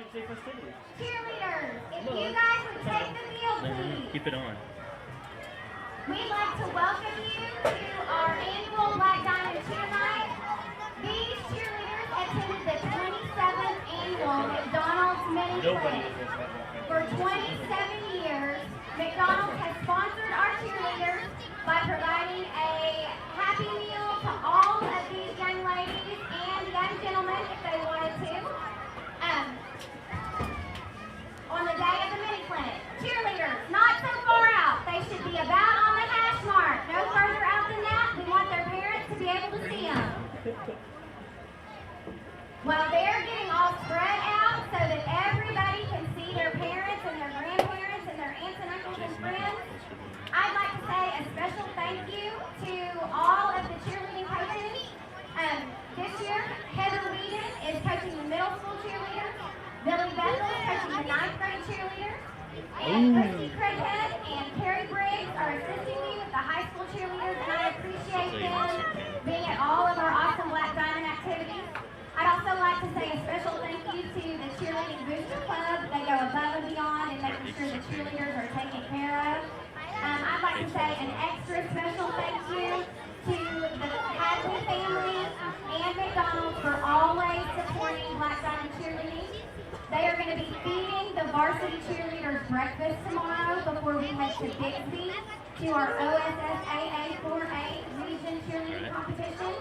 Cheerleaders, if you guys would take the field, please. Keep it on. We'd like to welcome you to our annual Black Diamond Cheer Night. These cheerleaders attended the 27th annual McDonald's Mini Clinic. For 27 years, McDonald's has sponsored our cheerleaders by providing a Happy Meal to all of these young ladies and young gentlemen if they wanted to. On the day of the mini clinic, cheerleaders, not so far out. They should be about on the hash mark. No further out than that. We want their parents to be able to see them. Well, they're getting all spread out so that everybody can see their parents and their grandparents and their aunts and uncles and friends. I'd like to say a special thank you to all of the cheerleading coaches. This year, Heather Whedon is coaching the middle school cheerleaders. Billy Bethel is coaching the 9th grade cheerleaders. And Christy Craighead and Carrie Briggs are assisting me with the high school cheerleaders, and I appreciate them being at all of our awesome Black Diamond activities. I'd also like to say a special thank you to the Cheerleading Booster Club. They go above and beyond in making sure the cheerleaders are taken care of. I'd like to say an extra special thank you to the Hadley family and McDonald's for always supporting Black Diamond cheerleading. They are going to be feeding the varsity cheerleaders breakfast tomorrow before we head to Bixby to our OSSAA 4A region cheerleading competition.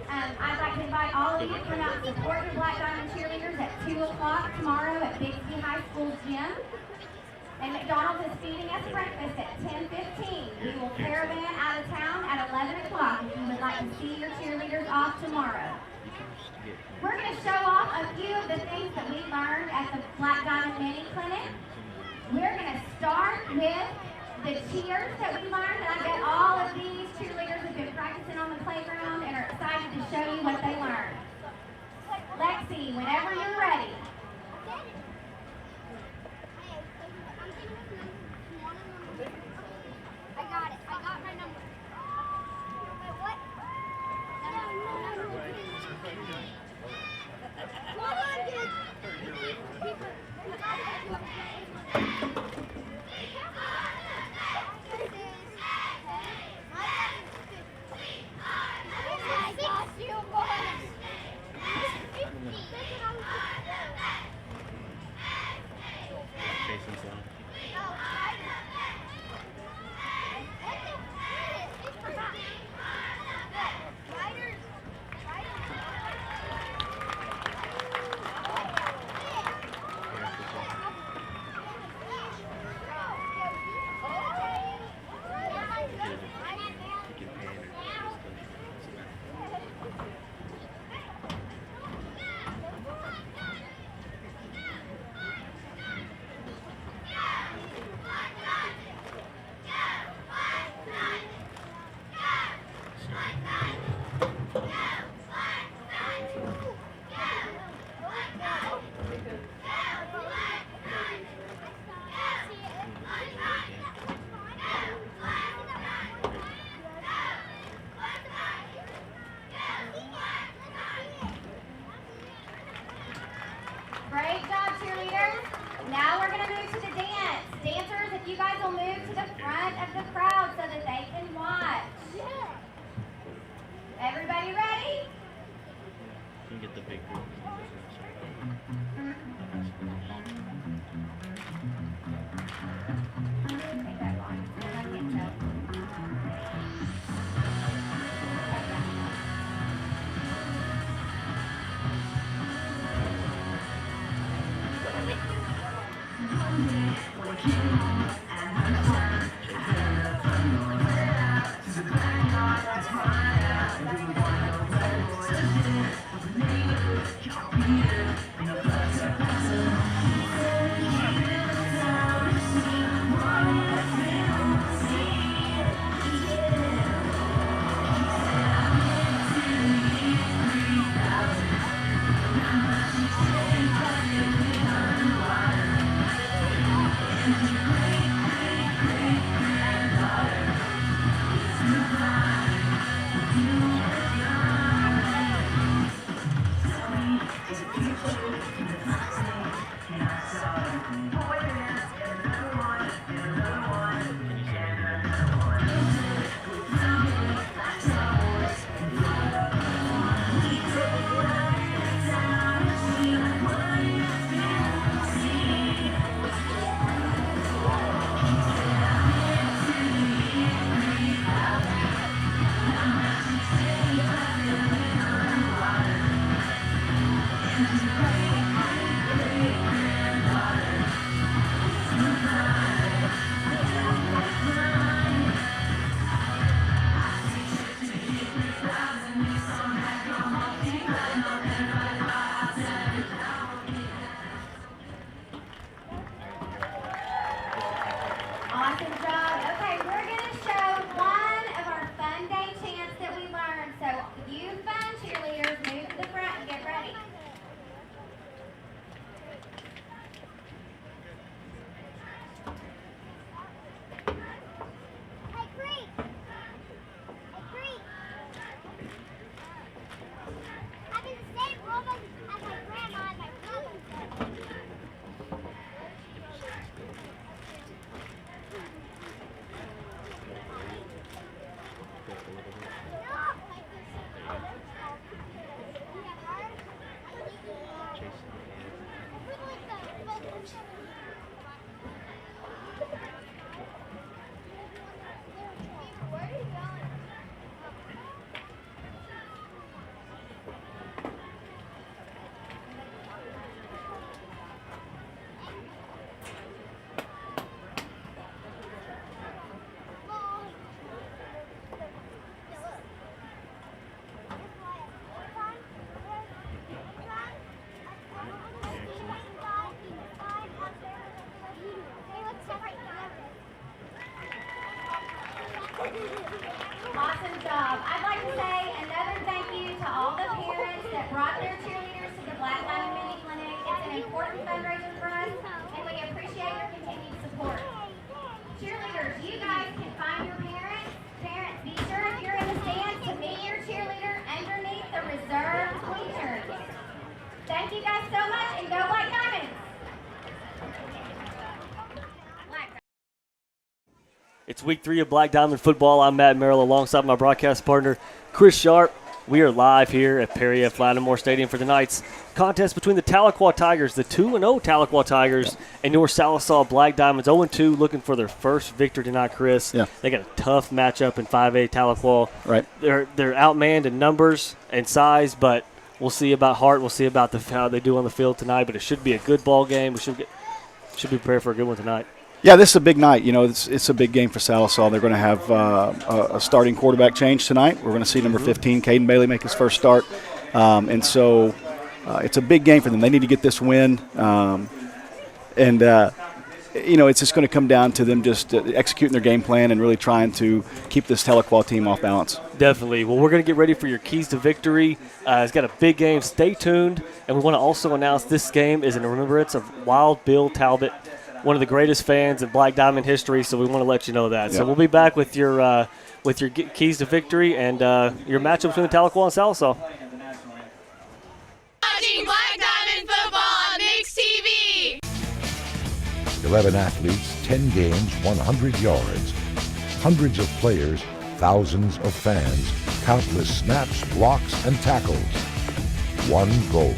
I'd like to invite all of you to come out and support your Black Diamond cheerleaders at 2 o'clock tomorrow at Bixby High School's gym. And McDonald's is feeding us breakfast at 10:15. We will caravan out of town at 11 o'clock if you would like to see your cheerleaders off tomorrow. We're going to show off a few of the things that we learned at the Black Diamond Mini Clinic. We're going to start with the cheers that we learned, and I bet all of these cheerleaders have been practicing on the playground and are excited to show you what they learned. Lexi, whenever you're ready. I got it. I got my number. Wait, what? What on, kids? Great job, cheerleaders. Now we're going to move to the dance. Dancers, if you guys will move to the front of the crowd so that they can watch. Everybody ready? You can get the big group. Awesome job. Okay, we're going to show one of our fun day chants that we learned. So you fun cheerleaders, move to the front and get ready. Hey, Creek! Hey, Creek! I'm in the same room as my grandma and my brother. Awesome job. I'd like to say another thank you to all the parents that brought their cheerleaders to the Black Diamond Mini Clinic. It's an important fundraiser for us, and we appreciate your continued support. Cheerleaders, you guys can find your parents. Parents, be sure if you're in the stands to meet your cheerleader underneath the reserved bleachers. Thank you guys so much, and go Black Diamonds! It's week 3 of Black Diamond football. I'm Matt Merrill alongside my broadcast partner, Chris Sharp. We are live here at Perry F. Lattimore Stadium for tonight's contest between the Tahlequah Tigers, the 2-0 Tahlequah Tigers, and your Sallisaw Black Diamonds, 0-2, looking for their first victory tonight, Chris. Yeah. They got a tough matchup in 5A Tahlequah. Right. They're outmanned in numbers and size, but we'll see about heart. We'll see about how they do on the field tonight, but it should be a good ball game. We should be prepared for a good one tonight. Yeah, this is a big night. You know, it's a big game for Sallisaw. They're going to have a starting quarterback change tonight. We're going to see number 15, Caden Bailey, make his first start. And so it's a big game for them. They need to get this win. You know, it's just going to come down to them just executing their game plan and really trying to keep this Tahlequah team off balance. Definitely. Well, we're going to get ready for your keys to victory. It's got a big game. Stay tuned. And we want to also announce this game is in remembrance of Wild Bill Talbot, one of the greatest fans in Black Diamond history, so we want to let you know that. Yep. So we'll be back with your keys to victory and your matchup between the Tahlequah and Sallisaw. Watching Black Diamond football on Mix TV. 11 athletes, 10 games, 100 yards. Hundreds of players, thousands of fans, countless snaps, blocks, and tackles. One goal.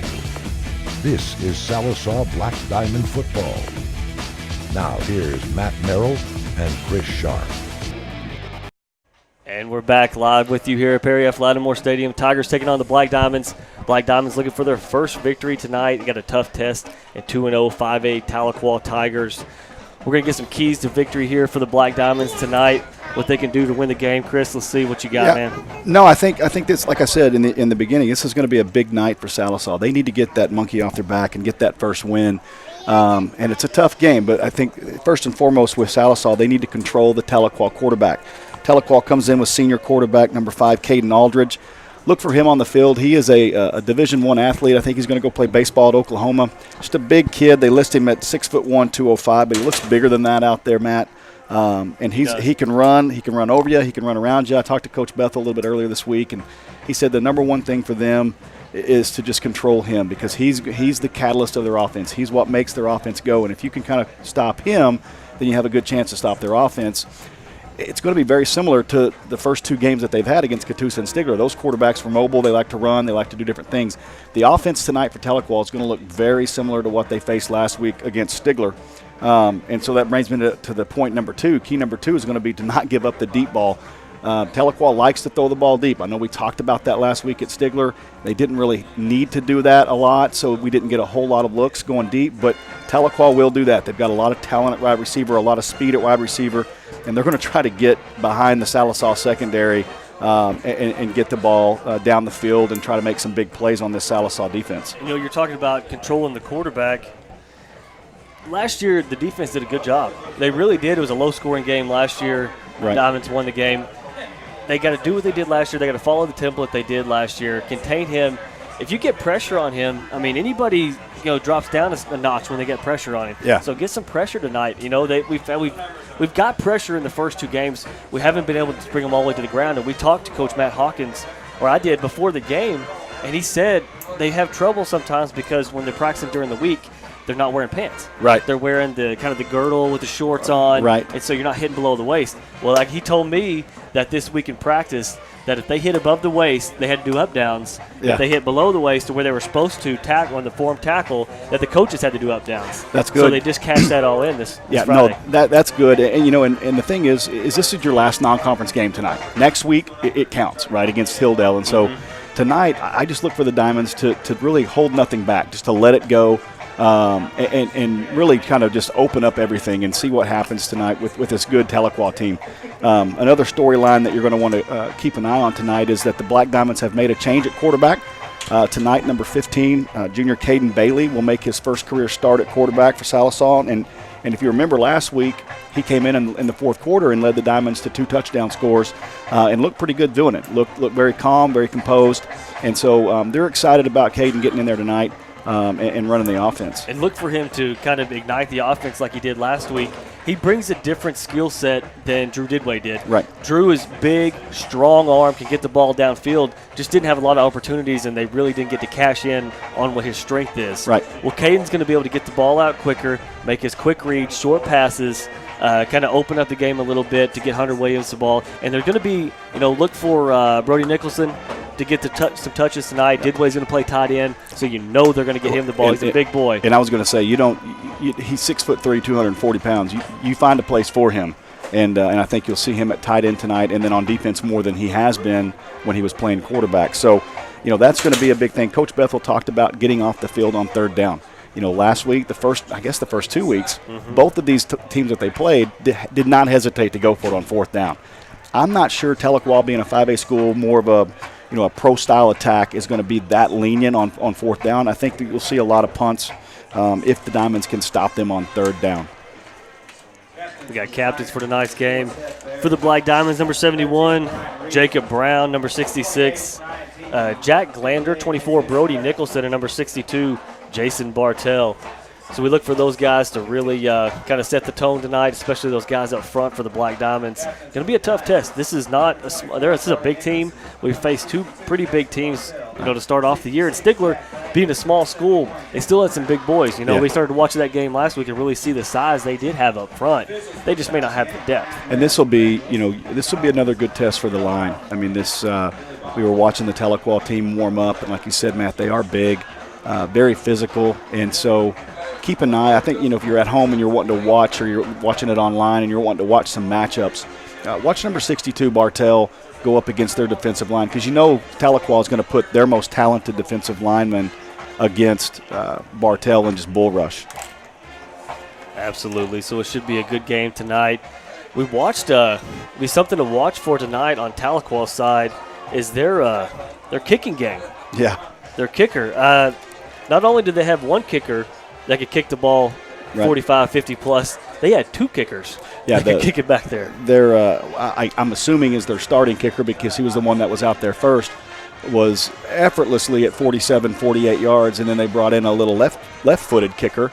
This is Sallisaw Black Diamond football. Now here's Matt Merrill and Chris Sharp. And we're back live with you here at Perry F. Lattimore Stadium. Tigers taking on the Black Diamonds. Black Diamonds looking for their first victory tonight. They got a tough test at 2-0 5A Tahlequah Tigers. We're going to get some keys to victory here for the Black Diamonds tonight. What they can do to win the game. Chris, let's see what you got, man. No, I think this, like I said in the beginning, this is going to be a big night for Sallisaw. They need to get that monkey off their back and get that first win. And it's a tough game, but I think first and foremost with Sallisaw, they need to control the Tahlequah quarterback. Tahlequah comes in with senior quarterback number 5, Caden Aldridge. Look for him on the field. He is a Division I athlete. I think he's going to go play baseball at Oklahoma. Just a big kid. They list him at 6'1", 205, but he looks bigger than that out there, Matt. And he can run. He can run over you. He can run around you. I talked to Coach Bethel a little bit earlier this week, and he said the number one thing for them is to just control him because he's the catalyst of their offense. He's what makes their offense go. And if you can kind of stop him, then you have a good chance to stop their offense. It's going to be very similar to the first 2 games that they've had against Catoosa and Stigler. Those quarterbacks were mobile. They like to run. They like to do different things. The offense tonight for Tahlequah is going to look very similar to what they faced last week against Stigler. And so that brings me to the point number 2. Key number 2 is going to be to not give up the deep ball. Tahlequah likes to throw the ball deep. I know we talked about that last week at Stigler. They didn't really need to do that a lot, so we didn't get a whole lot of looks going deep, but Tahlequah will do that. They've got a lot of talent at wide receiver, a lot of speed at wide receiver, and they're going to try to get behind the Sallisaw secondary and get the ball down the field and try to make some big plays on this Sallisaw defense. You know, you're talking about controlling the quarterback. Last year, the defense did a good job. They really did. It was a low-scoring game last year. Right. Diamonds won the game. They got to do what they did last year. They got to follow the template they did last year, contain him. If you get pressure on him, I mean, anybody drops down a notch when they get pressure on him. Yeah. So get some pressure tonight. You know, we've got pressure in the first 2 games. We haven't been able to bring them all the way to the ground. And we talked to Coach Matt Hawkins, or I did, before the game, and he said they have trouble sometimes because when they're practicing during the week, they're not wearing pants. Right. They're wearing the kind of the girdle with the shorts on. Right. And so you're not hitting below the waist. Well, like he told me that this week in practice, that if they hit above the waist, they had to do up downs. Yeah. If they hit below the waist to where they were supposed to tackle on the form tackle, that the coaches had to do up downs. That's good. So they just cashed that all in this Yeah, Friday. no, that's good. And the thing is this is your last non-conference game tonight. Next week, it counts, right, against Hilldale. And so tonight, I just look for the Diamonds to really hold nothing back, just to let it go. And really kind of just open up everything and see what happens tonight with this good Tahlequah team. Another storyline that you're going to want to keep an eye on tonight is that the Black Diamonds have made a change at quarterback. Tonight, number 15, junior Caden Bailey will make his first career start at quarterback for Sallisaw. And if you remember last week, he came in the fourth quarter and led the Diamonds to 2 touchdown scores and looked pretty good doing it. Looked very calm, very composed. And so they're excited about Caden getting in there tonight. And running the offense. And look for him to kind of ignite the offense like he did last week. He brings a different skill set than Drew Didway did. Right. Drew is big, strong arm, can get the ball downfield, just didn't have a lot of opportunities, and they really didn't get to cash in on what his strength is. Right. Well, Caden's going to be able to get the ball out quicker, make his quick reads, short passes, kind of open up the game a little bit to get Hunter Williams the ball. And they're going to be, look for Brody Nicholson to get some touches tonight. Didway's going to play tight end, so they're going to get him the ball. He's a big boy. And I was going to say, he's 6'3", 240 pounds. You find a place for him, and I think you'll see him at tight end tonight, and then on defense more than he has been when he was playing quarterback. So, that's going to be a big thing. Coach Bethel talked about getting off the field on third down. Last week, the first 2 weeks, both of these teams that they played did not hesitate to go for it on fourth down. I'm not sure Tahlequah, being a 5A school, more of a pro-style attack, is going to be that lenient on fourth down. I think that you'll see a lot of punts if the Diamonds can stop them on third down. We got captains for tonight's game. For the Black Diamonds, number 71, Jacob Brown, number 66, Jack Glander, 24, Brody Nicholson, and number 62, Jason Bartell. So we look for those guys to really kind of set the tone tonight, especially those guys up front for the Black Diamonds. Going to be a tough test. This is not this is a big team. We've faced 2 pretty big teams, to start off the year. And Stigler, being a small school, they still had some big boys. Yeah. We started watching that game last week and really see the size they did have up front. They just may not have the depth. And this will be another good test for the line. I mean, we were watching the Tahlequah team warm up, and like you said, Matt, they are big, very physical, and so keep an eye. I think, if you're at home and you're wanting to watch, or you're watching it online and you're wanting to watch some matchups, watch number 62, Bartell, go up against their defensive line, because Tahlequah is going to put their most talented defensive lineman against Bartell and just bull rush. Absolutely. So it should be a good game tonight. We watched be something to watch for tonight on Tahlequah's side is their kicking game. Yeah. Their kicker. Not only did they have one kicker that could kick the ball 45, 50 plus, they had 2 kickers that could kick it back there. I'm assuming is their starting kicker, because he was the one that was out there first, was effortlessly at 47, 48 yards, and then they brought in a little left-footed kicker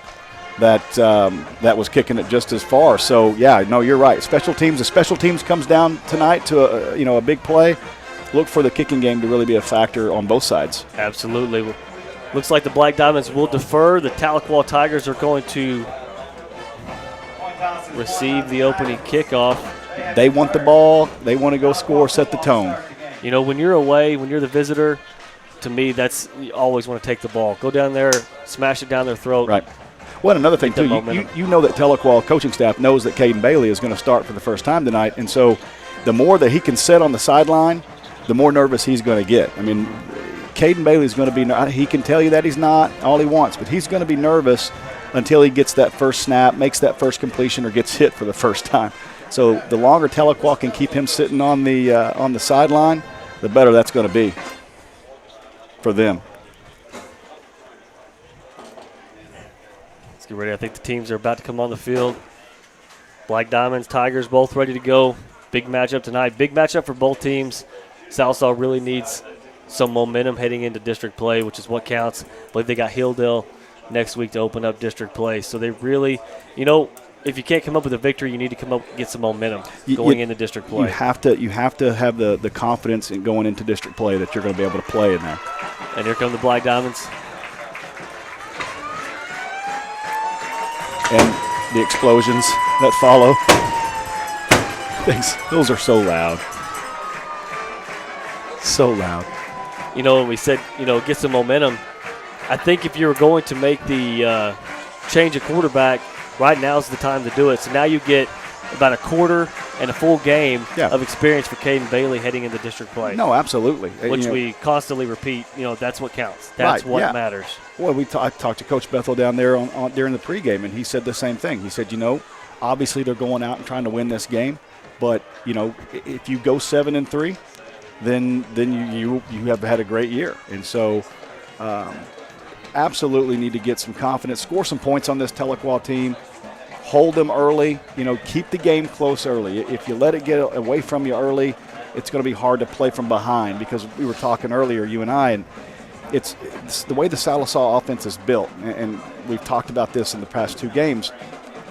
that was kicking it just as far. So, you're right. Special teams. The special teams comes down tonight to a big play. Look for the kicking game to really be a factor on both sides. Absolutely. Looks like the Black Diamonds will defer. The Tahlequah Tigers are going to receive the opening kickoff. They want the ball. They want to go score, set the tone. When you're away, when you're the visitor, to me, you always want to take the ball. Go down there, smash it down their throat. Right. Well, another thing, too, you know that Tahlequah coaching staff knows that Caden Bailey is going to start for the first time tonight, and so the more that he can sit on the sideline, the more nervous he's going to get. I mean, Caden Bailey's going to be – he can tell you that he's not all he wants, but he's going to be nervous until he gets that first snap, makes that first completion, or gets hit for the first time. So the longer Tahlequah can keep him sitting on the sideline, the better that's going to be for them. Let's get ready. I think the teams are about to come on the field. Black Diamonds, Tigers, both ready to go. Big matchup tonight. Big matchup for both teams. Sallisaw really needs some momentum heading into district play, which is what counts. I believe they got Hilldale next week to open up district play. So they really, if you can't come up with a victory, you need to come up get some momentum going into district play. You have to have the confidence in going into district play that you're going to be able to play in there. And here come the Black Diamonds. And the explosions that follow. Those are so loud. So loud. When we said, get some momentum, I think if you were going to make the change of quarterback, right now is the time to do it. So now you get about a quarter and a full game of experience for Caden Bailey heading into district play. No, absolutely. Which we constantly repeat, that's what counts. That's what matters. Well, I talked to Coach Bethel down there during the pregame, and he said the same thing. He said, obviously they're going out and trying to win this game, but, if you go 7-3, then you have had a great year. And so absolutely need to get some confidence, score some points on this Tahlequah team, hold them early, keep the game close early. If you let it get away from you early, it's going to be hard to play from behind, because we were talking earlier, you and I, and it's the way the Sallisaw offense is built, and we've talked about this in the past two games.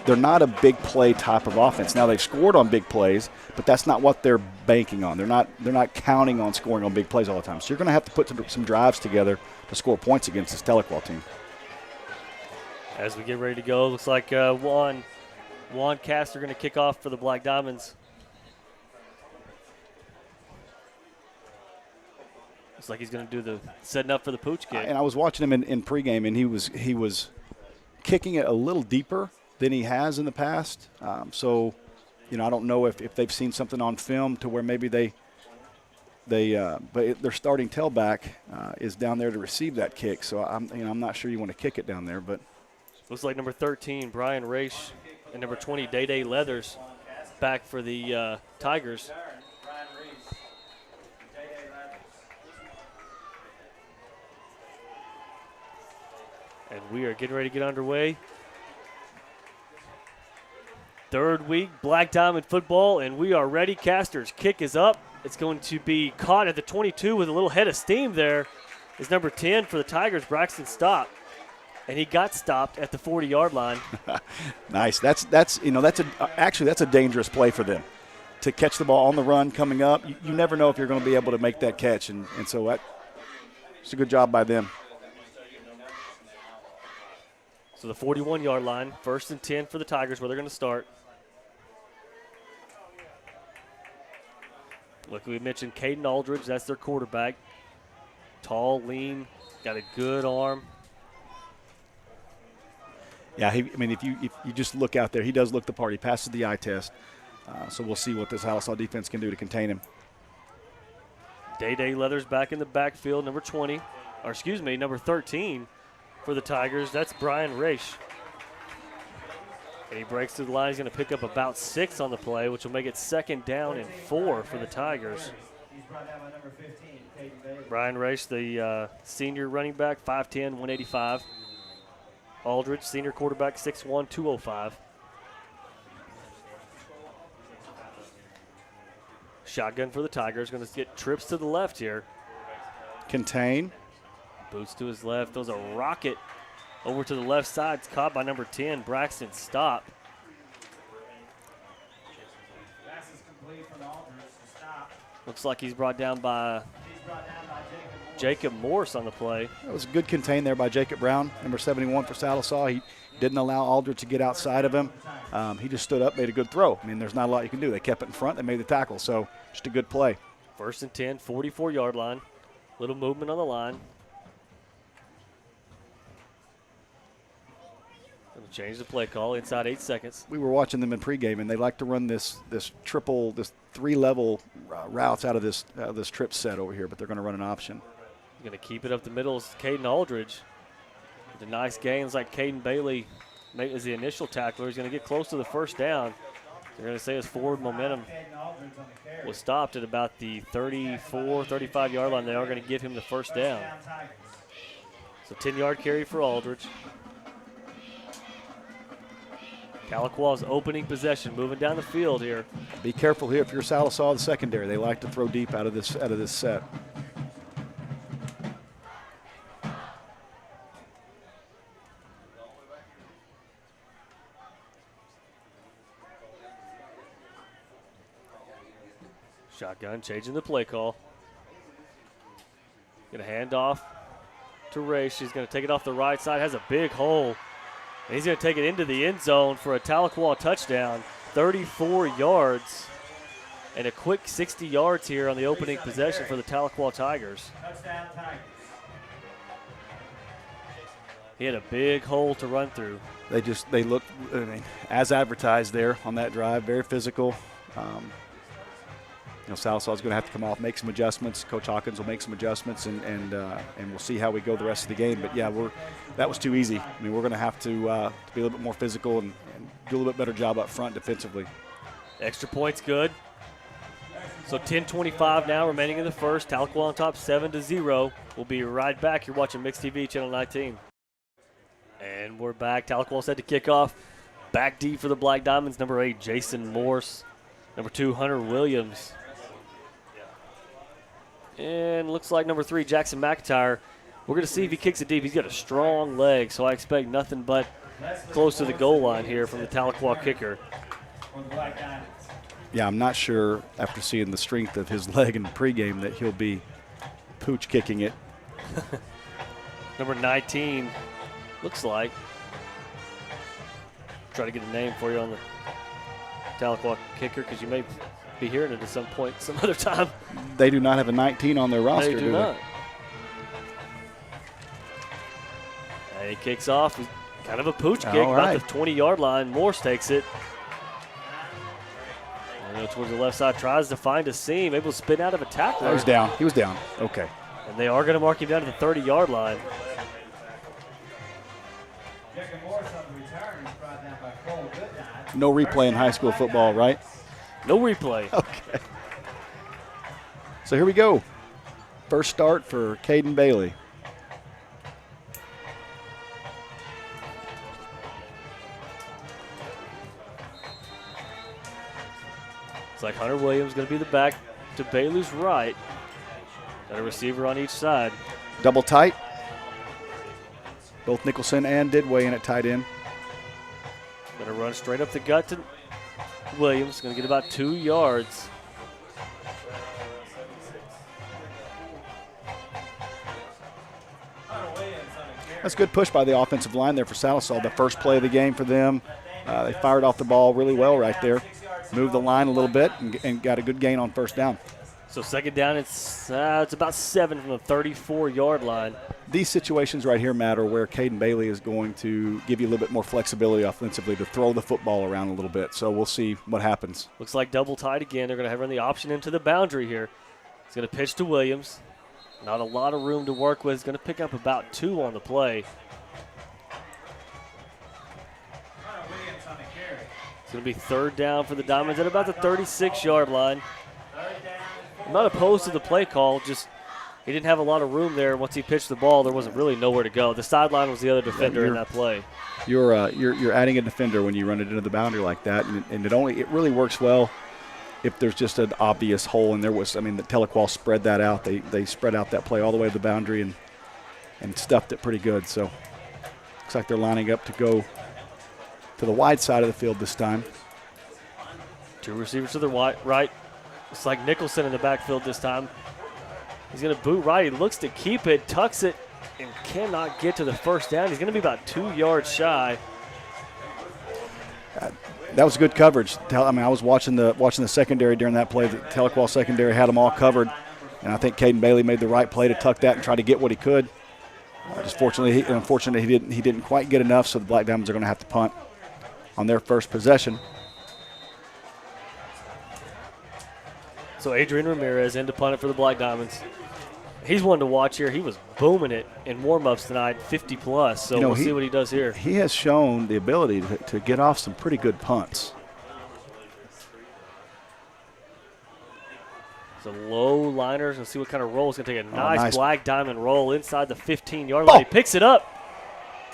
They're not a big play type of offense. Now, they've scored on big plays, but that's not what they're banking on. They're not counting on scoring on big plays all the time. So you're going to have to put some drives together to score points against this Tahlequah team. As we get ready to go, looks like Juan Caster going to kick off for the Black Diamonds. Looks like he's going to do the setting up for the pooch kick. And I was watching him in pregame, and he was kicking it a little deeper than he has in the past. So, I don't know if they've seen something on film to where maybe but their starting tailback is down there to receive that kick. So I'm not sure you want to kick it down there, but looks like number 13 Brian Raish and number 20 Day Leathers back for the Tigers. And we are getting ready to get underway. Third week, Black Diamond football, and we are ready. Caster's kick is up. It's going to be caught at the 22 with a little head of steam there. Is number 10 for the Tigers, Braxton Stopp. And he got stopped at the 40-yard line. Nice. That's a dangerous play for them, to catch the ball on the run coming up. You never know if you're going to be able to make that catch, and so it's a good job by them. So the 41-yard line, 1st and 10 for the Tigers, where they're going to start. Look, we mentioned Caden Aldridge. That's their quarterback. Tall, lean, got a good arm. Yeah, if you just look out there, he does look the part. He passes the eye test. So we'll see what this Sallisaw defense can do to contain him. Day Leathers back in the backfield, number 13 for the Tigers. That's Brian Raish. And he breaks through the line. He's going to pick up about 6 on the play, which will make it 2nd down and 4 for the Tigers. Brian Raish, the senior running back, 5'10", 185. Aldridge, senior quarterback, 6'1", 205. Shotgun for the Tigers. Going to get trips to the left here. Contain. Boots to his left. Throws a rocket over to the left side. It's caught by number 10, Braxton Stopp. Looks like he's brought down by Jacob Morse on the play. It was a good contain there by Jacob Brown, number 71 for Sallisaw. He didn't allow Aldridge to get outside of him. He just stood up, made a good throw. There's not a lot you can do. They kept it in front. They made the tackle. So just a good play. 1st and 10, 44-yard line. Little movement on the line. Going to change the play call inside 8 seconds. We were watching them in pregame, and they like to run this 3-level routes out of this trip set over here, but they're going to run an option. He's going to keep it up the middle. Caden Aldridge. The nice gains like Caden Bailey is the initial tackler. He's going to get close to the 1st down. They're going to say his forward momentum was stopped at about the 34, 35-yard line. They are going to give him the first down. So 10-yard carry for Aldridge. Tahlequah's opening possession, moving down the field here. Be careful here if you're Sallisaw, the secondary. They like to throw deep out of this set. Shotgun, changing the play call. Going to hand off to Ray. She's going to take it off the right side. Has a big hole. And he's going to take it into the end zone for a Tahlequah touchdown. 34 yards. And a quick 60 yards here on the opening possession for the Tahlequah Tigers. Touchdown Tigers. He had a big hole to run through. They look as advertised there on that drive, very physical. Sallisaw's going to have to come off, make some adjustments. Coach Hawkins will make some adjustments, and we'll see how we go the rest of the game. But yeah, that was too easy. I mean, we're going to have to be a little bit more physical and do a little bit better job up front defensively. Extra points good. So 10:25 now remaining in the first. Tahlequah on top 7-0. We'll be right back. You're watching Mix TV, Channel 19. And we're back. Tahlequah set to kick off. Back deep for the Black Diamonds. Number 8, Jason Morse. Number 2, Hunter Williams. And looks like number 3, Jackson McIntyre. We're going to see if he kicks it deep. He's got a strong leg, so I expect nothing but close to the goal line here from the Tahlequah kicker. Yeah, I'm not sure after seeing the strength of his leg in the pregame that he'll be pooch kicking it. Number 19, looks like. Try to get a name for you on the Tahlequah kicker because you may be hearing it at some point, some other time. They do not have a 19 on their roster, they do not. And he kicks off. Kind of a pooch kick, about the 20-yard line. Morse takes it. And towards the left side, tries to find a seam, able to spin out of a tackler. He was down. He was down. Okay. And they are going to mark him down to the 30-yard line. No replay in high school football, right? No replay. Okay. So here we go. First start for Caden Bailey. It's like Hunter Williams going to be the back to Bailey's right. Got a receiver on each side. Double tight. Both Nicholson and Didway in at tight end. Going to run straight up the gut to Williams. Going to get about 2 yards. That's a good push by the offensive line there for Sallisaw. The first play of the game for them. They fired off the ball really well right there. Moved the line a little bit and got a good gain on first down. So second down, it's about 7 from the 34-yard line. These situations right here matter where Caden Bailey is going to give you a little bit more flexibility offensively to throw the football around a little bit. So we'll see what happens. Looks like double tight again. They're going to have run the option into the boundary here. He's going to pitch to Williams. Not a lot of room to work with. He's going to pick up about 2 on the play. It's going to be third down for the Diamonds at about the 36-yard line. I'm not opposed to the play call, just he didn't have a lot of room there. Once he pitched the ball, there wasn't really nowhere to go. The sideline was the other defender in that play. You're adding a defender when you run it into the boundary like that, and it really works well if there's just an obvious hole. And the Tahlequah spread that out. They spread out that play all the way to the boundary and stuffed it pretty good. So looks like they're lining up to go to the wide side of the field this time. 2 receivers to the right. It's like Nicholson in the backfield this time. He's going to boot right. He looks to keep it, tucks it, and cannot get to the first down. He's going to be about 2 yards shy. That was good coverage. I was watching the secondary during that play. The Tahlequah secondary had them all covered, and I think Caden Bailey made the right play to tuck that and try to get what he could. Unfortunately, he didn't quite get enough, so the Black Diamonds are going to have to punt on their first possession. So Adrian Ramirez in to punt it for the Black Diamonds. He's one to watch here. He was booming it in warm-ups tonight, 50+. So we'll see what he does here. He has shown the ability to get off some pretty good punts. It's a low liner. Let's see what kind of roll. It's going to take a nice, nice black diamond roll inside the 15-yard line. He picks it up.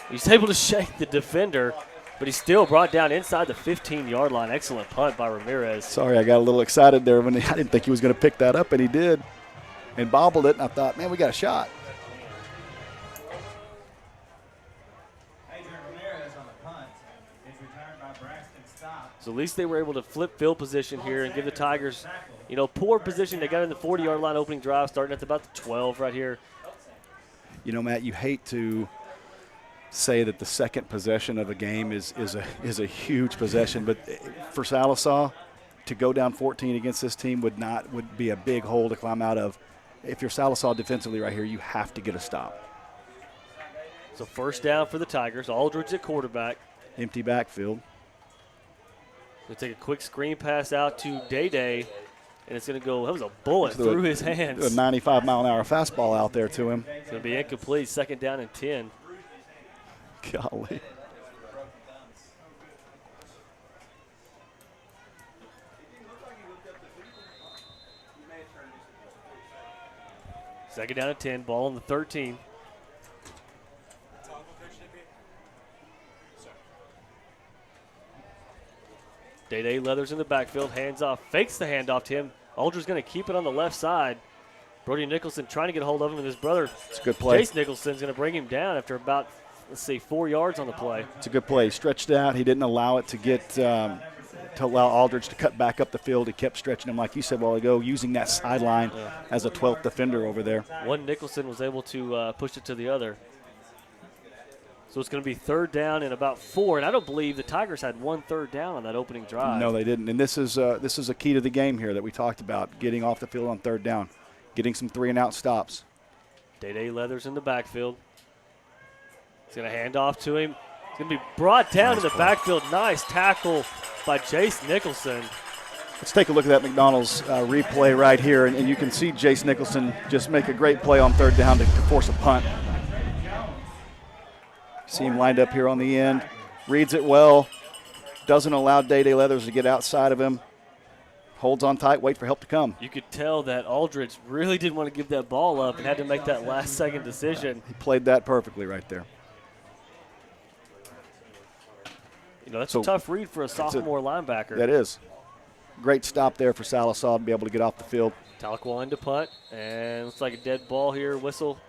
He's able to shake the defender, but he's still brought down inside the 15-yard line. Excellent punt by Ramirez. Sorry, I got a little excited there when I didn't think he was going to pick that up, and he did. And bobbled it, and I thought, man, we got a shot. So at least they were able to flip field position here and give the Tigers, poor position. They got in the 40-yard line opening drive, starting at about the 12 right here. Matt, you hate to say that the second possession of a game is a huge possession, but for Sallisaw to go down 14 against this team would be a big hole to climb out of. If you're Sallisaw defensively right here, you have to get a stop. So first down for the Tigers. Aldridge at quarterback. Empty backfield. Going to take a quick screen pass out to Day, and it's going to go – that was a bullet through his hands. A 95-mile-an-hour fastball out there to him. It's going to be incomplete, second down and 10. Golly. Second down and 10, ball on the 13. Day Leathers in the backfield, hands off, fakes the handoff to him. Aldridge's going to keep it on the left side. Brody Nicholson trying to get a hold of him, and his brother, it's a good play. Jace Nicholson's going to bring him down after about, 4 yards on the play. It's a good play. Stretched out. He didn't allow it to get to allow Aldridge to cut back up the field. He kept stretching him, like you said a while ago, using that sideline as a 12th defender over there. One Nicholson was able to push it to the other. So it's going to be third down and about 4, and I don't believe the Tigers had 1 third down on that opening drive. No, they didn't. And this is a key to the game here that we talked about, getting off the field on third down, getting some 3-and-out stops. Day Leathers in the backfield. He's going to hand off to him. He's going to be brought down in the backfield. Nice tackle by Jace Nicholson. Let's take a look at that McDonald's replay right here, and you can see Jace Nicholson just make a great play on third down to force a punt. See him lined up here on the end. Reads it well. Doesn't allow Day Leathers to get outside of him. Holds on tight, wait for help to come. You could tell that Aldridge really didn't want to give that ball up and had to make that last-second decision. He played that perfectly right there. That's a tough read for a sophomore linebacker. That is. Great stop there for Sallisaw to be able to get off the field. Tahlequah into punt, and looks like a dead ball here. Whistle.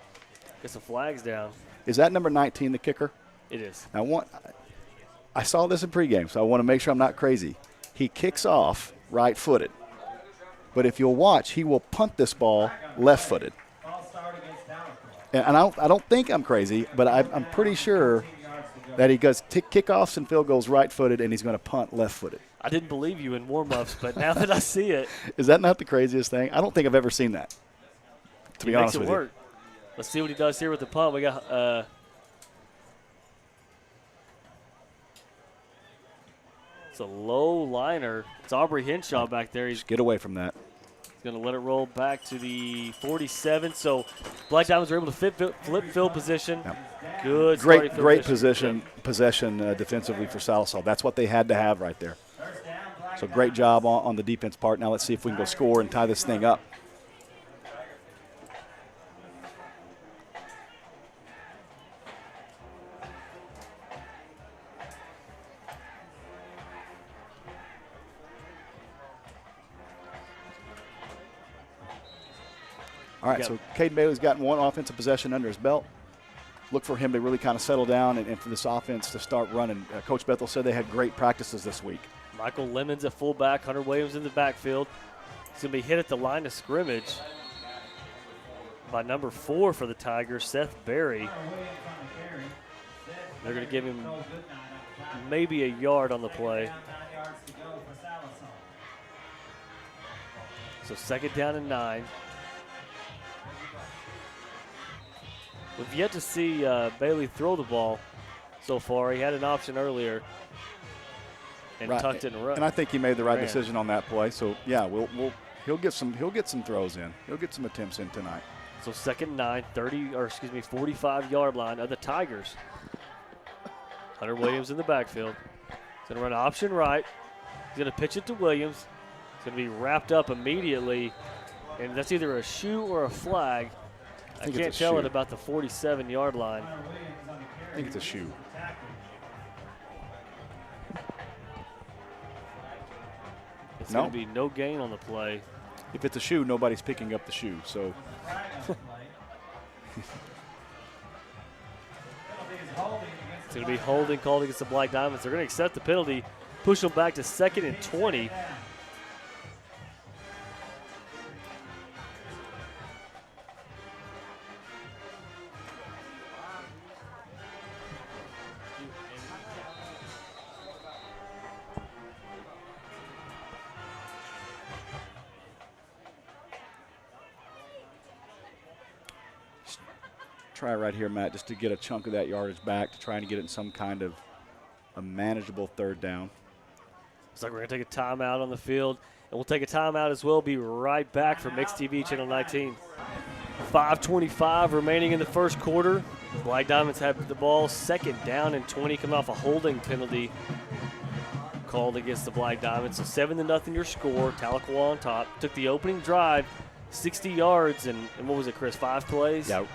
Get some flags down. Is that number 19 the kicker? It is. I saw this in pregame, so I want to make sure I'm not crazy. He kicks off right-footed. But if you'll watch, he will punt this ball left-footed. And I don't think I'm crazy, but I'm pretty sure that he goes kickoffs and field goals right-footed, and he's going to punt left-footed. I didn't believe you in warm-ups, but now that I see it. Is that not the craziest thing? I don't think I've ever seen that, to be honest with you. Let's see what he does here with the punt. We got it's a low liner. It's Aubrey Henshaw back there. Just get away from that. He's going to let it roll back to the 47. So Black Diamonds were able to flip field position. Yep. Good. Great possession defensively for Sallisaw. That's what they had to have right there. So great job on the defense part. Now let's see if we can go score and tie this thing up. All right, so Caden Bailey's gotten 1 offensive possession under his belt. Look for him to really kind of settle down and for this offense to start running. Coach Bethel said they had great practices this week. Michael Lemons at fullback, Hunter Williams in the backfield. He's going to be hit at the line of scrimmage by number 4 for the Tigers, Seth Berry. They're going to give him maybe a yard on the play. So second down and 9. We've yet to see Bailey throw the ball so far. He had an option earlier and tucked it and run. And I think he made the right decision on that play. So yeah, he'll get some throws in. He'll get some attempts in tonight. So second 9, 45-yard line of the Tigers. Hunter Williams in the backfield. He's going to run option right. He's going to pitch it to Williams. It's going to be wrapped up immediately. And that's either a shoe or a flag. I think can't it's a tell shoe. it about the 47-yard line. I think it's a shoe. It's No. going to be no gain on the play. If it's a shoe, nobody's picking up the shoe. So It's going to be holding called against the Black Diamonds. They're going to accept the penalty, push them back to 2nd and 20. try right here, Matt, just to get a chunk of that yardage back to try and get it in some kind of a manageable 3rd down. Looks like we're going to take a timeout on the field, and we'll take a timeout as well. Be right back for Mixed TV Channel 19. 5:25 remaining in the first quarter. Black Diamonds have the ball, 2nd down and 20, coming off a holding penalty called against the Black Diamonds. So 7-0 your score. Tahlequah on top. Took the opening drive, 60 yards, and what was it, Chris? 5 plays? Yeah,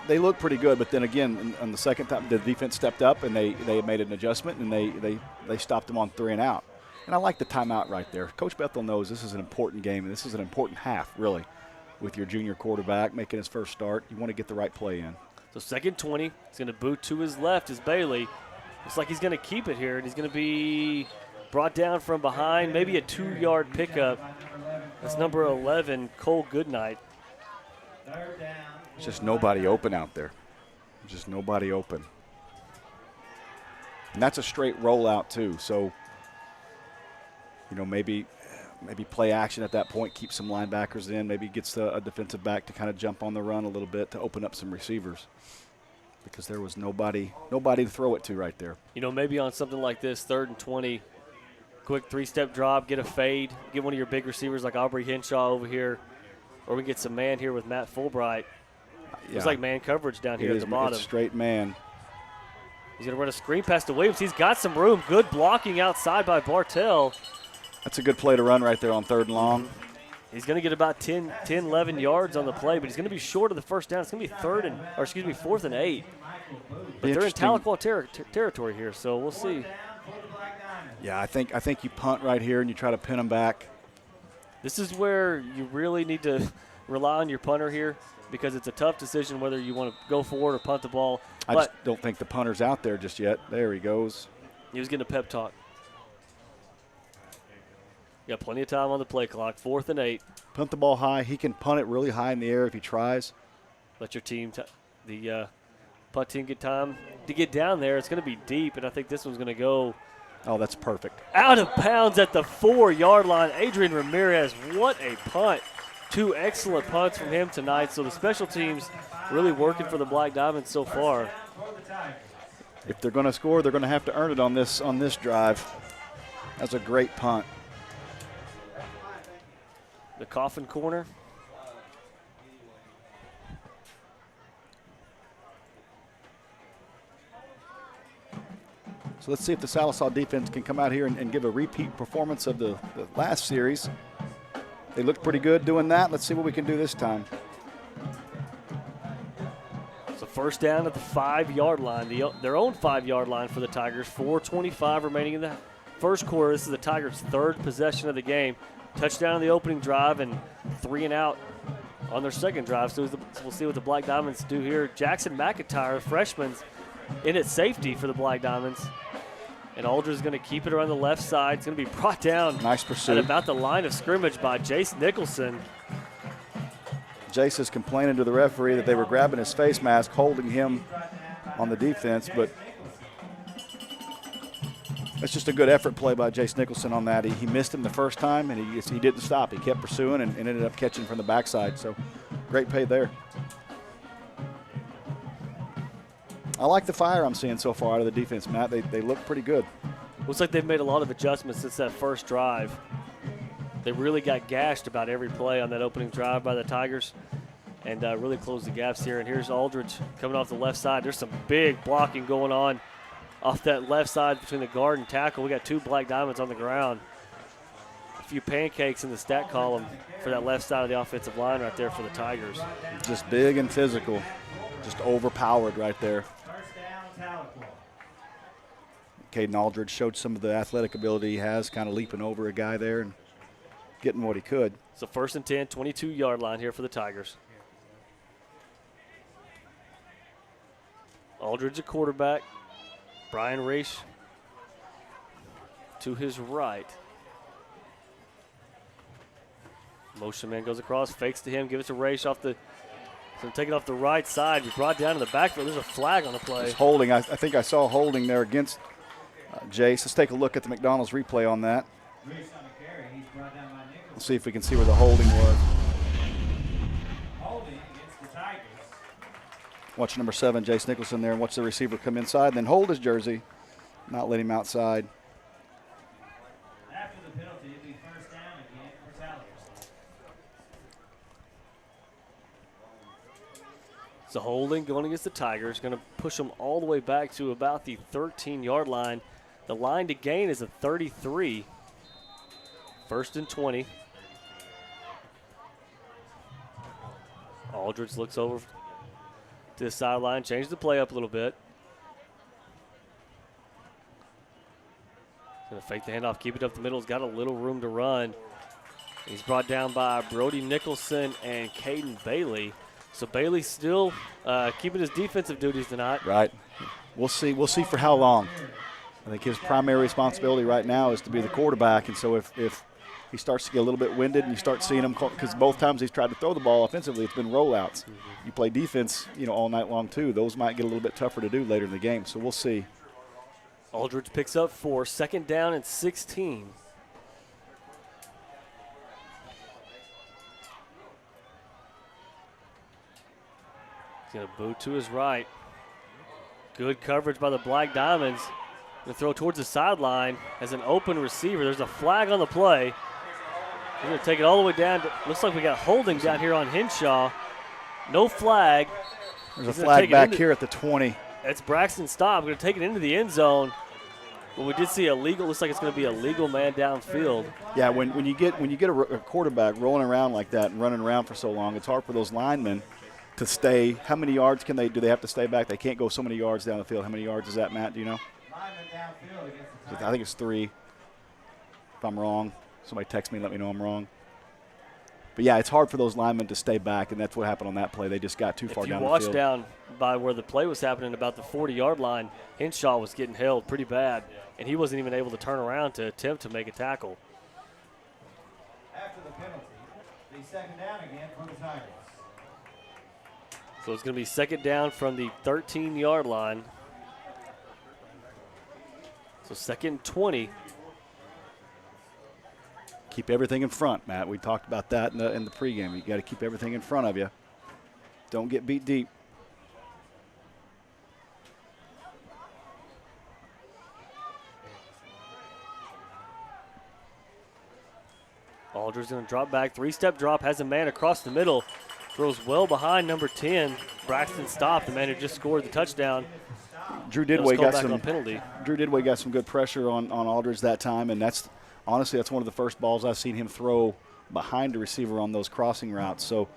they look pretty good, but then again, on the second time, the defense stepped up and they made an adjustment and they stopped them on 3 and out. And I like the timeout right there. Coach Bethel knows this is an important game, and this is an important half, really, with your junior quarterback making his first start. You want to get the right play in. So 2nd 20. He's going to boot to his left is Bailey. Looks like he's going to keep it here, and he's going to be brought down from behind, maybe a 2-yard pickup. That's number 11, Cole Goodnight. Just nobody open out there. Just nobody open. And that's a straight rollout too. So, maybe play action at that point, keep some linebackers in, maybe gets a defensive back to kind of jump on the run a little bit to open up some receivers. Because there was nobody to throw it to right there. Maybe on something like this, 3rd and 20, quick 3-step drop, get a fade, get one of your big receivers like Aubrey Henshaw over here, or we can get some man here with Matt Fulbright. It's like man coverage down here at the bottom. It's straight man. He's going to run a screen pass to Williams. He's got some room. Good blocking outside by Bartell. That's a good play to run right there on 3rd and long. He's going to get about 10, 11 yards on the play, but he's going to be short of the first down. It's going to be 4th and 8. But they're in Tahlequah territory here, so we'll see. Yeah, I think you punt right here and you try to pin them back. This is where you really need to rely on your punter here because it's a tough decision whether you want to go forward or punt the ball. I just don't think the punter's out there just yet. There he goes. He was getting a pep talk. You got plenty of time on the play clock. 4th and 8. Punt the ball high. He can punt it really high in the air if he tries. Let your team, the punt team, get time to get down there. It's going to be deep, and I think this one's going to go Oh, that's perfect. out of bounds at the 4-yard line. Adrian Ramirez, what a punt. 2 excellent punts from him tonight. So the special teams really working for the Black Diamonds so far. If they're going to score, they're going to have to earn it on this drive. That's a great punt. The coffin corner. So let's see if the Sallisaw defense can come out here and give a repeat performance of the last series. They looked pretty good doing that. Let's see what we can do this time. So 1st down at the 5-yard line, their own 5-yard line for the Tigers. 4:25 remaining in the first quarter. This is the Tigers' 3rd possession of the game. Touchdown on the opening drive and 3 and out on their 2nd drive. So we'll see what the Black Diamonds do here. Jackson McIntyre, freshman, in at safety for the Black Diamonds. And Aldridge's going to keep it around the left side. It's going to be brought down Nice pursuit. at about the line of scrimmage by Jace Nicholson. Jace is complaining to the referee that they were grabbing his face mask, holding him on the defense, but that's just a good effort play by Jace Nicholson on that. He missed him the first time, and he didn't stop. He kept pursuing and ended up catching from the backside. So great pay there. I like the fire I'm seeing so far out of the defense, Matt. They look pretty good. Looks like they've made a lot of adjustments since that first drive. They really got gashed about every play on that opening drive by the Tigers and really closed the gaps here. And here's Aldridge coming off the left side. There's some big blocking going on off that left side between the guard and tackle. We got 2 Black Diamonds on the ground. a few pancakes in the stat column for that left side of the offensive line right there for the Tigers. Just big and physical, just overpowered right there. Caden Aldridge showed some of the athletic ability he has, kind of leaping over a guy there and getting what he could. So 1st and 10, 22-yard line here for the Tigers. Aldridge a quarterback. Brian Raish to his right. Motion man goes across, fakes to him, gives it to Raish off the. So take it off the right side. He's brought down to the backfield. There's a flag on the play. It's holding. I think I saw holding there against Jace. Let's take a look at the McDonald's replay on that. We'll see if we can see where the holding was. Watch number 7, Jace Nicholson there, and watch the receiver come inside and then hold his jersey, not let him outside. After the penalty, it'll be first down again for Sallisaw. So holding going against the Tigers, going to push them all the way back to about the 13-yard line. The line to gain is a 33. 1st and 20. Aldridge looks over to the sideline, change the play up a little bit. Going to fake the handoff, keep it up the middle. He's got a little room to run. He's brought down by Brody Nicholson and Caden Bailey. So Bailey still keeping his defensive duties tonight. Right. We'll see. We'll see for how long. I think his primary responsibility right now is to be the quarterback, and so if he starts to get a little bit winded and you start seeing him, because both times he's tried to throw the ball offensively, it's been rollouts. You play defense, all night long too. Those might get a little bit tougher to do later in the game, so we'll see. Aldridge picks up 4, 2nd down and 16. He's going to boot to his right. Good coverage by the Black Diamonds. Going to throw towards the sideline as an open receiver. There's a flag on the play. We're going to take it all the way down. Looks like we got holding down here on Henshaw. No flag. There's a flag back here at the 20. It's Braxton Staub. Going to take it into the end zone. But we did see a legal. Looks like it's going to be a legal man downfield. Yeah, when you get a quarterback rolling around like that and running around for so long, it's hard for those linemen to stay. How many yards do they have to stay back? They can't go so many yards down the field. How many yards is that, Matt? Do you know? I think it's 3. If I'm wrong, somebody text me, let me know I'm wrong. But yeah, it's hard for those linemen to stay back, and that's what happened on that play. They just got too far down the field. If you watch down by where the play was happening, about the 40-yard line, Henshaw was getting held pretty bad, and he wasn't even able to turn around to attempt to make a tackle. After the penalty, the 2nd down again for the Tigers. So it's going to be 2nd down from the 13-yard line. So 2nd and 20. Keep everything in front, Matt. We talked about that in the pregame. You got to keep everything in front of you. Don't get beat deep. Aldridge going to drop back. 3-step drop, has a man across the middle. Throws well behind number 10, Braxton Staub, the man who just scored the touchdown. Drew Didway got some good pressure on Aldridge that time, and that's honestly one of the first balls I've seen him throw behind the receiver on those crossing routes. So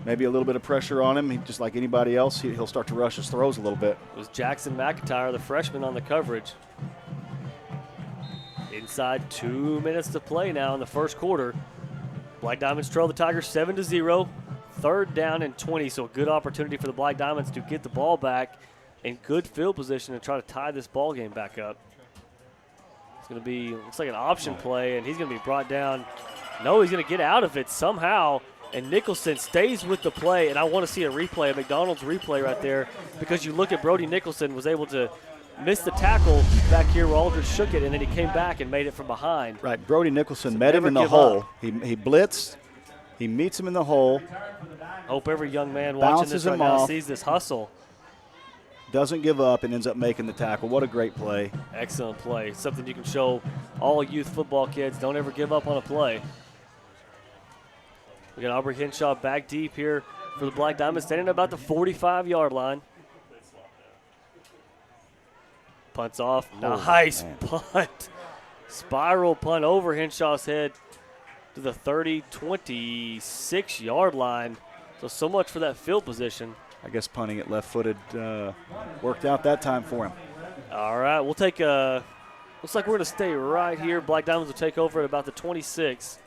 maybe a little bit of pressure on him. Just like anybody else, he'll start to rush his throws a little bit. It was Jackson McIntyre, the freshman, on the coverage. Inside 2 minutes to play now in the first quarter. Black Diamonds trail the Tigers 7-0. 3rd down and 20, so a good opportunity for the Black Diamonds to get the ball back in good field position and try to tie this ball game back up. It's going to be, looks like an option play, and he's going to be brought down. No, he's going to get out of it somehow, and Nicholson stays with the play, and I want to see a replay, a McDonald's replay right there, because you look at Brody Nicholson was able to miss the tackle back here where Aldridge shook it, and then he came back and made it from behind. Right, Brody Nicholson met him in the hole. He blitzed. He meets him in the hole. Hope every young man watching this right now sees this hustle. Doesn't give up and ends up making the tackle. What a great play. Excellent play. Something you can show all youth football kids. Don't ever give up on a play. We got Aubrey Henshaw back deep here for the Black Diamonds, standing at about the 45-yard line. Punts off. Nice punt. Spiral punt over Henshaw's head. to the 30, 26-yard line. So much for that field position. I guess punting it left-footed worked out that time for him. All right, we'll take a – looks like we're going to stay right here. Black Diamonds will take over at about the 26.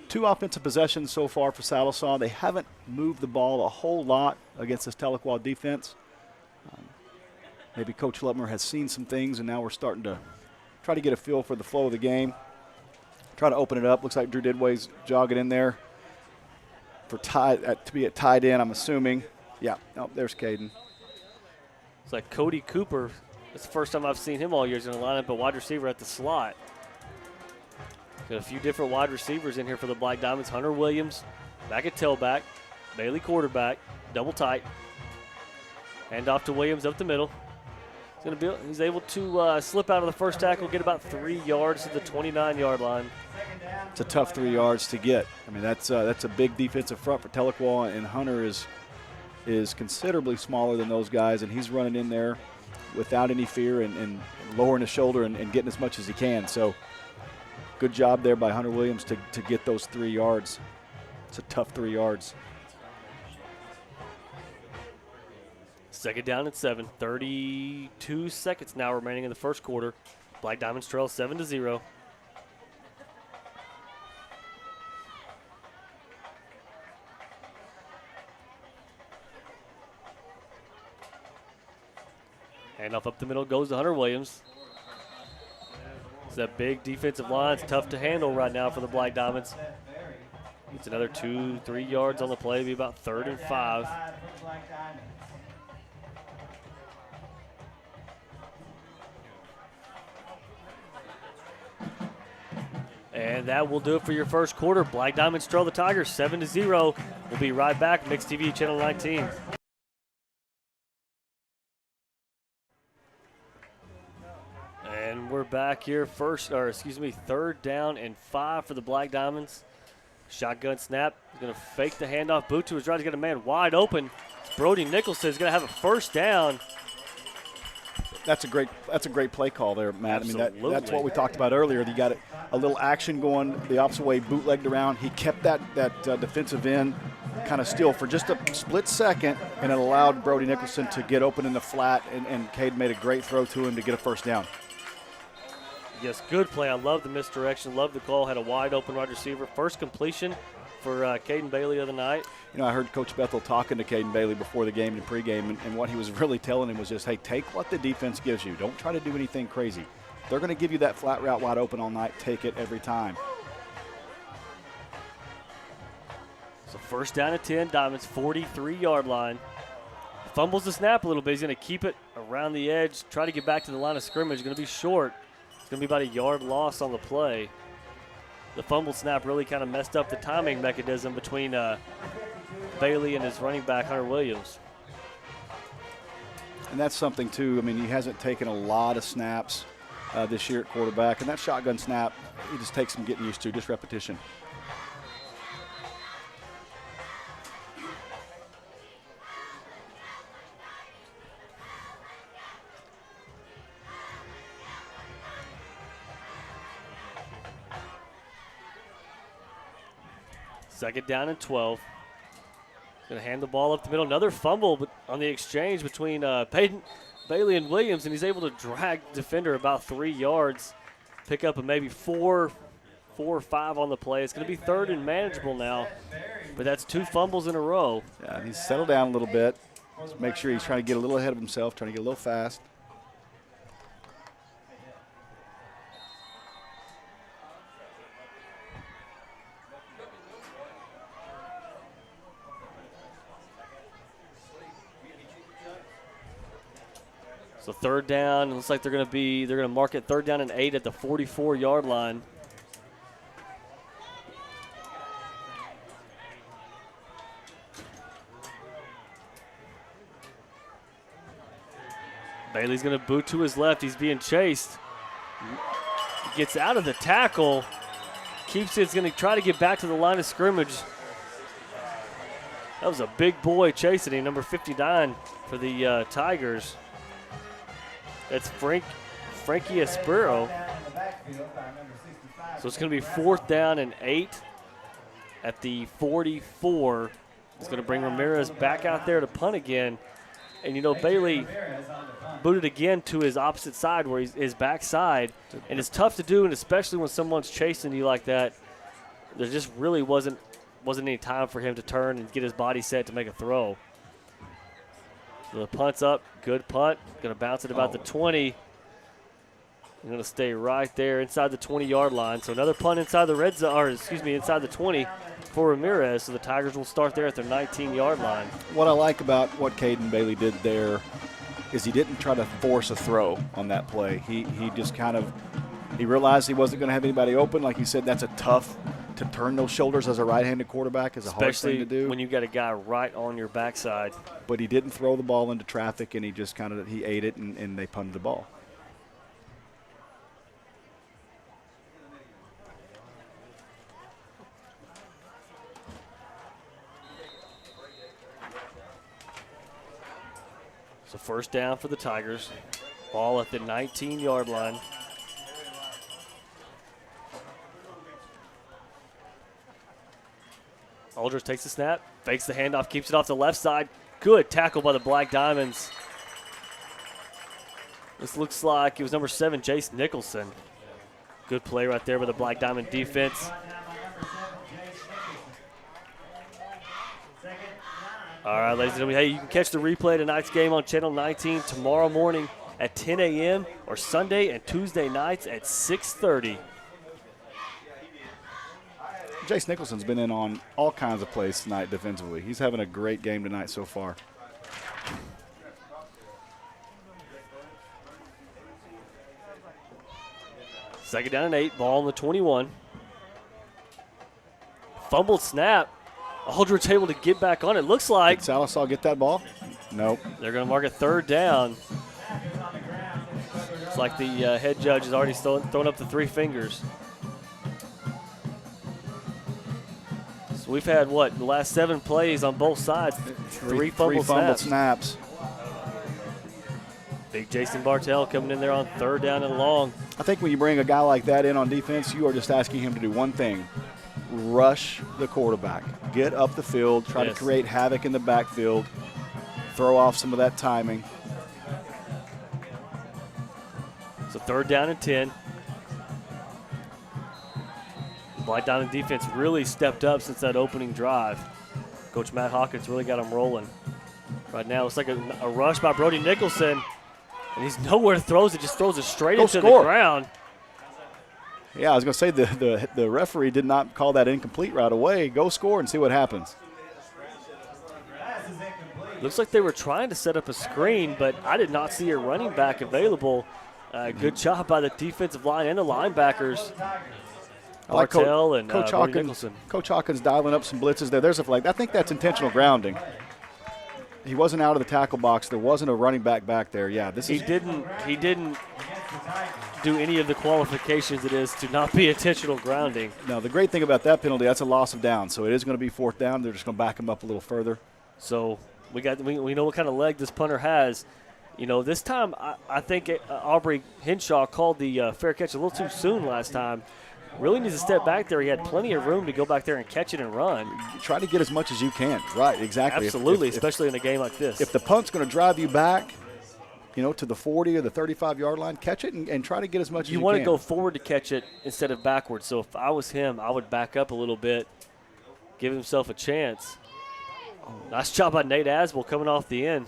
2 offensive possessions so far for Sallisaw. They haven't moved the ball a whole lot against this Tahlequah defense. Maybe Coach Lubner has seen some things, and now we're starting to try to get a feel for the flow of the game. Try to open it up. Looks like Drew Didway's jogging in there for to be at tight end, I'm assuming. Yeah, oh, there's Caden. It's like Cody Cooper. It's the first time I've seen him all year. He's going to line up a wide receiver at the slot. Got a few different wide receivers in here for the Black Diamonds. Hunter Williams back at tailback. Bailey quarterback. Double tight. Hand off to Williams up the middle. He's able to slip out of the first tackle, get about 3 yards to the 29-yard line. It's a tough 3 yards to get. I mean, that's a big defensive front for Tahlequah, and Hunter is considerably smaller than those guys, and he's running in there without any fear and lowering his shoulder and getting as much as he can. So good job there by Hunter Williams to get those 3 yards. It's a tough 3 yards. Second down and 7. 32 seconds now remaining in the first quarter. Black Diamonds trail 7-0. Handoff up the middle goes to Hunter Williams. It's that big defensive line. It's tough to handle right now for the Black Diamonds. It's another 2-3 yards on the play. It'll be about 3rd and 5. And that will do it for your first quarter. Black Diamonds trail the Tigers 7-0. We'll be right back. Mix TV Channel 19. And we're back here 3rd down and 5 for the Black Diamonds. Shotgun snap. He's going to fake the handoff. Boot to his right. He's got a man wide open. Brody Nicholson is going to have a first down. That's a great play call there, Matt. Absolutely. I mean, that's what we talked about earlier. You got a little action going the opposite way, bootlegged around. He kept that defensive end kind of still for just a split second, and it allowed Brody Nicholson to get open in the flat, and Cade made a great throw to him to get a first down. Yes, good play. I love the misdirection. Love the call. Had a wide open wide receiver. First completion for Caden Bailey of the night. You know, I heard Coach Bethel talking to Caden Bailey before the game and pregame, and what he was really telling him was just, hey, take what the defense gives you. Don't try to do anything crazy. They're going to give you that flat route wide open all night. Take it every time. So first down at 10, Diamonds 43-yard line. Fumbles the snap a little bit. He's going to keep it around the edge, try to get back to the line of scrimmage. Going to be short. It's going to be about a yard loss on the play. The fumble snap really kind of messed up the timing mechanism between Bailey and his running back, Hunter Williams. And that's something, too. I mean, he hasn't taken a lot of snaps this year at quarterback. And that shotgun snap, he just takes some getting used to, just repetition. Second down and 12. Going to hand the ball up the middle. Another fumble on the exchange between Bailey and Williams, and he's able to drag the defender about 3 yards, pick up a maybe 4 or 5 on the play. It's going to be 3rd and manageable now, but that's 2 fumbles in a row. Yeah, he's settled down a little bit. Just make sure he's trying to get a little ahead of himself, trying to get a little fast. So 3rd down, it looks like they're going to mark it 3rd down and 8 at the 44-yard line. Bailey's going to boot to his left. He's being chased. He gets out of the tackle. Keeps it. He's going to try to get back to the line of scrimmage. That was a big boy chasing him, number 59 for the Tigers. That's Frankie Espero. So it's going to be 4th down and 8 at the 44. It's going to bring Ramirez back out there to punt again. And, you know, Bailey booted again to his opposite side where he's his backside. And it's tough to do, and especially when someone's chasing you like that, there just really wasn't any time for him to turn and get his body set to make a throw. So the punt's up. Good punt. Going to bounce it about the 20. Going to stay right there inside the 20-yard line. So another punt inside the red zone, or excuse me, inside the 20 for Ramirez. So the Tigers will start there at their 19-yard line. What I like about what Caden Bailey did there is he didn't try to force a throw on that play. He just kind of he realized he wasn't going to have anybody open. Like he said, that's a tough to turn those shoulders as a right-handed quarterback is a hard thing to do. Especially when you've got a guy right on your backside. But he didn't throw the ball into traffic, and he just kind of he ate it, and they punted the ball. So first down for the Tigers. Ball at the 19-yard line. Aldridge takes the snap, fakes the handoff, keeps it off the left side. Good tackle by the Black Diamonds. This looks like it was number 7, Jace Nicholson. Good play right there by the Black Diamond defense. All right, ladies and gentlemen, hey, you can catch the replay of tonight's game on Channel 19 tomorrow morning at 10 a.m. or Sunday and Tuesday nights at 6:30. Jace Nicholson's been in on all kinds of plays tonight defensively. He's having a great game tonight so far. Second down and 8, ball on the 21. Fumbled snap. Aldridge able to get back on it. Looks like Did Sallisaw get that ball? Nope. they're going to mark a third down. It's like the head judge has already thrown up the 3 fingers. So we've had, what, the last 7 plays on both sides, 3 fumbled snaps. Big Jason Bartell coming in there on third down and long. I think when you bring a guy like that in on defense, you are just asking him to do one thing: rush the quarterback. Get up the field, try to create havoc in the backfield, throw off some of that timing. So third down and 10. The Black Diamond defense really stepped up since that opening drive. Coach Matt Hawkins really got them rolling. Right now it's like a rush by Brody Nicholson, and he's nowhere to throw it, just throws it straight into the ground. Yeah, I was going to say the referee did not call that incomplete right away. Go score and see what happens. Looks like they were trying to set up a screen, but I did not see a running back available. Good job by the defensive line and the linebackers. Bartell and Brody Nicholson. Coach Hawkins dialing up some blitzes there. There's a flag. I think that's intentional grounding. He wasn't out of the tackle box. There wasn't a running back there. Yeah, He didn't do any of the qualifications it is to not be intentional grounding. No, the great thing about that penalty, that's a loss of down. So it is going to be 4th down. They're just going to back him up a little further. So we know what kind of leg this punter has. You know, this time I think Aubrey Henshaw called the fair catch a little too soon last time. Really needs to step back there. He had plenty of room to go back there and catch it and run. Try to get as much as you can. Right, exactly. Absolutely, especially in a game like this. If the punt's going to drive you back, you know, to the 40 or the 35-yard line, catch it and try to get as much as you can. You want to go forward to catch it instead of backwards. So if I was him, I would back up a little bit, give himself a chance. Nice job by Nate Aswell coming off the end.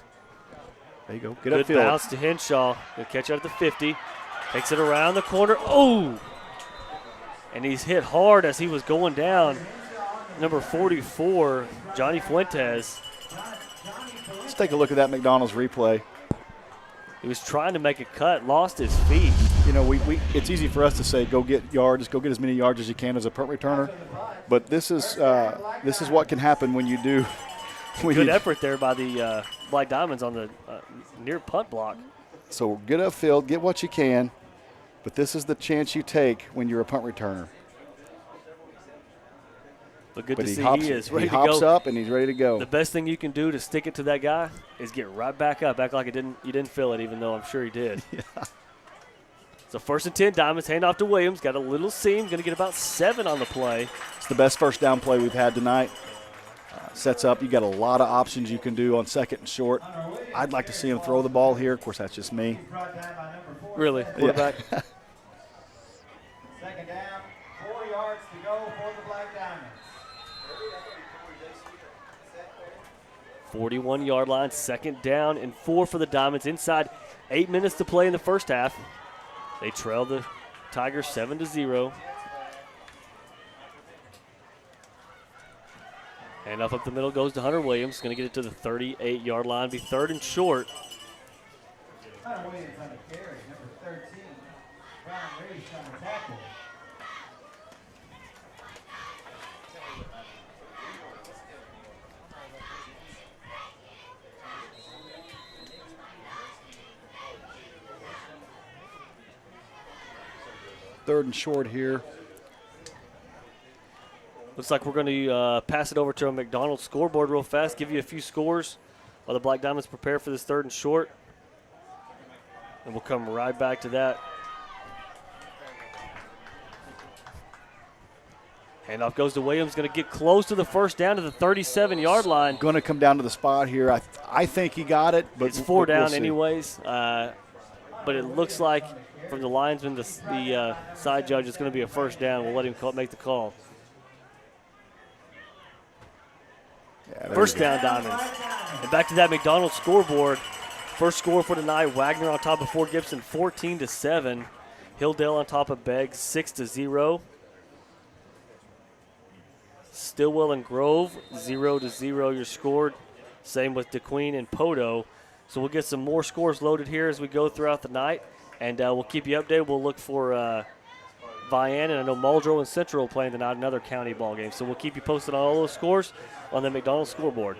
There you go. Get Good upfield. bounce to Henshaw. He'll catch it at the 50. Takes it around the corner. Oh! And he's hit hard as he was going down. Number 44, Johnny Fuentes. Let's take a look at that McDonald's replay. He was trying to make a cut, lost his feet. You know, it's easy for us to say go get yards, go get as many yards as you can as a punt returner, but this is what can happen when you do. Good effort there by the Black Diamonds on the near punt block. So get upfield, get what you can, but this is the chance you take when you're a punt returner. But good to he see hops, he is ready to go. He hops up and he's ready to go. The best thing you can do to stick it to that guy is get right back up, act like you didn't feel it, even though I'm sure he did. Yeah. So 1st and 10, Diamonds hand off to Williams. Got a little seam, going to get about 7 on the play. It's the best first down play we've had tonight. Sets up. You got a lot of options you can do on 2nd and short. I'd like to see him throw the ball here. Of course, that's just me. Really, quarterback. Yeah. 2nd down, 4 yards to go for the Black Diamonds. 41-yard line, 2nd down and 4 for the Diamonds. Inside 8 minutes to play in the first half. They trail the Tigers 7-0. And up the middle goes to Hunter Williams. Going to get it to the 38-yard line. Be 3rd and short. Hunter Williams on the carry, number 13. Brian Reese on the tackle. Third and short here. Looks like we're going to pass it over to a McDonald's scoreboard real fast, give you a few scores while the Black Diamonds prepare for this 3rd and short. And we'll come right back to that. Handoff goes to Williams, going to get close to the first down to the 37-yard line. Going to come down to the spot here. I think he got it, but It's 4 down see. anyways. But it looks like from the linesman, the side judge, it's going to be a 1st down. We'll let him make the call. Yeah, there 1st you go. down, Diamonds. And back to that McDonald's scoreboard. First score for tonight, Wagner on top of Fort Gibson, 14-7. Hilldale on top of Beggs, 6-0. Stillwell and Grove, 0-0. You're scored. Same with DeQueen and Podo. So we'll get some more scores loaded here as we go throughout the night, and we'll keep you updated. We'll look for Vian, and I know Muldrow and Central playing tonight, another county ball game. So we'll keep you posted on all those scores on the McDonald's scoreboard.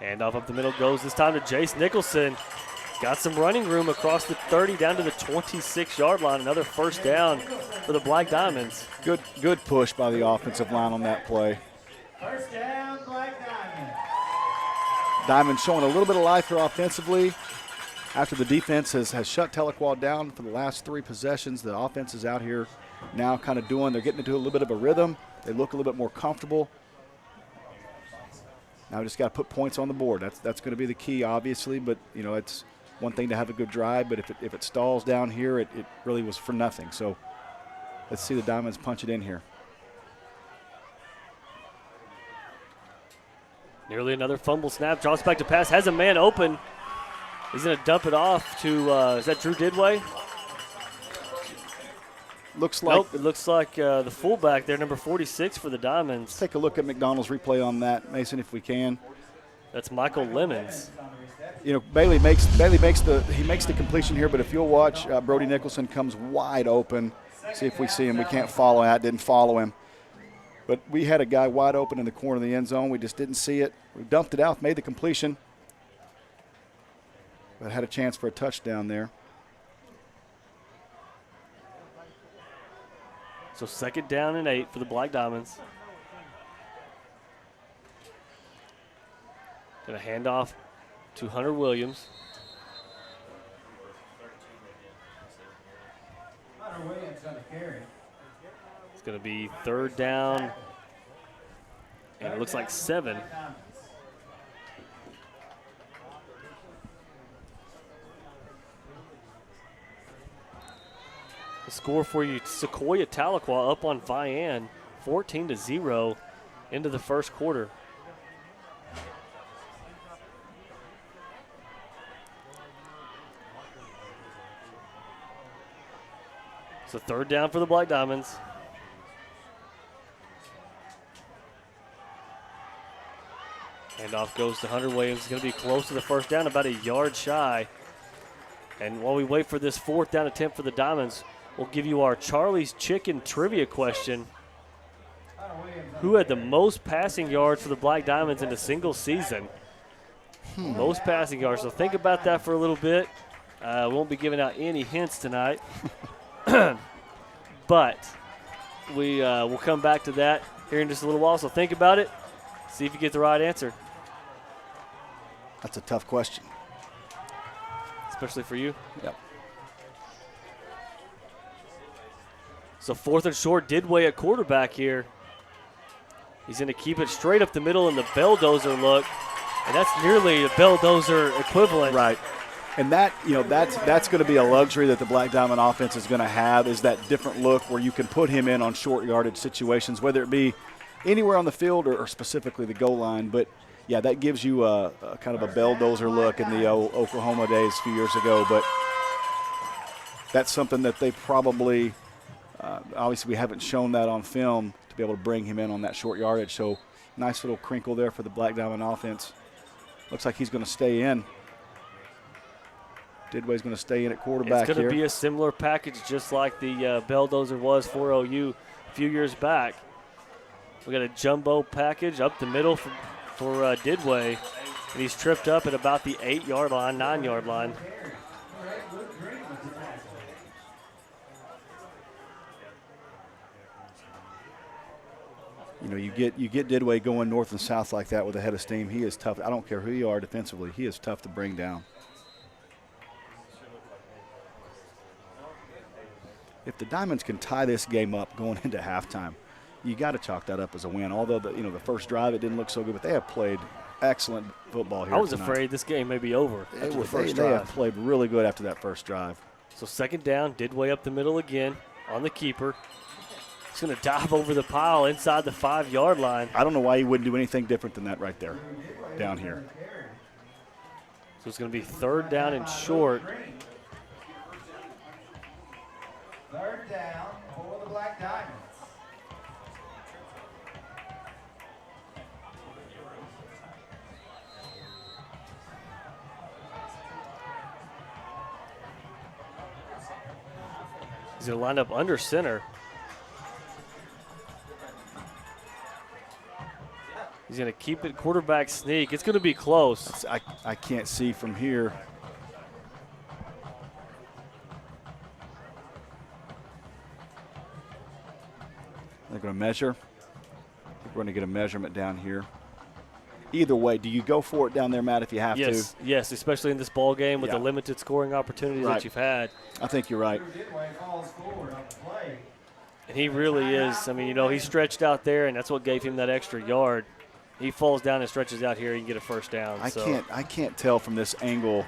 Handoff up the middle goes this time to Jace Nicholson. Got some running room across the 30 down to the 26-yard line. Another 1st down for the Black Diamonds. Good push by the offensive line on that play. 1st down, Black Diamonds. Diamond showing a little bit of life here offensively. After the defense has shut Tahlequah down for the last 3 possessions, the offense is out here now kind of they're getting into a little bit of a rhythm. They look a little bit more comfortable. Now we just got to put points on the board. That's going to be the key, obviously, but, you know, it's one thing to have a good drive, but if it stalls down here, it really was for nothing. So let's see the Diamonds punch it in here. Nearly another fumble snap. Draws back to pass. Has a man open. He's going to dump it off to, is that Drew Didway? Looks like. Nope, it looks like the fullback there, number 46 for the Diamonds. Take a look at McDonald's replay on that, Mason, if we can. That's Michael Lemons. You know, Bailey makes the completion here, but if you'll watch, Brody Nicholson comes wide open. See if we see him. We can't follow that. Didn't follow him. But we had a guy wide open in the corner of the end zone. We just didn't see it. We dumped it out, made the completion, but had a chance for a touchdown there. So 2nd down and 8 for the Black Diamonds. Going to hand off to Hunter Williams. Hunter Williams on the carry. It's going to be 3rd down, and it looks like 7. The score for you, Sequoia Tahlequah up on Vian, 14-0 into the first quarter. So 3rd down for the Black Diamonds. Handoff goes to Hunter Williams. It's going to be close to the 1st down, about a yard shy. And while we wait for this 4th down attempt for the Diamonds, we'll give you our Charlie's Chicken trivia question. Who had the most passing yards for the Black Diamonds in a single season? Most passing yards. So think about that for a little bit. We won't be giving out any hints tonight. But we'll come back to that here in just a little while. So think about it. See if you get the right answer. That's a tough question. Especially for you. Yep. So 4th and short, Didway at quarterback here. He's going to keep it straight up the middle in the belldozer look, and that's nearly a belldozer equivalent. Right. And that, that's going to be a luxury that the Black Diamond offense is going to have, is that different look where you can put him in on short yardage situations, whether it be anywhere on the field or specifically the goal line. But, yeah, that gives you a kind of a belldozer look in the Oklahoma days a few years ago. But that's something that they probably obviously we haven't shown that on film to be able to bring him in on that short yardage. So nice little crinkle there for the Black Diamond offense. Looks like he's going to stay in. Didway's going to stay in at quarterback here. It's going to be a similar package just like the belldozer was for OU a few years back. We got a jumbo package up the middle for Didway, and he's tripped up at about the 8-yard line, 9-yard line. You get Didway going north and south like that with a head of steam. He is tough. I don't care who you are defensively. He is tough to bring down. If the Diamonds can tie this game up going into halftime, you got to chalk that up as a win. Although the first drive it didn't look so good, but they have played excellent football here. I was tonight. afraid this game may be over after the first they drive. have played really good after that first drive. So 2nd down, Didway up the middle again on the keeper. He's going to dive over the pile inside the 5-yard line. I don't know why he wouldn't do anything different than that right there, down here. So it's going to be 3rd down and short. 3rd down for the Black Diamonds. He's going to line up under center. He's going to keep it quarterback sneak. It's going to be close. I can't see from here. They're going to measure. We're going to get a measurement down here. Either way, do you go for it down there, Matt, if you have to? Yes, especially in this ball game with the limited scoring opportunities that you've had. I think you're right. And he really is. I mean, he's stretched out there, and that's what gave him that extra yard. He falls down and stretches out here, he can get a 1st down. I can't tell from this angle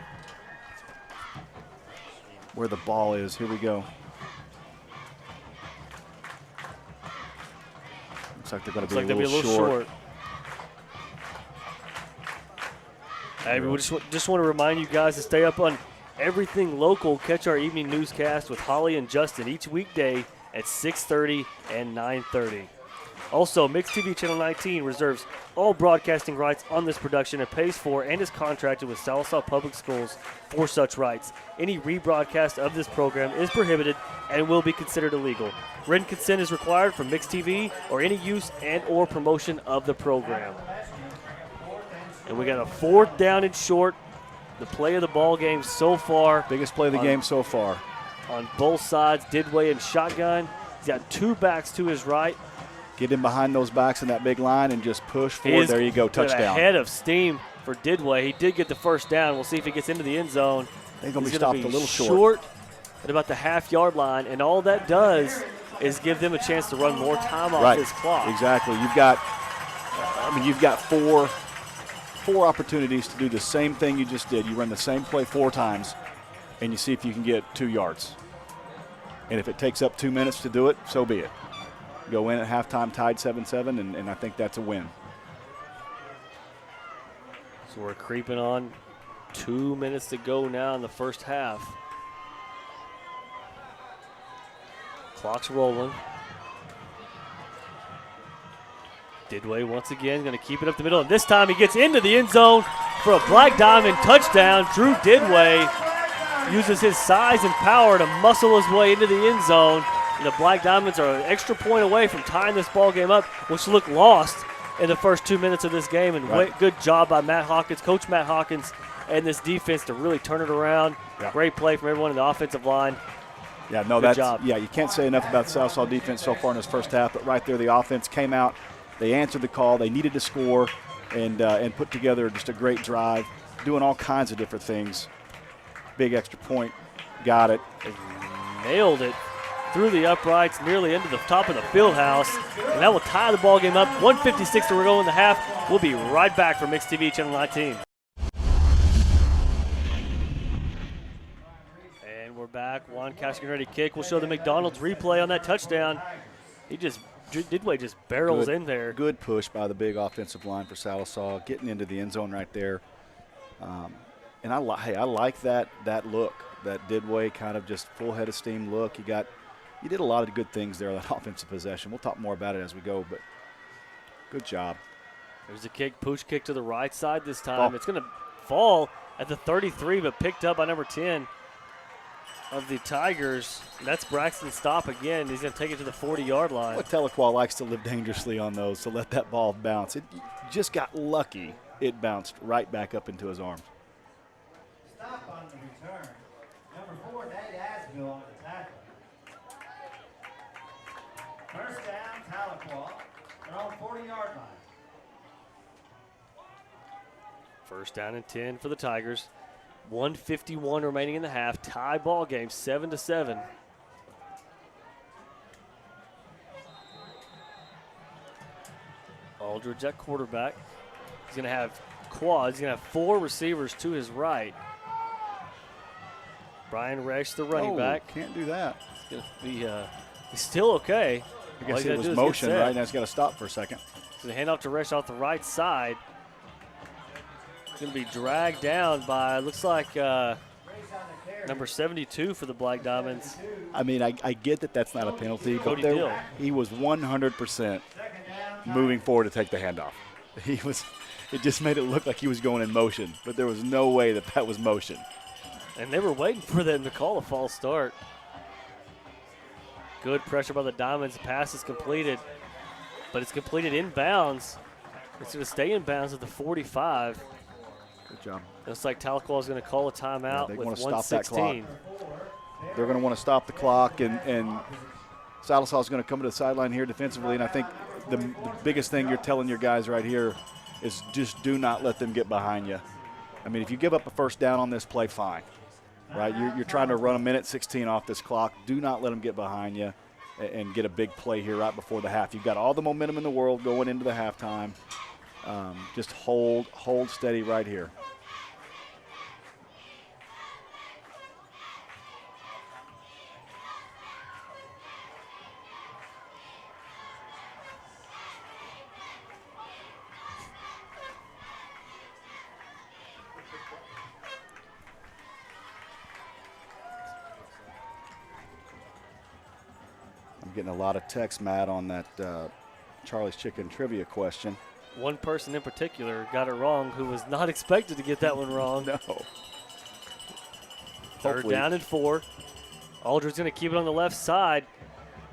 where the ball is. Here we go. Looks like they're going to be a little short. Hey, we just want to remind you guys to stay up on everything local. Catch our evening newscast with Holly and Justin each weekday at 6:30 and 9:30. Also, Mix TV Channel 19 reserves all broadcasting rights on this production and pays for and is contracted with Sallisaw Public Schools for such rights. Any rebroadcast of this program is prohibited and will be considered illegal. Written consent is required from Mix TV or any use and or promotion of the program. And we got a 4th down and short. The play of the ball game so far. Biggest play of the game so far. On both sides, Didway and shotgun. He's got 2 backs to his right. Get in behind those backs in that big line and just push forward. There you go, touchdown. Ahead of steam for Didway. He did get the 1st down. We'll see if he gets into the end zone. They're going to be stopped a little short at about the half-yard line, and all that does is give them a chance to run more time off this clock. Exactly. You've got four opportunities to do the same thing you just did. You run the same play 4 times, and you see if you can get 2 yards. And if it takes up 2 minutes to do it, so be it. Go in at halftime tied 7-7, and I think that's a win. So we're creeping on 2 minutes to go now in the first half. Clock's rolling. Didway once again going to keep it up the middle, and this time he gets into the end zone for a Black Diamond touchdown. Drew Didway uses his size and power to muscle his way into the end zone. And the Black Diamonds are an extra point away from tying this ball game up, which looked lost in the first 2 minutes of this game. And good job by Matt Hawkins, Coach Matt Hawkins, and this defense to really turn it around. Yeah. Great play from everyone in the offensive line. Yeah, no, good job. Yeah, you can't say enough about the Sallisaw defense so far in this first half, but right there the offense came out. They answered the call. They needed to score and put together just a great drive. doing all kinds of different things. Big extra point, got it. Nailed it through the uprights, nearly into the top of the field house, and that will tie the ball game up. 1:56 to go in the half. We'll be right back for Mix TV Channel 19. And we're back. Juan Cash getting ready to kick. We'll show the McDonald's replay on that touchdown. Didway just barrels in there. Good push by the big offensive line for Sallisaw, getting into the end zone right there. And I like that look, that Didway kind of just full head of steam look. You did a lot of good things there on that offensive possession. We'll talk more about it as we go, but good job. There's a kick, pooch kick to the right side this time. It's going to fall at the 33, but picked up by number 10 of the Tigers. That's Braxton Stop again. He's going to take it to the 40-yard line. Well, Tahlequah likes to live dangerously on those, so let that ball bounce. It just got lucky. It bounced right back up into his arms. Stop on the return. Number 4, Nate Asbill on the tackle. First down, Tahlequah. They're on 40-yard line. First down and 10 for the Tigers. 1:51 remaining in the half. Tie ball game, 7-7. Aldridge at quarterback. He's going to have quads. He's going to have 4 receivers to his right. Brian Resch, the running back. Can't do that. He's going to be he's still okay. I guess it was motion, right? Now he's got to stop for a second. He's going to hand off to Resch off the right side. He's going to be dragged down by, looks like, number 72 for the Black Diamonds. I mean, I get that that's not a penalty, but Cody Dill. He was 100% moving forward to take the handoff. It just made it look like he was going in motion, but there was no way that was motion. And they were waiting for them to call a false start. Good pressure by the Diamonds. Pass is completed, but it's completed inbounds. It's going to stay inbounds at the 45. Good job. Looks like Tahlequah is going to call a timeout they with want to stop that clock. 1:16. They're going to want to stop the clock, and Sallisaw is going to come to the sideline here defensively. And I think the biggest thing you're telling your guys right here is just do not let them get behind you. I mean, if you give up a first down on this play, fine, right? You're trying to run 1:16 off this clock. Do not let them get behind you and get a big play here right before the half. You've got all the momentum in the world going into the halftime. Just hold steady right here. I'm getting a lot of text, Matt, on that Charlie's Chicken trivia question. One person in particular got it wrong who was not expected to get that one wrong. No. Third down and 4. Aldridge's going to keep it on the left side.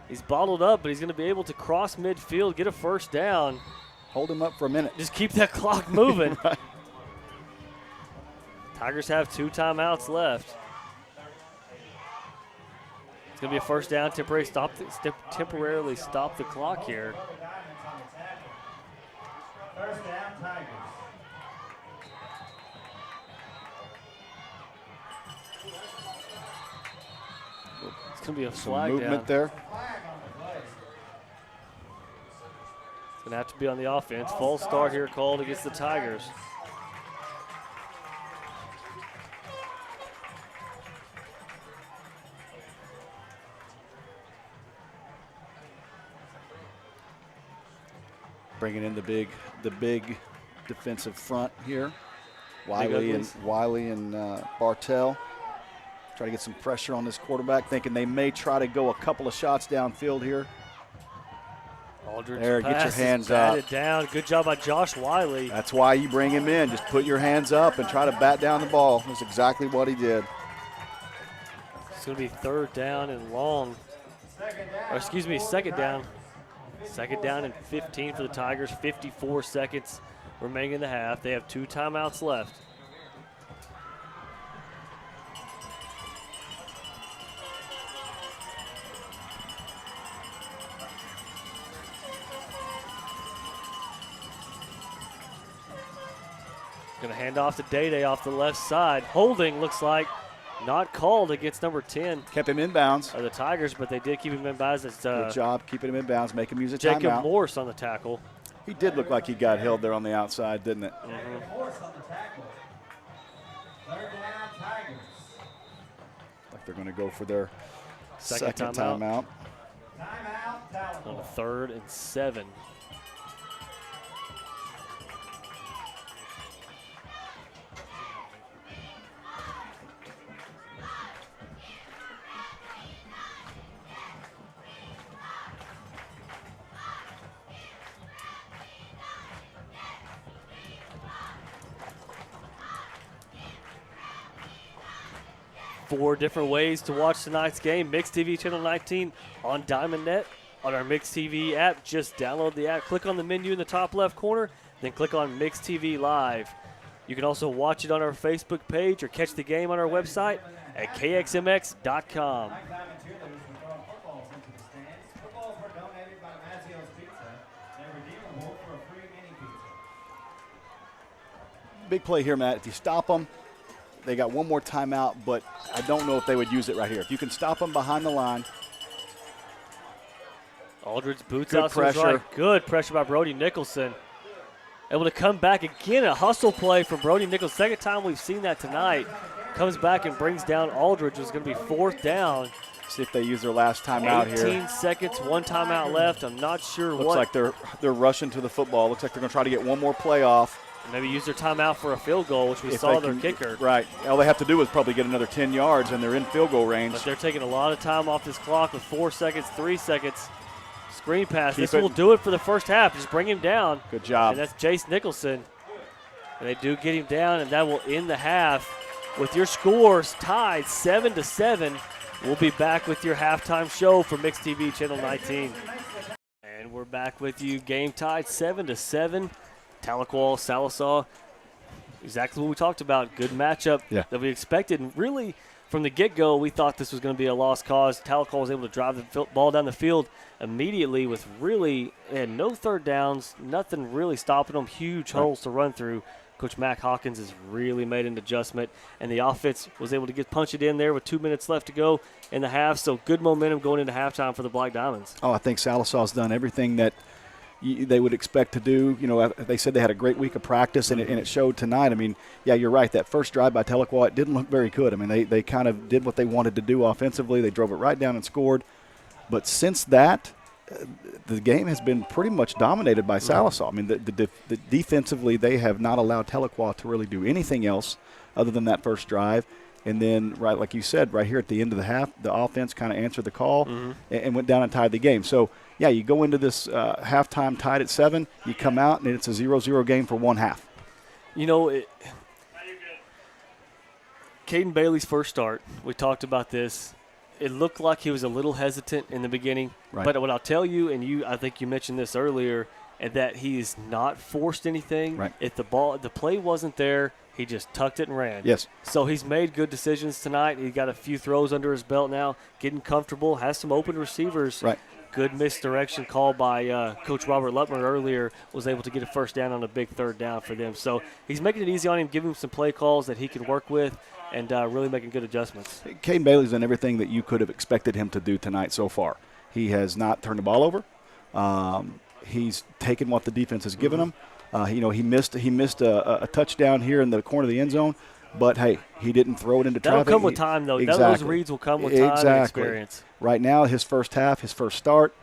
He's bottled up, but he's going to be able to cross midfield, get a first down. Hold him up for a minute. Just keep that clock moving. Right. Tigers have 2 timeouts left. It's going to be a first down, temporarily stop the clock here. First down, Tigers. It's going to be a Some flag movement down. there. It's going to have to be on the offense. False start here called against the Tigers. Bringing in the big defensive front here. Wiley and Bartell try to get some pressure on this quarterback, thinking they may try to go a couple of shots downfield here. Aldridge there, get your hands up. Down. Good job by Josh Wiley. That's why you bring him in. Just put your hands up and try to bat down the ball. That's exactly what he did. It's going to be third down and long. Second down. Second down and 15 for the Tigers. 54 seconds remaining in the half. They have 2 timeouts left. Going to hand off to Day off the left side. Holding looks like not called against number 10 Kept him inbounds. of the Tigers, but they did keep him in bounds. It's Good job keeping him inbounds, make him use a Jacob timeout. Morse on the tackle. He did look like he got held there on the outside, didn't it? Force on the tackle. Third down, Tigers. Like they're going to go for their Second second timeout. timeout. On Tahlequah. a 3rd and 7. Four different ways to watch tonight's game. Mix TV Channel 19 on DiamondNet, on our Mix TV app. Just download the app, click on the menu in the top left corner, then click on Mix TV Live. You can also watch it on our Facebook page or catch the game on our website at kxmx.com. Black Diamond cheerleaders were throwing footballs into the stands. Footballs were donated by Mazzio's Pizza. They're redeemable for a free mini pizza. Big play here, Matt. If you stop them, they got one more timeout, but I don't know if they would use it right here. If you can stop them behind the line. Aldridge boots Good out to his pressure. right. Good pressure by Brody Nicholson. Able to come back again. A hustle play from Brody Nicholson. Second time we've seen that tonight. Comes back and brings down Aldridge. It's going to be 4th down. See if they use their last timeout 18 here. seconds, one timeout left. I'm not sure Looks what. like they're rushing to the football. Looks like they're going to try to get one more play off. Maybe use their timeout for a field goal, which we If saw they their can- kicker. Right. All they have to do is probably get another 10 yards, and they're in field goal range. But they're taking a lot of time off this clock with 4 seconds, 3 seconds. Screen pass. Keep This it. will do it for the first half. Just bring him down. Good job. And that's Jace Nicholson. And they do get him down, and that will end the half. With your scores tied 7-7, we'll be back with your halftime show for Mix TV Channel 19. And we're back with you. Game tied 7-7. Tahlequah, Sallisaw. Exactly what we talked about. Good matchup that we expected. And really, from the get-go, we thought this was going to be a lost cause. Tahlequah was able to drive the ball down the field immediately with really no third downs, nothing really stopping them, huge holes to run through. Coach Mac Hawkins has really made an adjustment, and the offense was able to punch it in there with 2 minutes left to go in the half. So good momentum going into halftime for the Black Diamonds. Oh, I think Sallisaw's done everything that they would expect to do. You know, they said they had a great week of practice, and it showed tonight. I mean, yeah, you're right. That first drive by Tahlequah, it didn't look very good. I mean, they kind of did what they wanted to do offensively. They drove it right down and scored. But since that, the game has been pretty much dominated by Sallisaw. I mean, the defensively, they have not allowed Tahlequah to really do anything else other than that first drive. And then, right, like you said, right here at the end of the half, the offense kind of answered the call and went down and tied the game. So, yeah, you go into this halftime tied at 7, you come out, and it's a 0-0 game for one half. You know, Caden Bailey's first start, we talked about this. It looked like he was a little hesitant in the beginning. Right. But what I'll tell you, and I think you mentioned this earlier, and that he's not forced anything. Right. If the play wasn't there, he just tucked it and ran. Yes. So he's made good decisions tonight. He got a few throws under his belt now, getting comfortable, has some open receivers. Right. Good misdirection call by Coach Robert Lutmer earlier, was able to get a first down on a big third down for them. So he's making it easy on him, giving him some play calls that he can work with, and really making good adjustments. Caden Bailey's done everything that you could have expected him to do tonight so far. He has not turned the ball over. He's taken what the defense has given him. He missed a touchdown here in the corner of the end zone, but hey, he didn't throw it into That'll traffic. come with time, though. Exactly. Those reads will come with time and experience. Right now, his first half, his first start,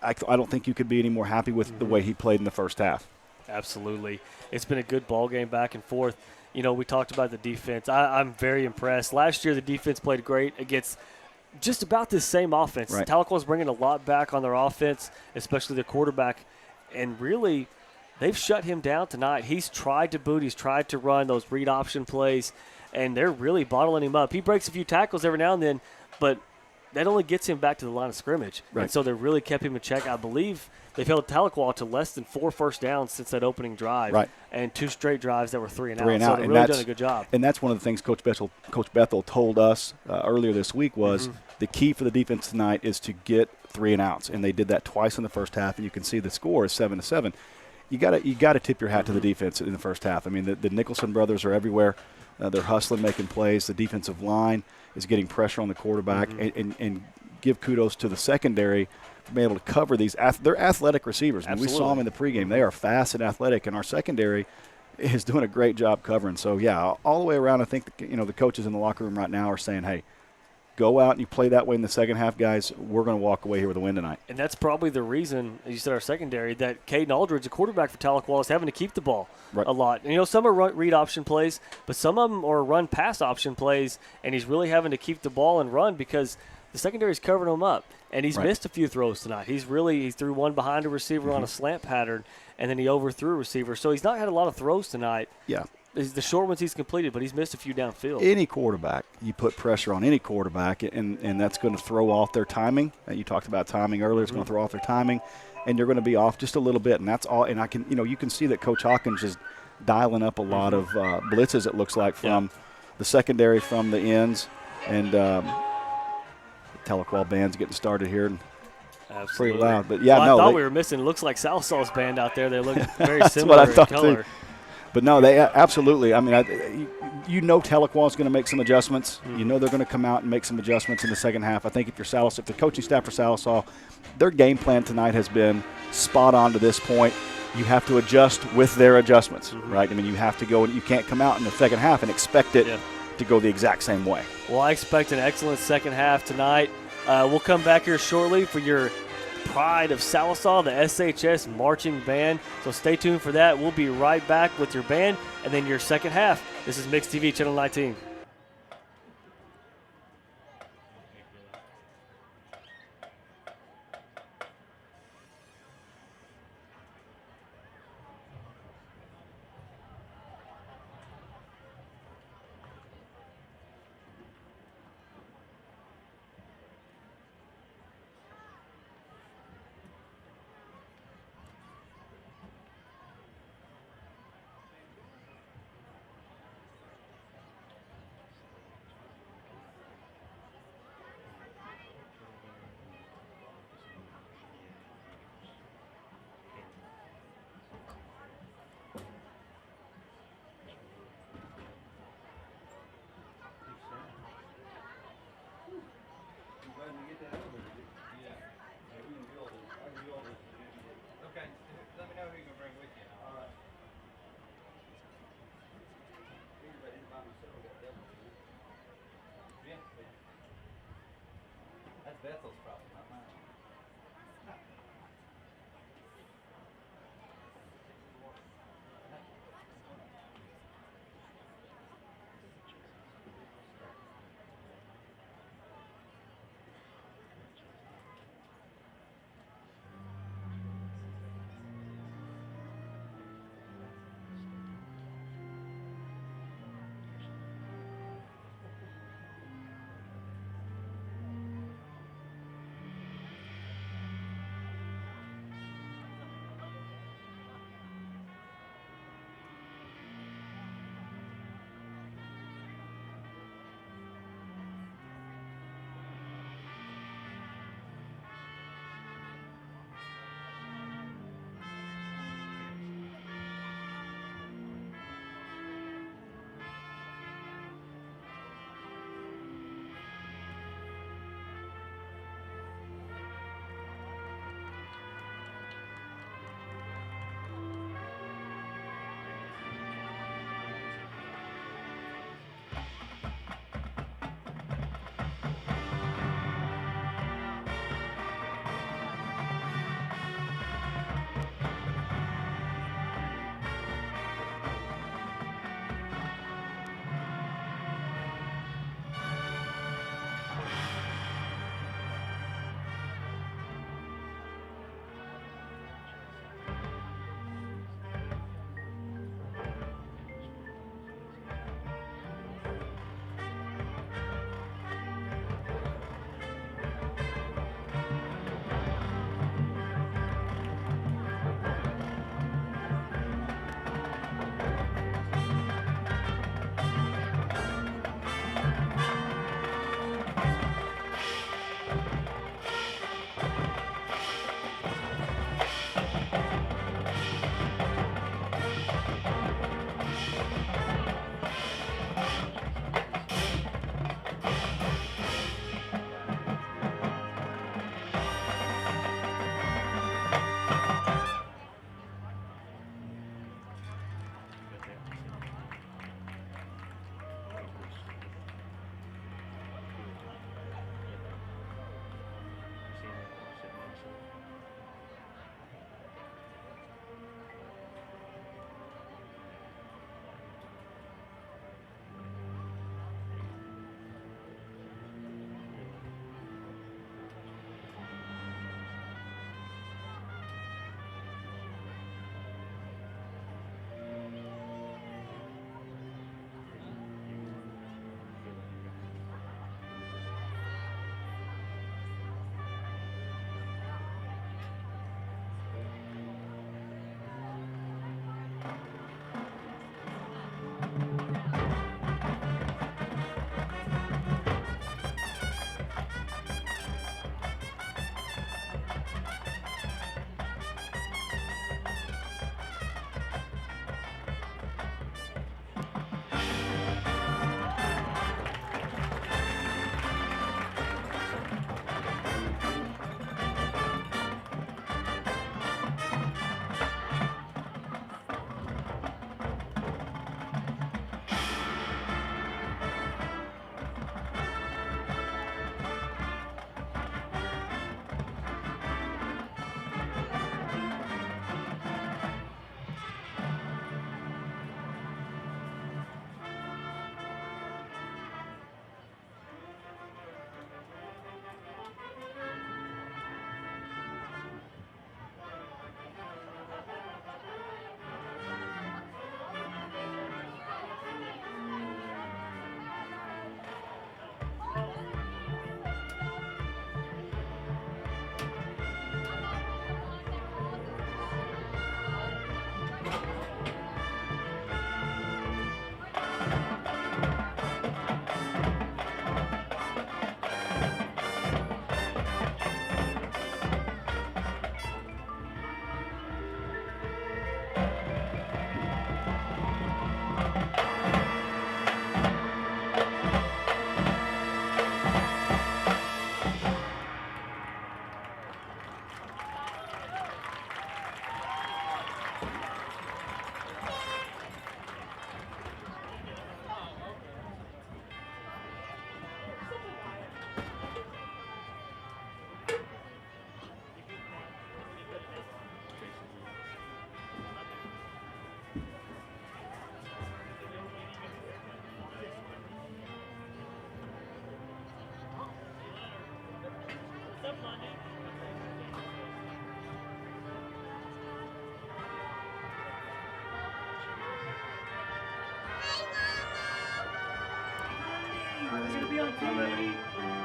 I don't think you could be any more happy with the way he played in the first half. Absolutely. It's been a good ball game back and forth. You know, we talked about the defense. I'm very impressed. Last year, the defense played great against just about this same offense. Right. Tahlequah's bringing a lot back on their offense, especially the quarterback. And really, they've shut him down tonight. He's tried to boot. He's tried to run those read option plays, and they're really bottling him up. He breaks a few tackles every now and then, but that only gets him back to the line of scrimmage. Right. And so they really kept him in check. I believe they've held Tahlequah to less than 4 first downs since that opening drive. Right. And 2 straight drives that were 3 and out. 3 and So out. they've And really done a good job. And that's one of the things Coach Bethel told us earlier this week was the key for the defense tonight is to get 3 and outs. And they did that twice in the first half, and you can see the score is 7-7. you gotta tip your hat to the defense in the first half. I mean, the Nicholson brothers are everywhere. They're hustling, making plays. The defensive line is getting pressure on the quarterback, and give kudos to the secondary for being able to cover these. They're athletic receivers. I mean, we saw them in the pregame. They are fast and athletic, and our secondary is doing a great job covering. So, yeah, all the way around, I think the coaches in the locker room right now are saying, hey, go out and you play that way in the second half, guys. We're going to walk away here with a win tonight. And that's probably the reason, as you said, our secondary, that Caden Aldridge, the quarterback for Tahlequah, is having to keep the ball a lot. And, some are read option plays, but some of them are run pass option plays, and he's really having to keep the ball and run because the secondary's covering him up. And he's missed a few throws tonight. He threw one behind a receiver on a slant pattern, and then he overthrew a receiver. So he's not had a lot of throws tonight. Yeah. The short ones he's completed, but he's missed a few downfield. Any quarterback, you put pressure on any quarterback, and that's going to throw off their timing. You talked about timing earlier. It's going to throw off their timing, and you're going to be off just a little bit. And that's all. And you can see that Coach Hawkins is dialing up a lot of blitzes, it looks like, from the secondary, from the ends. And Tahlequah band's getting started here. And Absolutely. Pretty loud. But, I thought we were missing. It looks like Sallisaw's band out there. They look very similar what I thought in color. Too. But, no, they absolutely. I mean, Tahlequah is going to make some adjustments. They're going to come out and make some adjustments in the second half. I think if the coaching staff for Sallisaw, their game plan tonight has been spot on to this point. You have to adjust with their adjustments, right? I mean, you have to go and you can't come out in the second half and expect it to go the exact same way. Well, I expect an excellent second half tonight. We'll come back here shortly for your Pride of Sallisaw, the SHS marching band. So stay tuned for that. We'll be right back with your band and then your second half. This is Mix TV Channel 19.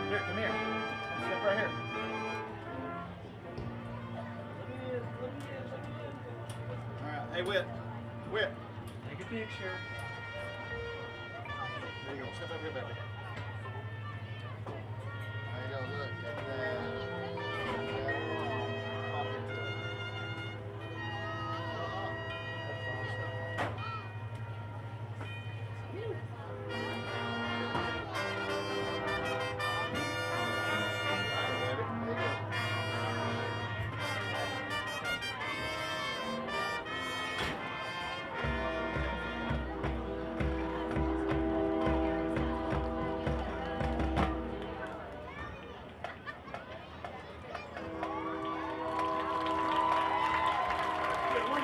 Here, come here. Step right here. All right. Hey, Whit. Take a picture. There you go. Step over here, baby. There you go. Look at that. Pop into it.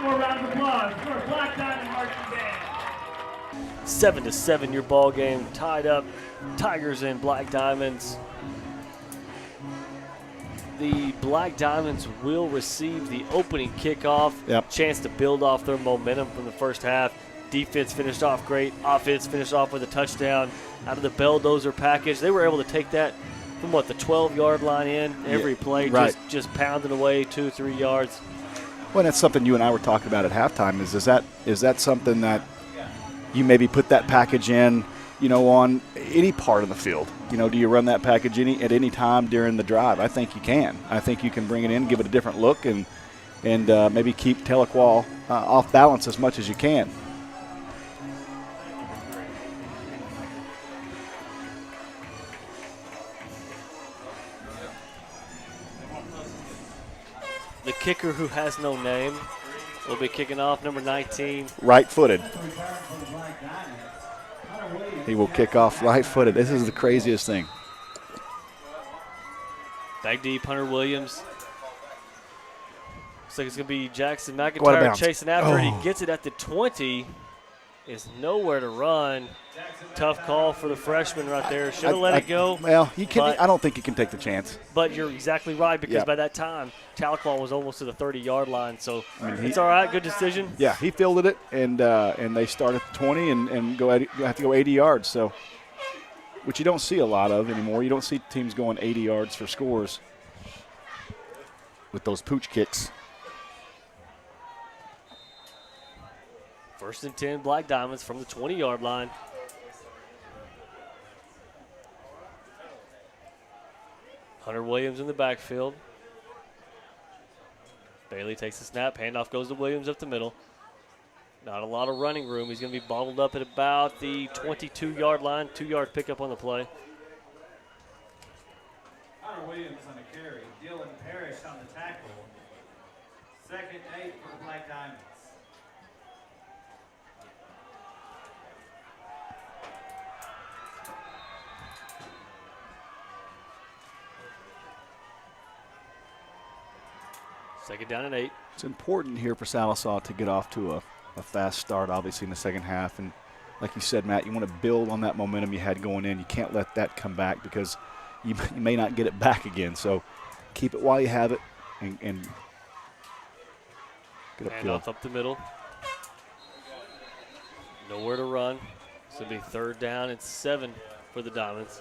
More round of applause for Black Diamond Marching Band. 7-7 your ball game, tied up. Tigers and Black Diamonds. The Black Diamonds will receive the opening kickoff. Yep. Chance to build off their momentum from the first half. Defense finished off great. Offense finished off with a touchdown out of the Belldozer package. They were able to take that from the 12-yard line in every play, right. just pounding away 2-3 yards. Well, that's something you and I were talking about at halftime. Is that something that you maybe put that package in, on any part of the field? Do you run that package at any time during the drive? I think you can. I think you can bring it in, give it a different look, and maybe keep Tahlequah off balance as much as you can. The kicker, who has no name, will be kicking off, number 19. Right-footed. He will kick off right-footed. This is the craziest thing. Back deep, Hunter Williams. Looks like it's going to be Jackson Go out of McIntyre bounds. chasing after it. Oh. He gets it at the 20. Is nowhere to run. Tough call for the freshman right there. Should have let it go. Well, I don't think he can take the chance. But you're exactly right, because Yeah. by that time, Tahlequah was almost to the 30-yard line. So it's all right. Good decision. Yeah, he fielded it, and they start at the 20 and have to go 80 yards. So, which you don't see a lot of anymore. You don't see teams going 80 yards for scores with those pooch kicks. 1st and 10, Black Diamonds from the 20-yard line. Hunter Williams in the backfield. Bailey takes the snap. Handoff goes to Williams up the middle. Not a lot of running room. He's going to be bottled up at about the 22-yard line. 2-yard pickup on the play. Hunter Williams on the carry. Dylan Parrish on the tackle. 2nd and 8 for the Black Diamonds. Second down and 8. It's important here for Sallisaw to get off to a fast start, obviously, in the second half. And like you said, Matt, you want to build on that momentum you had going in. You can't let that come back, because you may not get it back again. So keep it while you have it and get upfield. Handoff up the middle. Nowhere to run. It's going to be 3rd down and 7 for the Diamonds.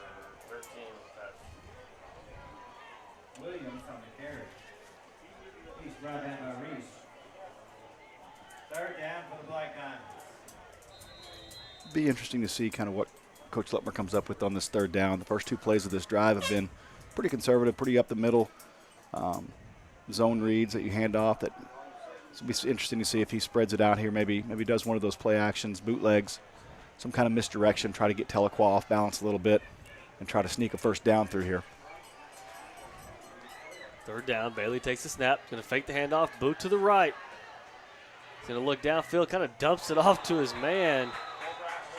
brought down by Reese. Third down for the Black Diamonds. Be interesting to see kind of what Coach Lutmer comes up with on this third down. The first 2 plays of this drive have been pretty conservative, pretty up the middle. Zone reads that you hand off. That it'll be interesting to see if he spreads it out here. Maybe does one of those play actions, bootlegs, some kind of misdirection, try to get Tahlequah off balance a little bit, and try to sneak a first down through here. Third down, Bailey takes the snap, going to fake the handoff, boot to the right. He's going to look downfield, kind of dumps it off to his man,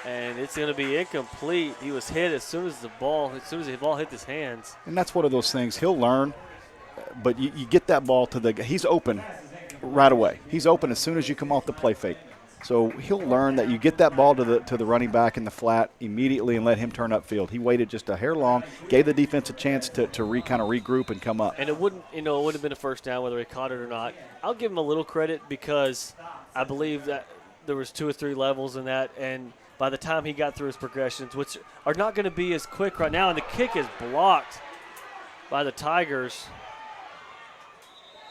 and it's going to be incomplete. He was hit as soon as the ball hit his hands. And that's one of those things he'll learn, but you get that ball to the – he's open right away. He's open as soon as you come off the play fake. So he'll learn that you get that ball to the running back in the flat immediately and let him turn upfield. He waited just a hair long, gave the defense a chance to kind of regroup and come up. And it wouldn't have been a first down whether he caught it or not. I'll give him a little credit because I believe that there was 2 or 3 levels in that, and by the time he got through his progressions, which are not going to be as quick right now, and the kick is blocked by the Tigers.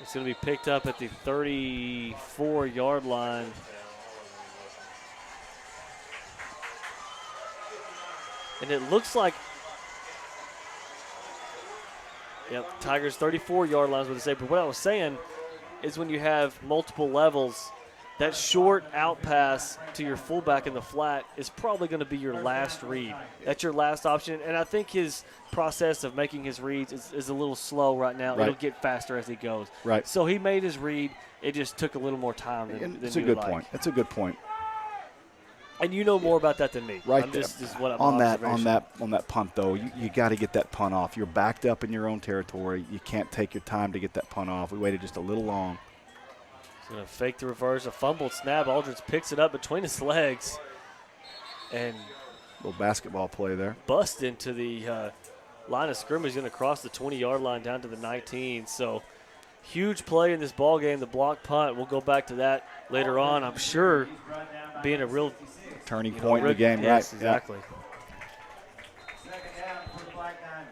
It's going to be picked up at the 34-yard line. And it looks like, Tigers 34-yard lines with the say. But what I was saying is when you have multiple levels, that short out pass to your fullback in the flat is probably going to be your last read. That's your last option. And I think his process of making his reads is a little slow right now. Right. It'll get faster as he goes. Right. So he made his read. It just took a little more time than It's a good point. It's a good point. And you know more about that than me. Right I'm there. just what I'm on that punt though, you got to get that punt off. You're backed up in your own territory. You can't take your time to get that punt off. We waited just a little long. He's going to fake the reverse, a fumbled snap. Aldridge picks it up between his legs and Little basketball play there. bust into the line of scrimmage. Going to cross the 20-yard line down to the 19. So huge play in this ball game, the block punt. We'll go back to that later on, I'm sure, being a real turning point in the game. Yes, right. exactly. Second down for the Black Diamonds.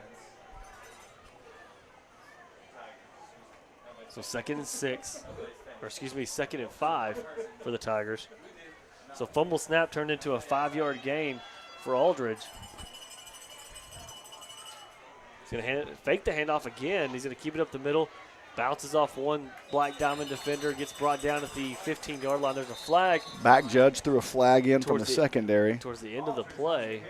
So 2nd and 6, or excuse me, 2nd and 5 for the Tigers. So fumble snap turned into a 5-yard gain for Aldridge. He's going to fake the handoff again. He's going to keep it up the middle. Bounces off one Black Diamond defender, gets brought down at the 15-yard line. There's a flag. Back judge threw a flag in from the secondary. Towards the end of the play.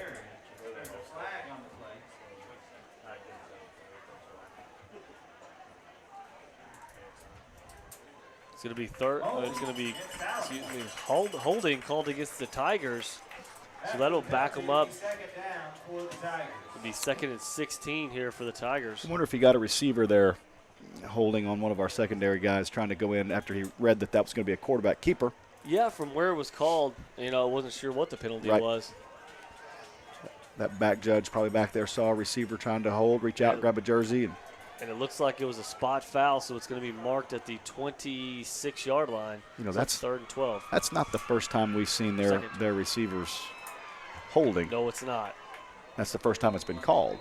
It's going to be holding called against the Tigers. So that'll back them up. It'll be 2nd and 16 here for the Tigers. I wonder if he got a receiver there holding on one of our secondary guys trying to go in after he read that was going to be a quarterback keeper. Yeah, from where it was called, I wasn't sure what the penalty was. That back judge probably back there saw a receiver trying to hold, reach out, grab a jersey. And it looks like it was a spot foul, so it's going to be marked at the 26-yard line. So that's 3rd and 12. That's not the first time we've seen their receivers holding. No, it's not. That's the first time it's been called.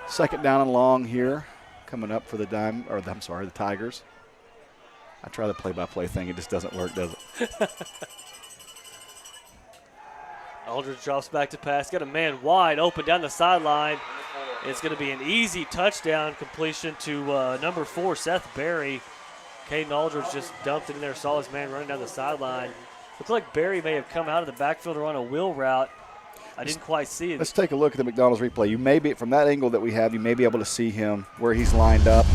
2nd down and long here, coming up for the Tigers. I try the play-by-play thing. It just doesn't work, does it? Aldridge drops back to pass. Got a man wide open down the sideline. It's going to be an easy touchdown completion to number 4, Seth Berry. Caden Aldridge just dumped it in there, saw his man running down the sideline. Looked like Berry may have come out of the backfield or on a wheel route. I didn't quite see it. Let's take a look at the McDonald's replay. You may be, from that angle that we have, you may be able to see him where he's lined up.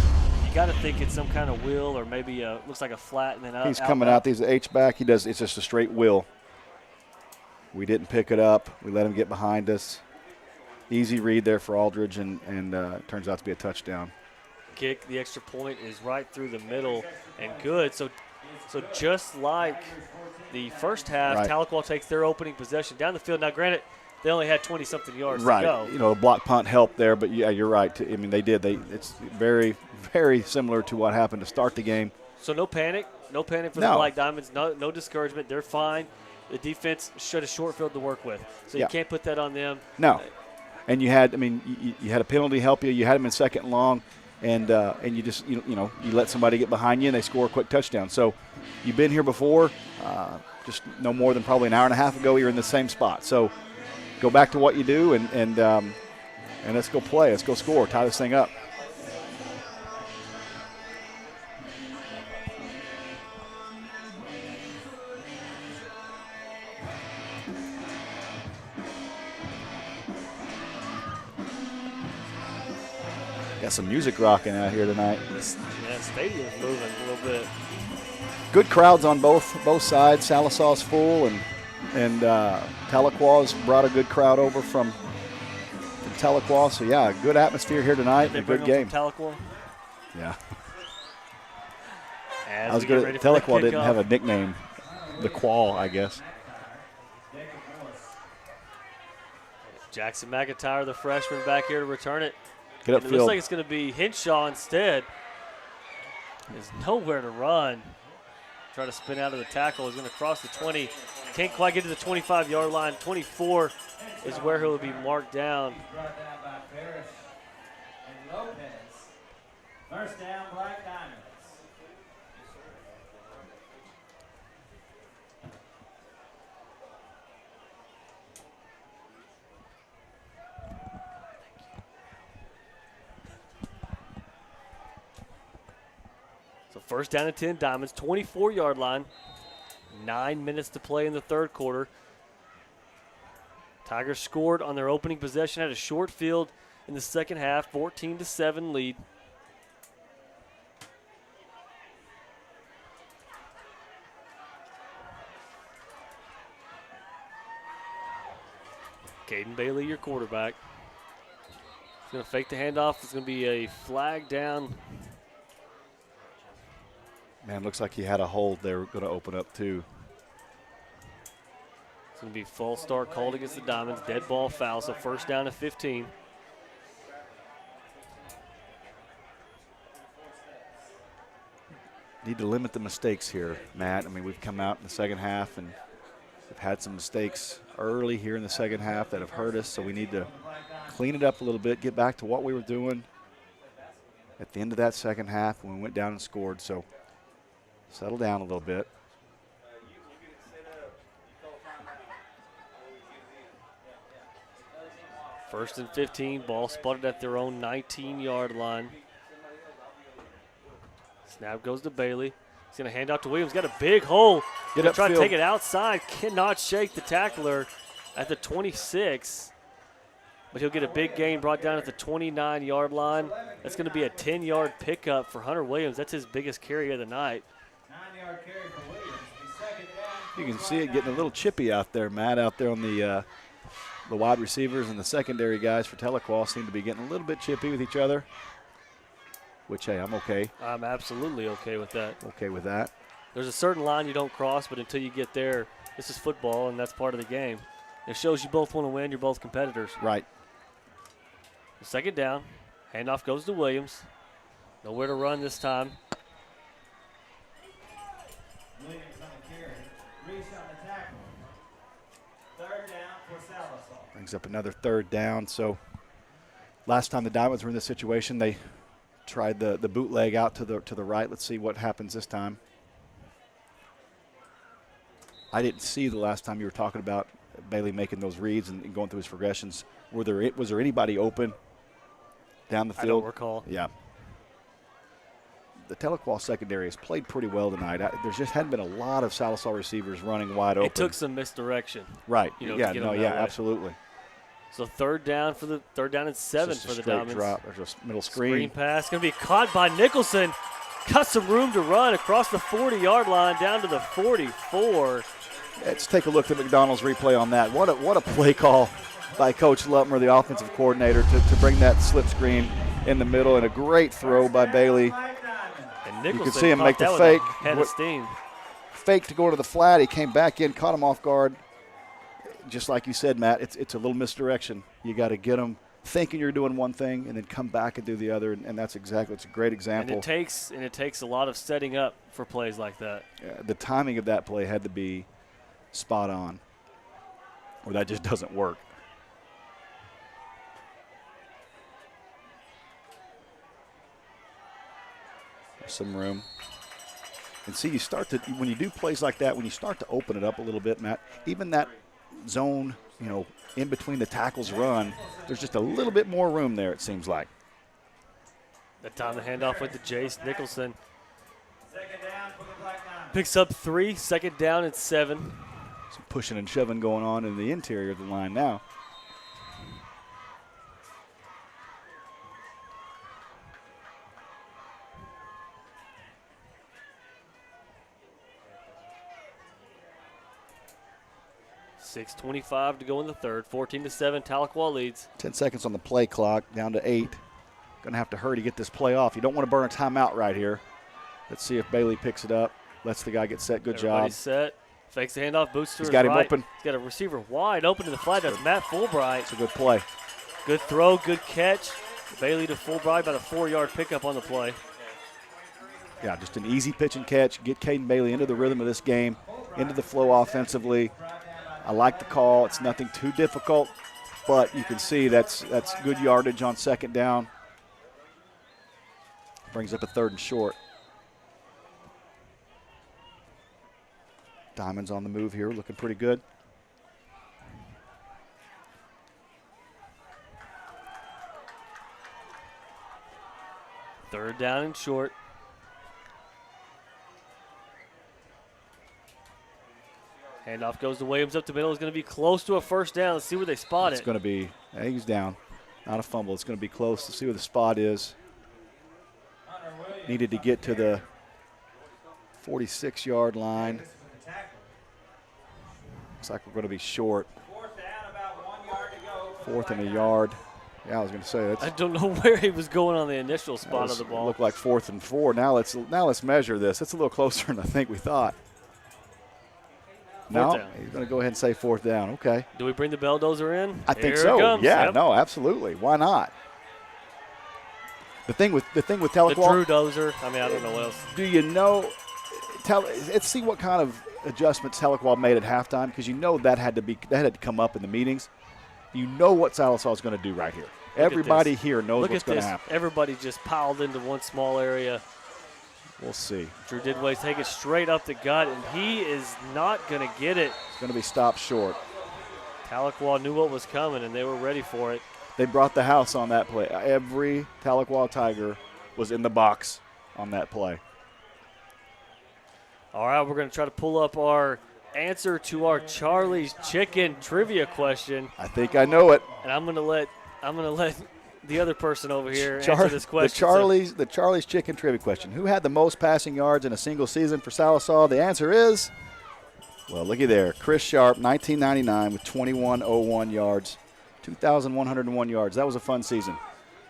You got to think it's some kind of wheel or maybe looks like a flat and then out. He's coming out. He's an H-back. It's just a straight wheel. We didn't pick it up. We let him get behind us. Easy read there for Aldridge, and turns out to be a touchdown. Kick, the extra point is right through the middle and good. So just like the first half, Tahlequah takes their opening possession down the field. Now, granted, they only had 20-something yards to go. A block punt helped there, but yeah, you're right. I mean, they did. It's very, very similar to what happened to start the game. So no panic for the Black Diamonds. No discouragement. They're fine. The defense showed a short field to work with, so you can't put that on them. No. And you had, you had a penalty help you. You had them in second and long, and you just, you let somebody get behind you and they score a quick touchdown. So you've been here before, just no more than probably an hour and a half ago. You're in the same spot. So go back to what you do and let's go play. Let's go score. Tie this thing up. Got some music rocking out here tonight. Yeah, the stadium's moving a little bit. Good crowds on both sides. Sallisaw's full, and Tahlequah's brought a good crowd over from Tahlequah. So yeah, good atmosphere here tonight. Did they a bring good them game. From Tahlequah? Yeah. As I was we get good. ready for the Tahlequah didn't kickoff. have a nickname. The Qual, I guess. Jackson McIntyre, the freshman, back here to return it. Get And it looks upfield. like it's going to be Hinshaw instead. There's nowhere to run. Try to spin out of the tackle. He's going to cross the 20. Can't quite get to the 25-yard line. 24 is where he'll be marked down. Brought down by Parrish and Lopez. First down, Black Diamonds. So first down and 10, Diamonds, 24-yard line. 9 minutes to play in the third quarter. Tigers scored on their opening possession, had a short field in the second half, 14-7 lead. Caden Bailey, your quarterback. He's going to fake the handoff. It's going to be a flag down. Man, looks like he had a hold they were going to open up too. It's going to be false start called against the Diamonds. Dead ball foul, so first down at 15. Need to limit the mistakes here, Matt. We've come out in the second half and we've had some mistakes early here in the second half that have hurt us, so we need to clean it up a little bit, get back to what we were doing at the end of that second half when we went down and scored. So settle down a little bit. First and 15, ball spotted at their own 19-yard line. Snap goes to Bailey. He's going to hand out to Williams. Got a big hole. Get Gonna try to upfield. take it outside. Cannot shake the tackler at the 26. But he'll get a big gain brought down at the 29-yard line. That's going to be a 10-yard pickup for Hunter Williams. That's his biggest carry of the night. 9-yard carry for Williams. The second down. You can see it getting a little chippy out there, Matt, out there on the wide receivers and the secondary guys for Tahlequah seem to be getting a little bit chippy with each other, which, hey, I'm okay. I'm absolutely okay with that. Okay with that. There's a certain line you don't cross, but until you get there, this is football, and that's part of the game. It shows you both want to win. You're both competitors. Right. Second down. Handoff goes to Williams. Nowhere to run this time. Williams on the carry. Reese on the tackle. Third down for Sallisaw. Brings up another third down. So last time the Diamonds were in this situation, they tried the bootleg out to the right. Let's see what happens this time. I didn't see the last time you were talking about Bailey making those reads and going through his progressions. Was there anybody open down the field? I don't recall. Yeah. The Tahlequah secondary has played pretty well tonight. There just hadn't been a lot of Sallisaw receivers running wide open. It took some misdirection. Right. You know, yeah. to get No. them that Yeah. way. Absolutely. So third down and 7 Just a for the straight Diamonds. drop. There's a middle Screen screen. pass going to be caught by Nicholson. Got some room to run across the 40-yard line down to the 44. Let's take a look at McDonald's replay on that. What a play call by Coach Lutmer, the offensive coordinator, to bring that slip screen in the middle, and a great throw by Bailey. And Nicholson see him caught make the that with fake. a head of steam. Fake to go to the flat. He came back in, caught him off guard. Just like you said, Matt, it's a little misdirection. You got to get them thinking you're doing one thing and then come back and do the other, and it's a great example. And it takes a lot of setting up for plays like that. The timing of that play had to be spot on, or that just doesn't work. some room. And see, you start to, when you do plays like that, when you start to open it up a little bit, Matt, even that zone, you know, in between the tackles run, there's just a little bit more room there, it seems like. That time the handoff went to Jace Nicholson. Second down for the Black Diamonds. Picks up 3, second down and 7. Some pushing and shoving going on in the interior of the line now. .6:25 to go in the third. 14-7, Tahlequah leads. 10 seconds on the play clock, down to 8. Going to have to hurry to get this play off. You don't want to burn a timeout right here. Let's see if Bailey picks it up. Lets the guy get set. Good Everybody's job. set. Fakes the handoff, boots to He's his got him right. open. He's got a receiver wide open to the flat. That's Matt Fulbright. It's a good play. Good throw, good catch. Bailey to Fulbright, about a 4-yard pickup on the play. Yeah, just an easy pitch and catch. Get Caden Bailey into the rhythm of this game, into the flow offensively. I like the call. It's nothing too difficult, but you can see that's good yardage on second down. Brings up a 3rd and short. Diamonds on the move here, looking pretty good. Third down and short. Handoff goes to Williams up the middle. It's going to be close to a first down. Let's see where they spot It's it. going to be, he's down. Not a fumble. It's going to be close. Let's see where the spot is. Needed to get to the 46-yard line. Looks like we're going to be short. Fourth down, about 1 yard to go. For the 4th and a Black yard. Yeah, I was going to say I that's. don't know where he was going on the initial spot of the ball. Looked like 4th and 4. Now let's measure this. It's a little closer than I think we thought. No, down. he's going to go ahead and say 4th down. Okay. Do we bring the Belldozer in? I think Here so. It comes. Yeah, Yep. no, absolutely. Why not? The thing with The Tahlequah. Drew Dozer. I mean, I don't know what else. Do you know? Let's see what kind of adjustments Tahlequah made at halftime, because you know that had to come up in the meetings. You know what Sallisaw is going to do right here. Everybody here knows what's going to happen. Everybody just piled into one small area. We'll see. Drew Didway's take it straight up the gut, and he is not going to get it. It's going to be stopped short. Tahlequah knew what was coming, and they were ready for it. They brought the house on that play. Every Tahlequah Tiger was in the box on that play. All right, we're going to try to pull up our answer to our Charlie's Chicken trivia question, I think I know it. and I'm going to let the other person over here answer this question. The Charlie's Chicken trivia question. Who had the most passing yards in a single season for Sallisaw? The answer is, well, looky there. Chris Sharp, 1999 with 2101 yards, 2,101 yards. That was a fun season.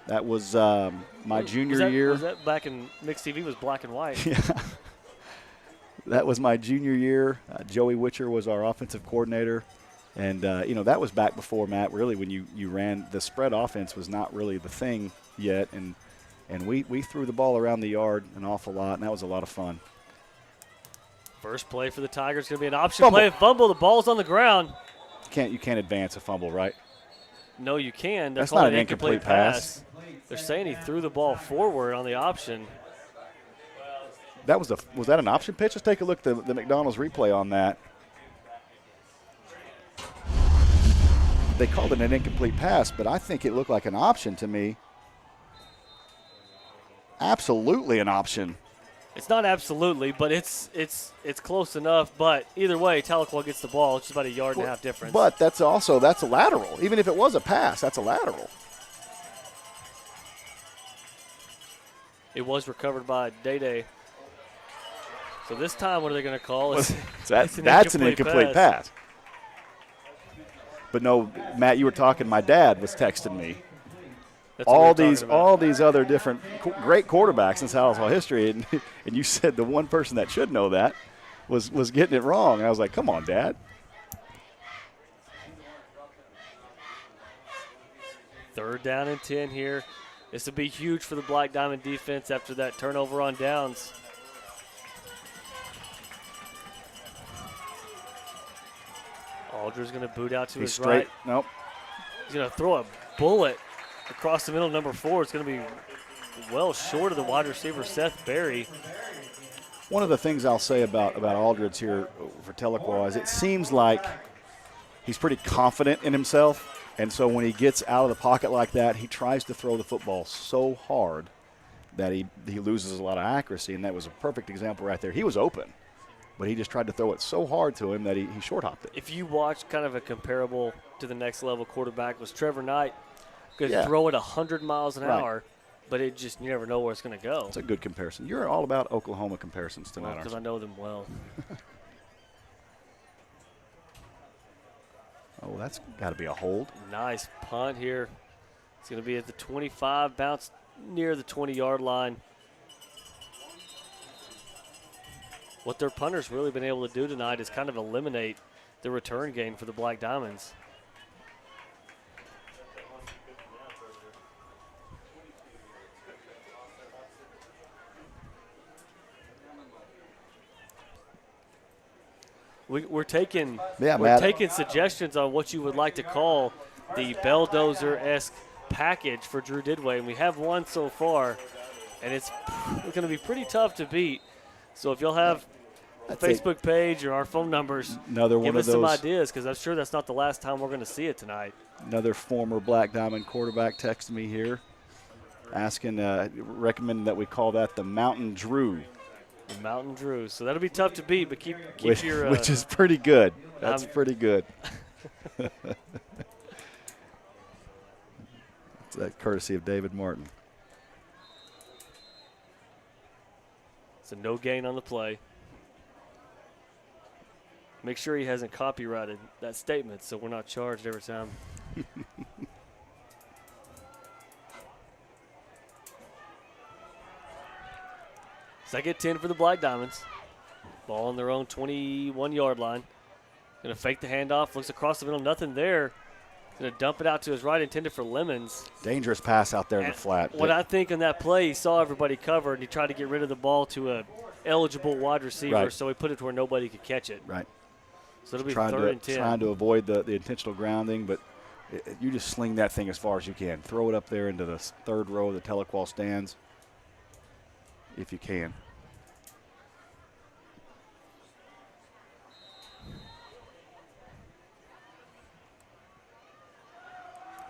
That was my junior year. Was that back in mixed TV? Was black and white? Yeah. That was my junior year. Joey Witcher was our offensive coordinator. And, that was back before, Matt, really, when you ran. The spread offense was not really the thing yet. And we threw the ball around the yard an awful lot, and that was a lot of fun. First play for the Tigers going to be an option Fumble. play. Fumble. The ball's on the ground. You can't advance a fumble, right? No, you can. They're That's calling not it an incomplete pass. They're saying he threw the ball forward on the option. Was that an option pitch? Let's take a look at the McDonald's replay on that. They called it an incomplete pass, but I think it looked like an option to me. Absolutely an option. It's not absolutely, but it's close enough. But either way, Tahlequah gets the ball. It's just about a yard and a half difference. But that's a lateral. Even if it was a pass, that's a lateral. It was recovered by Day. So this time, what are they going to call? That's an incomplete pass. But no, Matt, you were talking. My dad was texting me. That's what we were talking about. All these other different great quarterbacks in Sallisaw history, and you said the one person that should know that was getting it wrong. And I was like, come on, Dad. Third down and 10 here. This will be huge for the Black Diamond defense after that turnover on downs. Alder's going to boot out to his right. Nope. He's going to throw a bullet across the middle, number 4. It's going to be well short of the wide receiver, Seth Berry. One of the things I'll say about Aldridge here for Tahlequah is it seems like he's pretty confident in himself, and so when he gets out of the pocket like that, he tries to throw the football so hard that he loses a lot of accuracy, and that was a perfect example right there. He was open, but he just tried to throw it so hard to him that he short hopped it. If you watch kind of a comparable to the next level quarterback was Trevor Knight, could Yeah. throw it 100 miles an Right. hour, but it just, you never know where it's going to go. It's a good comparison. You're all about Oklahoma comparisons tonight, Because aren't I know them well. you? Oh, that's got to be a hold. Nice punt here. It's going to be at the 25, bounce near the 20-yard line. What their punter's really been able to do tonight is kind of eliminate the return game for the Black Diamonds. We're taking taking suggestions on what you would like to call the Belldozer-esque package for Drew Didway, and we have one so far, and it's going to be pretty tough to beat. So if you'll have a Facebook page or our phone numbers, give us some ideas, because I'm sure that's not the last time we're going to see it tonight. Another former Black Diamond quarterback texted me here, asking, recommending that we call that the Mountain Drew. The Mountain Drew. So that'll be tough to beat, but keep your which is pretty good. That's pretty good. It's that courtesy of David Martin. So no gain on the play. Make sure he hasn't copyrighted that statement so we're not charged every time. Second 10 for the Black Diamonds. Ball on their own 21-yard line. Going to fake the handoff. Looks across the middle. Nothing there. Going to dump it out to his right, intended for Lemons. Dangerous pass out there in the flat. What I think on that play, he saw everybody covered, and he tried to get rid of the ball to a eligible wide receiver, so he put it to where nobody could catch it. Right. So it'll be third and 10. Trying to avoid the intentional grounding, but you just sling that thing as far as you can. Throw it up there into the third row of the Tahlequah stands if you can.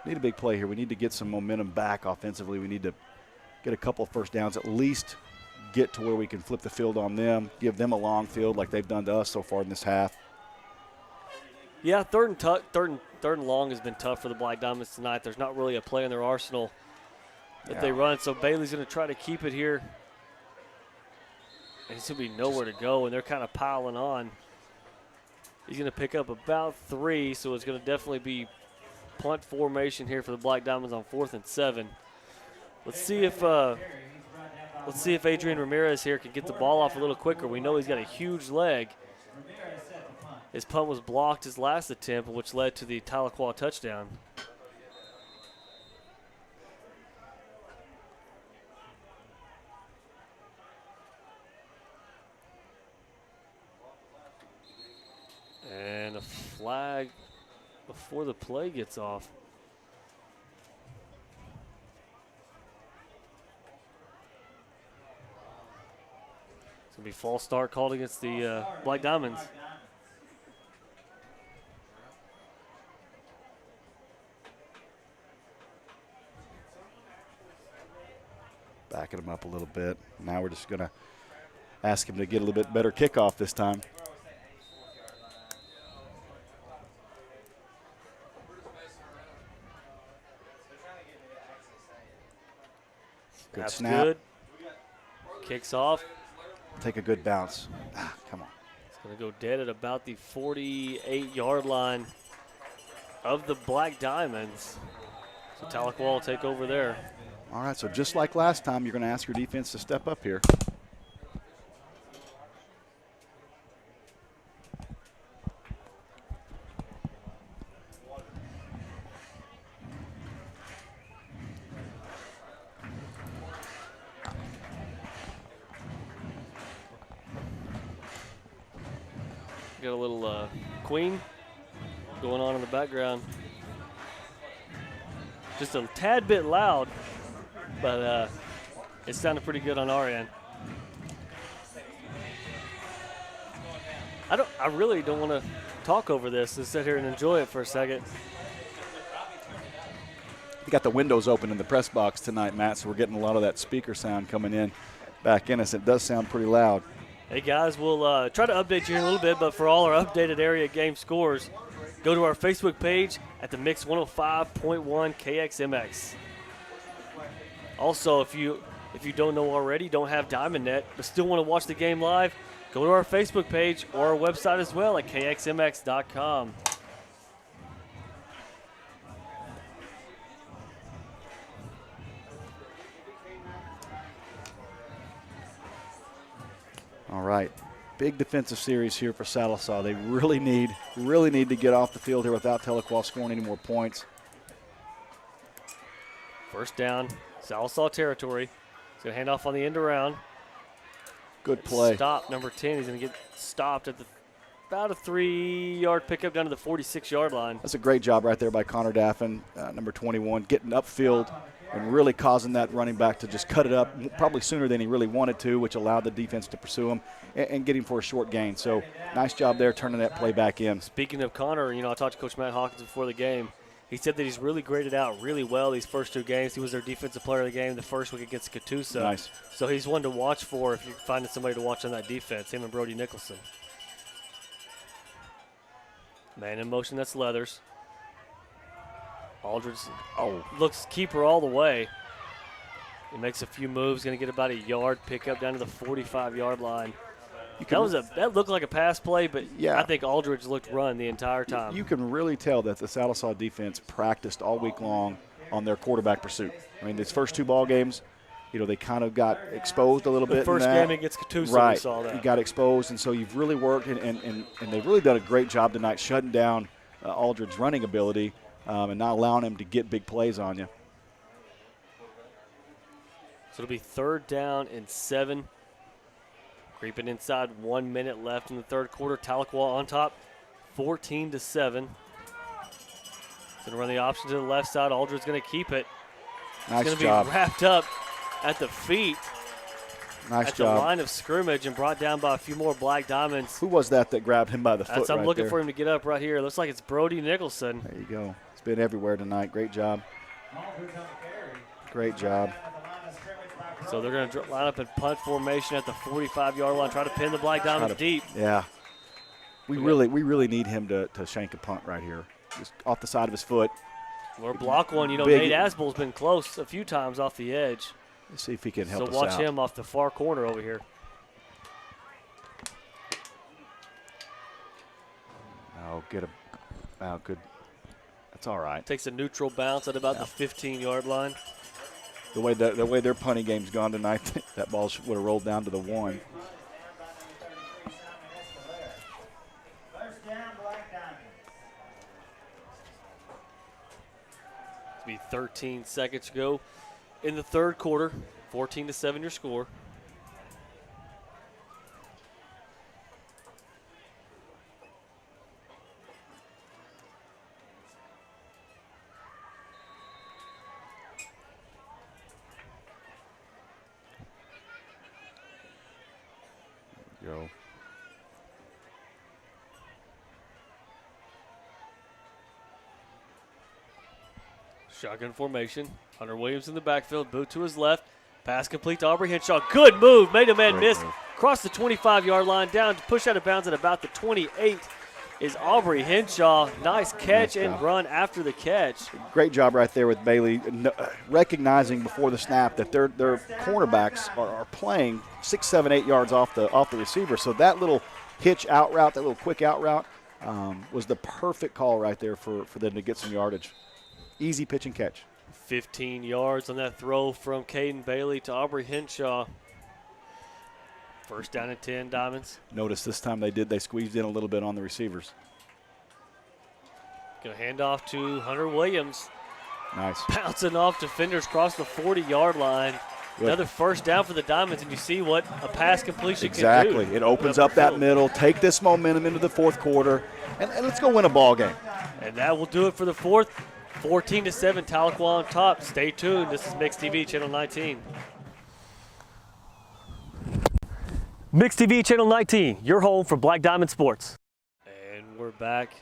Need a big play here. We need to get some momentum back offensively. We need to get a couple of first downs, at least get to where we can flip the field on them, give them a long field like they've done to us so far in this half. Yeah, third and long has been tough for the Black Diamonds tonight. There's not really a play in their arsenal that they run, so Bailey's going to try to keep it here. And he's going to be nowhere to go, and they're kind of piling on. He's going to pick up about 3, so it's going to definitely be punt formation here for the Black Diamonds on 4th and 7. Let's see if Adrian Ramirez here can get the ball off a little quicker. We know he's got a huge leg. His punt was blocked his last attempt, which led to the Tahlequah touchdown. And a flag before the play gets off. It's going to be false start called against the Black Diamonds. Backing him up a little bit. Now we're just going to ask him to get a little bit better kickoff this time. Good snap. Good. Kicks off. Take a good bounce. Come on. It's going to go dead at about the 48-yard line of the Black Diamonds. So Tahlequah will take over there. All right, so just like last time, you're going to ask your defense to step up here. Got a little Queen going on in the background. Just a tad bit loud, but It sounded pretty good on our end. I really don't want to talk over this and sit here and enjoy it for a second. You got the windows open in the press box tonight, Matt, so we're getting a lot of that speaker sound coming in back in us. It does sound pretty loud. Hey, guys, we'll try to update you in a little bit, but for all our updated area game scores, go to our Facebook page at the Mix 105.1 KXMX. Also, if you don't know already, don't have Diamond Net, but still want to watch the game live, go to our Facebook page or our website as well at kxmx.com. All right, big defensive series here for Sallisaw. They really need to get off the field here without Tahlequah scoring any more points. First down, Sallisaw territory. He's going to hand off on the end around. Good play. Stop, number 10. He's going to get stopped at about a 3-yard pickup down to the 46-yard line. That's a great job right there by Connor Daffin, number 21, getting upfield and really causing that running back to just cut it up probably sooner than he really wanted to, which allowed the defense to pursue him and get him for a short gain. So nice job there turning that play back in. Speaking of Connor, I talked to Coach Matt Hawkins before the game. He said that he's really graded out really well these first 2 games. He was their defensive player of the game the first week against Catoosa. Nice. So he's one to watch for if you're finding somebody to watch on that defense, him and Brody Nicholson. Man in motion, that's Leathers. Aldridge looks keeper all the way. He makes a few moves, going to get about a yard pickup down to the 45-yard line. That looked like a pass play, but yeah. I think Aldridge looked run the entire time. You can really tell that the Sallisaw defense practiced all week long on their quarterback pursuit. I mean, these first 2 ball games, they kind of got exposed a little bit. The first game against Catoosa, right. We saw that. You got exposed, and so you've really worked, and they've really done a great job tonight shutting down Aldridge's running ability and not allowing him to get big plays on you. So it'll be 3rd down and 7. Creeping inside, 1 minute left in the third quarter. Tahlequah on top, 14-7. Going to run the option to the left side. Aldridge's going to keep it. Nice It's going job. to be wrapped up at the feet. Nice at job. the line of scrimmage and brought down by a few more Black Diamonds. Who was that grabbed him by the foot? I'm right looking there? for him to get up right here. Looks like it's Brody Nicholson. There you go. It's been everywhere tonight. Great job. Great job. So they're going to line up in punt formation at the 45-yard line, try to pin the Black Diamonds deep. Yeah. We really need him to shank a punt right here. Just off the side of his foot. Or block one. Big. Nate Asbell's been close a few times off the edge. Let's see if he can help us So watch out. him off the far corner over here. Oh, get him. Oh, good. That's all right. Takes a neutral bounce at about the 15-yard line. The way their punting game's gone tonight, that ball would have rolled down to the 1. First down, Black Diamonds. It'll be 13 seconds to go in the third quarter. 14-7 your score. Go. Shotgun formation. Hunter Williams in the backfield. Boot to his left. Pass complete to Aubrey Henshaw. Good move. Made a man miss. Cross the 25-yard line. Down to push out of bounds at about the 28 is Aubrey Henshaw. Nice catch and run after the catch. Great job right there with Bailey, recognizing before the snap that their cornerbacks are playing 6, 7, 8 yards off the receiver. So that little hitch out route, that little quick out route, was the perfect call right there for them to get some yardage. Easy pitch and catch. 15 yards on that throw from Caden Bailey to Aubrey Henshaw. First down and 10, Diamonds. Notice this time they squeezed in a little bit on the receivers. Going to hand off to Hunter Williams. Nice. Bouncing off defenders across the 40-yard line. Good. Another first down for the Diamonds, and you see what a pass completion can do. Exactly. It opens up that middle. Take this momentum into the fourth quarter, and let's go win a ball game. And that will do it for the fourth. 14-7, Tahlequah on top. Stay tuned. This is Mix TV, Channel 19. Mix TV Channel 19, your home for Black Diamond Sports. And we're back.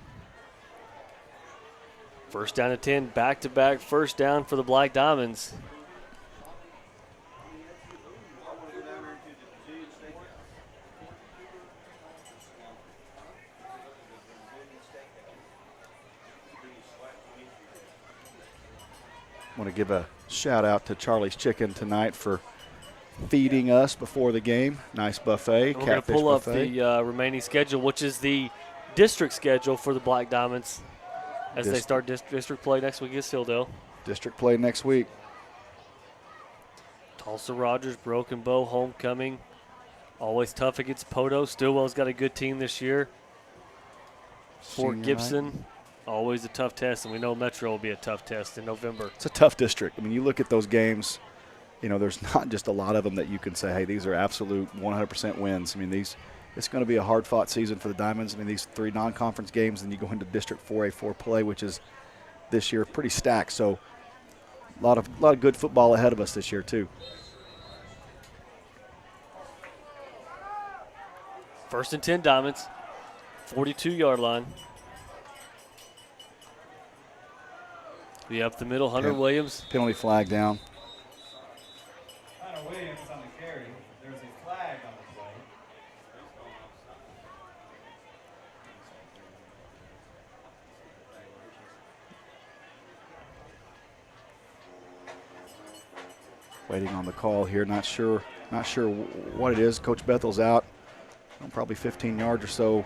First down and 10, back-to-back first down for the Black Diamonds. I want to give a shout out to Charlie's Chicken tonight for feeding us before the game. Nice buffet, We're going to pull up the remaining schedule, which is the district schedule for the Black Diamonds as they start district play next week against Hilldale. District play next week. Tulsa Rogers, Broken Bow, homecoming. Always tough against Poto. Stillwell's got a good team this year. Fort Senior Gibson, night. always a tough test, and we know Metro will be a tough test in November. It's a tough district. I mean, you look at those games, you know, there's not just a lot of them that you can say, hey, these are absolute 100% wins. I mean, it's going to be a hard-fought season for the Diamonds. I mean, these 3 non-conference games, and you go into District 4A4 play, which is this year pretty stacked. So a lot of good football ahead of us this year too. First and 10 Diamonds, 42-yard line. Be up the middle, Hunter Williams. Penalty flag down. Hunter Williams on the carry. There's a flag on the play. Waiting on the call here. Not sure what it is. Coach Bethel's out. Probably 15 yards or so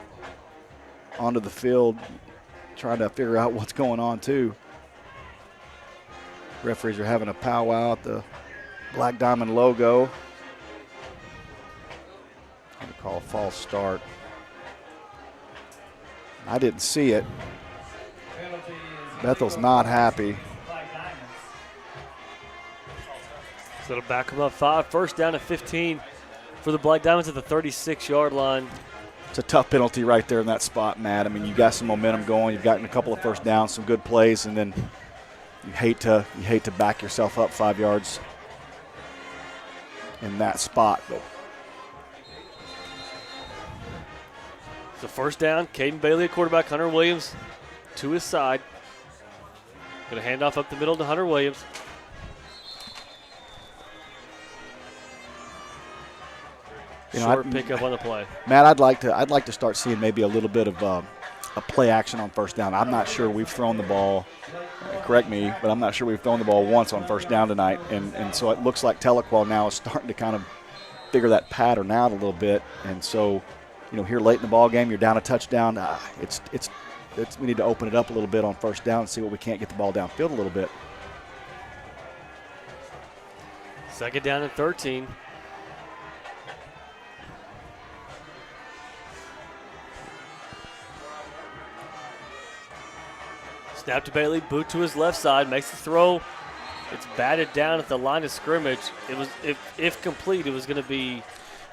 onto the field, trying to figure out what's going on too. Referees are having a powwow at the Black Diamond logo. I'm gonna call a false start. I didn't see it. Penalty is Bethel's not happy. Black Diamonds. So it'll back them up 5. First down at 15 for the Black Diamonds at the 36-yard line. It's a tough penalty right there in that spot, Matt. I mean, you got some momentum going. You've gotten a couple of first downs, some good plays, and then you hate to back yourself up 5 yards in that spot. But So first down, Caden Bailey at quarterback, Hunter Williams to his side. Going to hand off up the middle to Hunter Williams. Short pickup on the play. Matt, I'd like to start seeing maybe a little bit of a play action on first down. I'm not sure we've thrown the ball. Correct me, but I'm not sure we've thrown the ball once on first down tonight, and so it looks like Tahlequah now is starting to kind of figure that pattern out a little bit. And so, you know, here late in the ball game, you're down a touchdown. We need to open it up a little bit on first down and see what we can't get the ball downfield a little bit. Second down and 13. Snap to Bailey, boot to his left side, makes the throw. It's batted down at the line of scrimmage. It was, if complete, it was going to be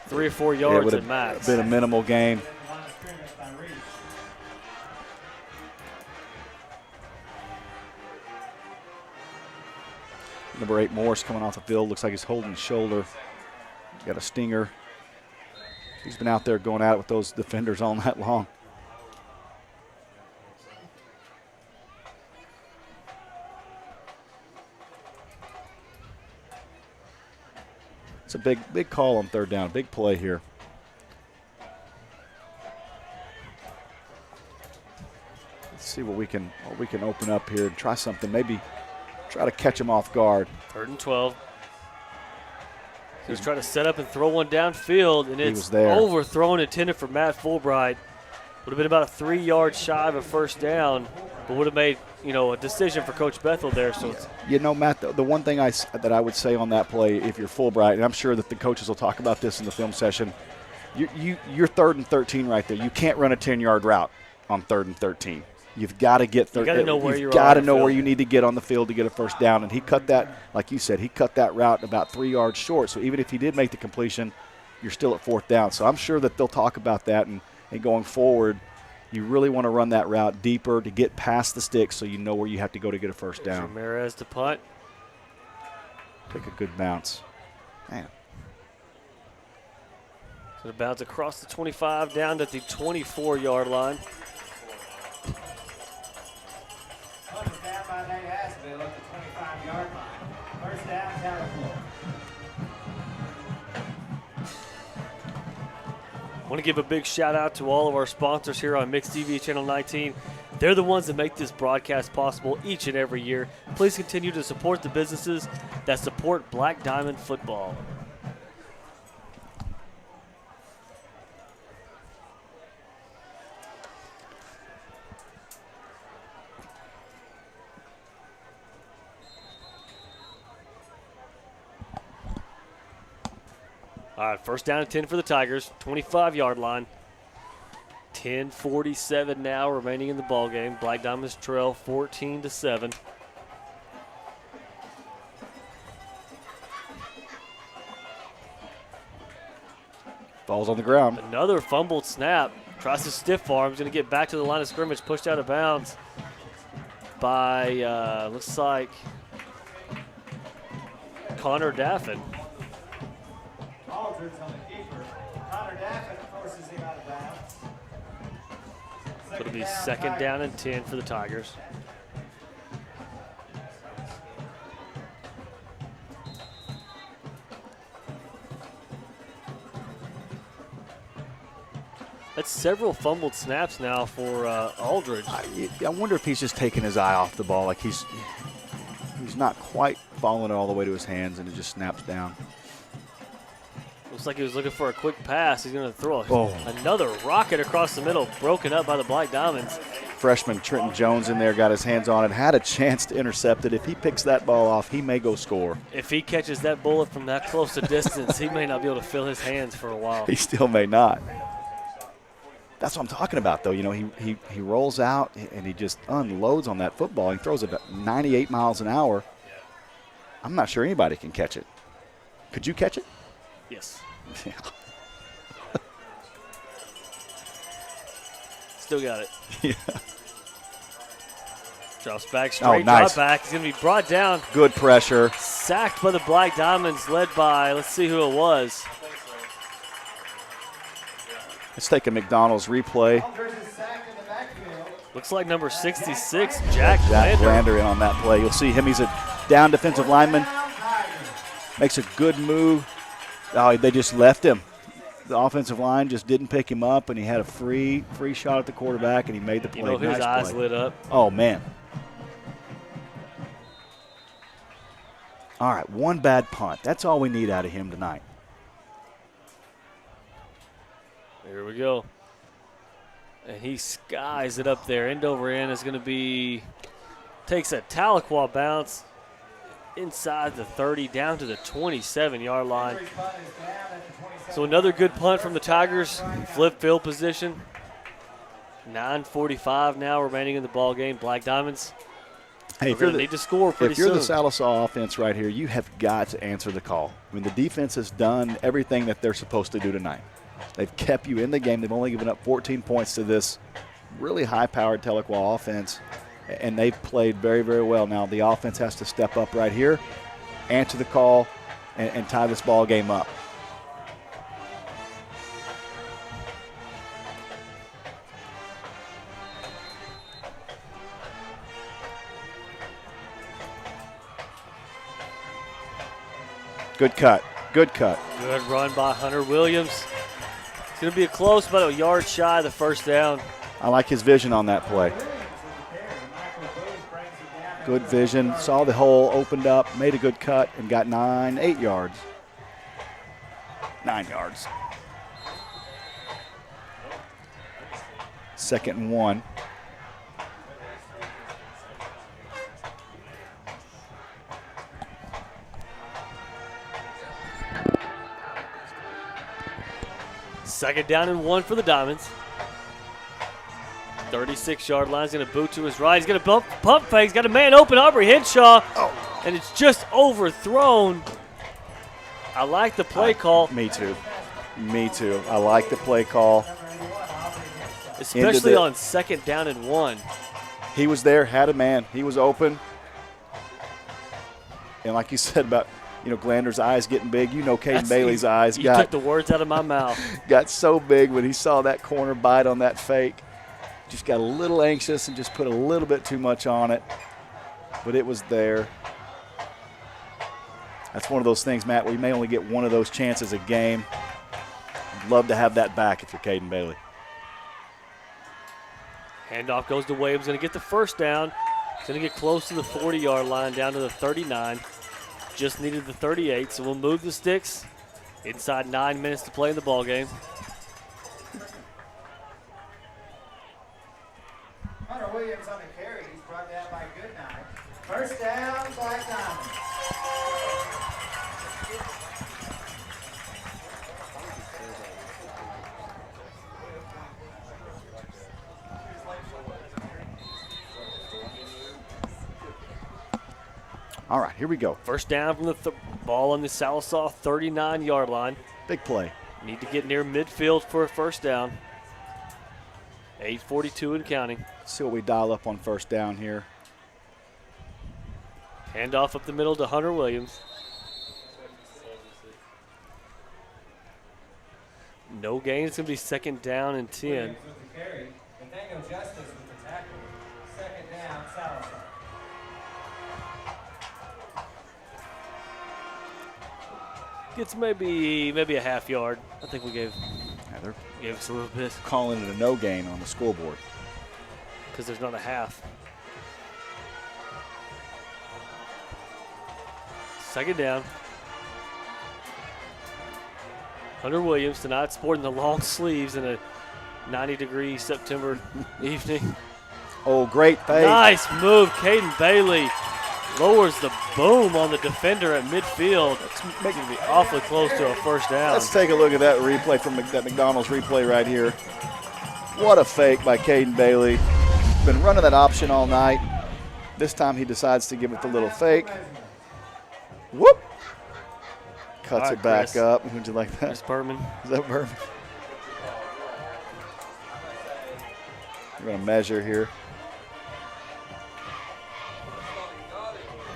3 or 4 yards at max. Been a minimal gain. Line of scrimmage by Reed. Number 8 Morris coming off the field. Looks like he's holding his shoulder. Got a stinger. He's been out there going at it with those defenders all night long. It's a big call on third down, big play here. Let's see what we can open up here and try something. Maybe try to catch him off guard. 3rd and 12. He's trying to set up and throw one downfield, and it's overthrown, intended for Matt Fulbright. Would have been about a 3 yard shy of a first down, but would have made, you know, a decision for Coach Bethel there. So it's, you know, Matt, the one thing that I would say on that play, if you're Fulbright, and I'm sure that the coaches will talk about this in the film session, you're 3rd and 13 right there. You can't run a 10-yard route on 3rd and 13. You've got to get you got to know where you've got to know where you need to get on the field to get a first down. And he cut that, like you said, he cut that route about 3 yards short. So even if he did make the completion, you're still at 4th down. So I'm sure that they'll talk about that, and going forward, you really want to run that route deeper to get past the sticks so you know where you have to go to get a first down. Ramirez to punt. Take a good bounce. Man. Gonna bounce across the 25 down to the 24-yard line. Punt was down by Nate Asbill at the 25-yard line. First down, Tahlequah. I want to give a big shout out to all of our sponsors here on Mix TV Channel 19. They're the ones that make this broadcast possible each and every year. Please continue to support the businesses that support Black Diamond football. All right, first down and 10 for the Tigers, 25-yard line. 10:47 now remaining in the ball game. Black Diamonds trail 14-7. Ball's on the ground. Another fumbled snap. Tries to stiff arm. He's going to get back to the line of scrimmage, pushed out of bounds by, looks like, Connor Daffin. Aldridge on the keeper. Connor Daffin forces him out of bounds. So it'll be second down and 10 for the Tigers. That's several fumbled snaps now for Aldridge. I wonder if he's just taking his eye off the ball, like he's not quite following it all the way to his hands, and it just snaps down. Looks like he was looking for a quick pass. He's going to throw another rocket across the middle, broken up by the Black Diamonds. Freshman Trenton Jones in there got his hands on it, had a chance to intercept it. If he picks that ball off, he may go score. If he catches that bullet from that close a distance, he may not be able to feel his hands for a while. He still may not. That's what I'm talking about, though. You know, he rolls out and he just unloads on that football. He throws it at 98 miles an hour. I'm not sure anybody can catch it. Could you catch it? Yes. Yeah. Still got it. Yeah. Drops back, straight nice. drop back. He's going to be brought down. Good pressure. Sacked by the Black Diamonds, led by, let's see who it was. Let's take a McDonald's replay. Aldridge is sacked in the backfield. Looks like number 66, Jack Blander Lander. in on that play. You'll see him. He's a down defensive lineman. Makes a good move. Oh, they just left him. The offensive line just didn't pick him up, and he had a free shot at the quarterback, and he made the play. You know, his nice eyes play. lit up. Oh, man. All right, one bad punt. That's all we need out of him tonight. Here we go. And he skies it up there. End over end is going to be, takes a Tahlequah bounce inside the 30 down to the 27-yard line. So another good punt from the Tigers. Flip field position. 9:45 now remaining in the ball game. Black Diamonds. Hey, We're going to need to score pretty soon. If you're the Sallisaw offense right here, you have got to answer the call. I mean, the defense has done everything that they're supposed to do tonight. They've kept you in the game. They've only given up 14 points to this really high-powered Tahlequah offense, and they've played very, very well. Now the offense has to step up right here, answer the call, and tie this ball game up. Good cut. Good cut. Good run by Hunter Williams. It's going to be a close, about a yard shy of the first down. I like his vision on that play. Good vision. Saw the hole, opened up, made a good cut, and got 8 yards. 9 yards. 2nd and 1. Second down and 1 for the Diamonds. 36-yard line. He's going to boot to his right. He's going to pump fake. He's got a man open, Aubrey Henshaw. And it's just overthrown. I like the play call. Me too. I like the play call. Especially on second down and 1. He was there, had a man. He was open. And like you said about Glander's eyes getting big. You know, Caden Bailey's You eyes took got the words out of my mouth. got so big when he saw that corner bite on that fake. Just got a little anxious and just put a little bit too much on it. But it was there. That's one of those things, Matt, where you may only get one of those chances a game. I'd love to have that back if you're Caden Bailey. Handoff goes to Williams. Going to get the first down. He's going to get close to the 40-yard line, down to the 39. Just needed the 38, so we'll move the sticks. Inside 9 minutes to play in the ball game. Hunter Williams on the carry. He's brought down by Goodnight. First down, Black Diamond. All right, here we go. First down from the ball on the Sallisaw 39-yard line. Big play. Need to get near midfield for a first down. 8:42 and counting. Let's see what we dial up on first down here. Handoff up the middle to Hunter Williams. No gain. It's going to be second down and 10. Williams with the carry. Nathaniel Justice with the tackle. Second down, Sallisaw. Gets maybe a half yard. I think we gave us a little bit Calling it a no gain on the scoreboard. because there's not a half. Second down. Hunter Williams tonight sporting the long sleeves in a 90-degree September evening. Oh, great fake. Nice move. Caden Bailey lowers the boom on the defender at midfield. It's making me awfully close to a first down. Let's take a look at that replay from that McDonald's replay right here. What a fake by Caden Bailey. Been running that option all night. This time he decides to give it the little fake. Whoop. Cuts All it right, back Chris. up. Would you like that? Chris Berman. Is that Berman? We're going to measure here.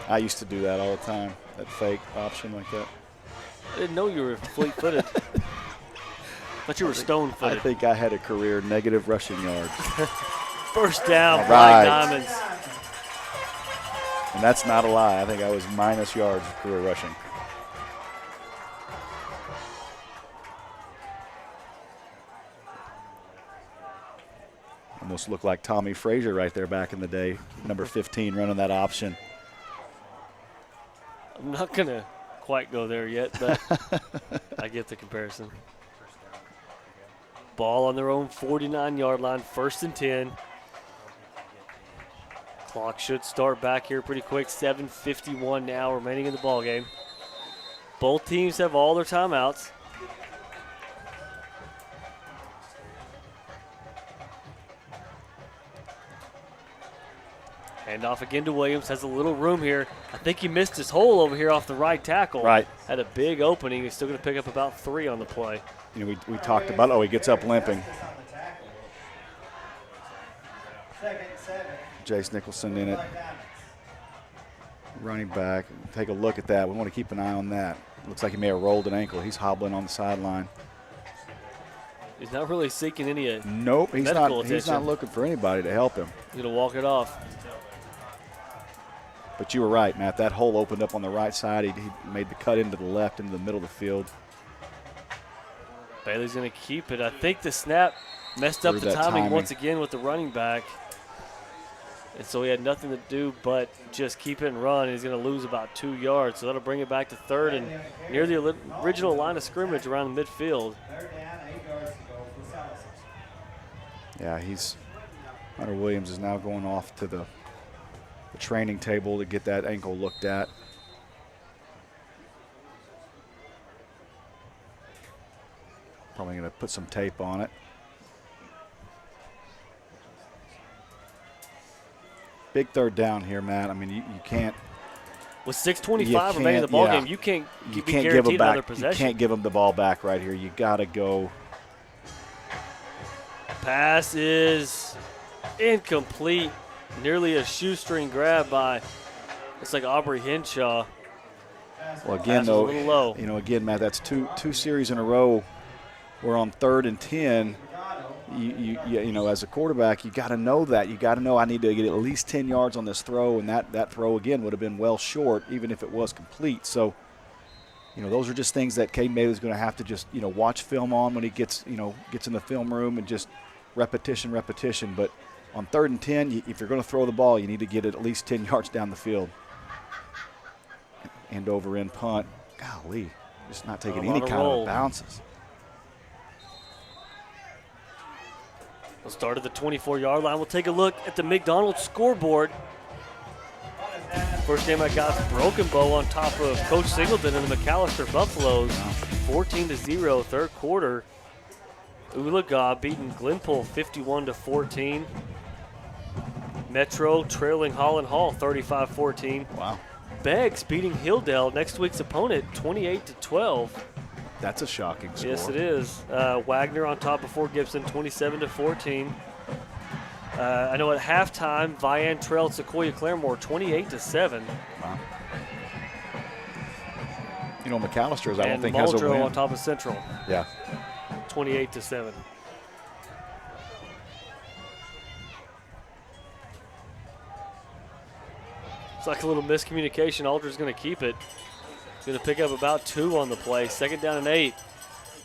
I used to do that all the time, that fake option like that. I didn't know you were fleet-footed. Thought you were I stone-footed. think I had a career negative rushing yards. First down, All Black right. Diamonds. And that's not a lie. I think I was minus yards of career rushing. Almost looked like Tommy Frazier right there back in the day, number 15, running that option. I'm not going to quite go there yet, but I get the comparison. Ball on their own 49-yard line, first and 10. Clock should start back here pretty quick. 7:51 now remaining in the ball game. Both teams have all their timeouts. Handoff again to Williams. Has a little room here. I think he missed his hole over here off the right tackle. Right. Had a big opening. He's still going to pick up about 3 on the play. You know, we talked about, oh, he gets up limping. Second, 7. Jace Nicholson in it. Running back. Take a look at that. We want to keep an eye on that. Looks like he may have rolled an ankle. He's hobbling on the sideline. He's not really seeking any Nope, he's medical not. He's attention. not looking for anybody to help him. He's going to walk it off. But you were right, Matt. That hole opened up on the right side. He made the cut into the left, into the middle of the field. Bailey's going to keep it. I think the snap messed up Threw the that timing timing. once again with the running back. And so he had nothing to do but just keep it and run. He's going to lose about 2 yards. So that'll bring it back to third and near the original line of scrimmage around the midfield. Third down, 8 yards to go for Sallisaw. Yeah, Hunter Williams is now going off to the training table to get that ankle looked at. Probably going to put some tape on it. Big third down here, Matt. I mean, you can't. With 6:25 remaining in the ball game, you can't be give guaranteed them another back. possession. You can't give them the ball back right here. You got to go. Pass is incomplete. Nearly a shoestring grab by, it's like Aubrey Henshaw. Well, again, Pass was a though, little low. again, Matt, that's two series in a row. We're on 3rd and 10. You as a quarterback, you got to know that. You got to know I need to get at least 10 yards on this throw, and that throw again would have been well short, even if it was complete. So, those are just things that Caden Bailey's going to have to just watch film on when he gets in the film room and just repetition. But on 3rd and 10, if you're going to throw the ball, you need to get it at least 10 yards down the field. End over end punt. Golly, just not taking any kind of bounces. We'll start at the 24-yard line. We'll take a look at the McDonald's scoreboard. First game I got Broken Bow on top of Coach Singleton and the McAllister Buffaloes. 14-0, third quarter. Oologah beating Glenpool 51-14. Metro trailing Holland Hall 35-14. Wow. Beggs beating Hilldale, next week's opponent, 28-12. That's a shocking score. Yes, it is. Wagner on top of Fort Gibson, 27-14. I know at halftime, Vian trailed Sequoia Claremore, 28-7. Wow. McAllister's, I don't think, Muldrow has a win. on top of Central. Yeah. 28-7. It's like a little miscommunication. Aldridge's going to keep it. Going to pick up about 2 on the play. 2nd down and 8.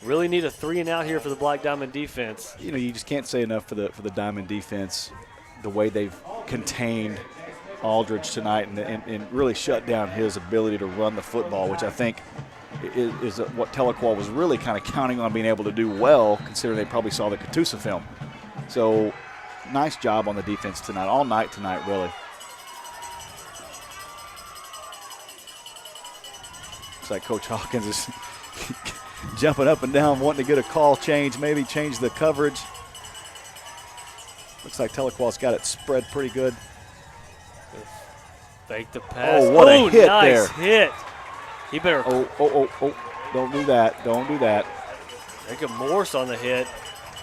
Really need a 3 and out here for the Black Diamond defense. You just can't say enough for the Diamond defense, the way they've contained Aldridge tonight and really shut down his ability to run the football, which I think is what Tahlequah was really kind of counting on being able to do well, considering they probably saw the Catoosa film. So nice job on the defense tonight, all night tonight, really. Looks like Coach Hawkins is jumping up and down, wanting to get a call change, maybe change the coverage. Looks like Tahlequah's got it spread pretty good. Fake the pass. Oh, what a hit nice there. hit. He better. Oh. Don't do that. Don't do that. Make a Morse on the hit.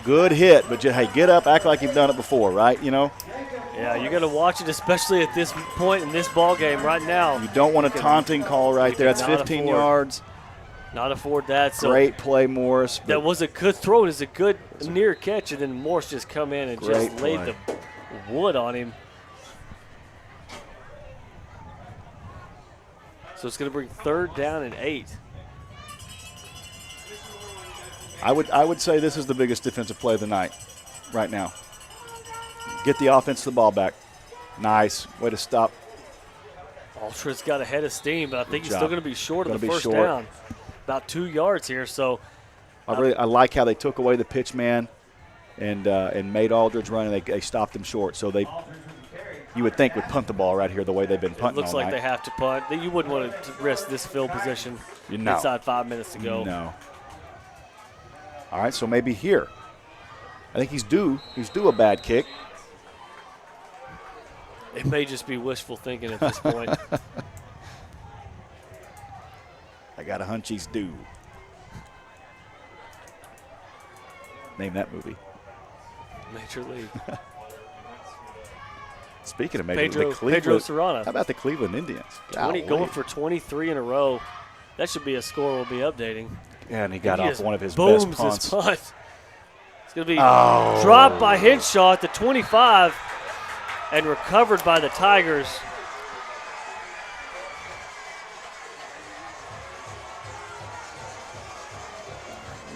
Good hit, but hey, get up, act like you've done it before, right? Yeah, you got to watch it, especially at this point in this ball game right now. You don't want a taunting call right there. That's 15 yards. Not afford that. So great play, Morris. That was a good throw. It was a good near catch, and then Morse just come in and just laid the wood on him. So it's going to bring 3rd down and 8. I would say this is the biggest defensive play of the night right now. Get the offense the ball back. Nice. Way to stop. Altra's got a head of steam, but I think he's still going to be short of the first down. About 2 yards here. So I like how they took away the pitch man and made Aldridge run, and they stopped him short. So you would think would punt the ball right here the way they've been punting. It looks like they have to punt. You wouldn't want to risk this field position inside 5 minutes to go. No. All right, so maybe here. I think he's due a bad kick. It may just be wishful thinking at this point. I got a hunch he's due. Name that movie. Major League. Speaking of Major League, Pedro Serrano. How about the Cleveland Indians? Going for 23 in a row. That should be a score we'll be updating. Yeah, and he got off one of his best punts. His punt. It's going to be dropped by Henshaw at the 25 and recovered by the Tigers.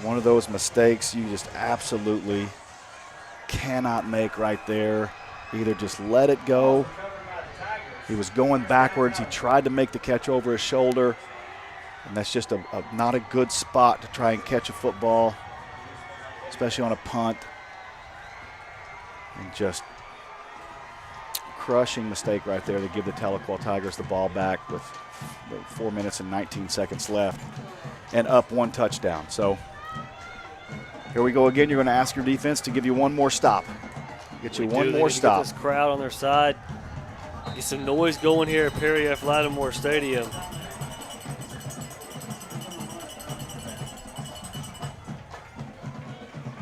One of those mistakes you just absolutely cannot make right there. Either just let it go. He was going backwards. He tried to make the catch over his shoulder. And that's just not a good spot to try and catch a football, especially on a punt. And just crushing mistake right there to give the Tahlequah Tigers the ball back with 4 minutes and 19 seconds left and up 1 touchdown. So here we go again. You're going to ask your defense to give you one more stop. Get you one more stop. Get this crowd on their side. Get some noise going here at Perry F. Lattimore Stadium.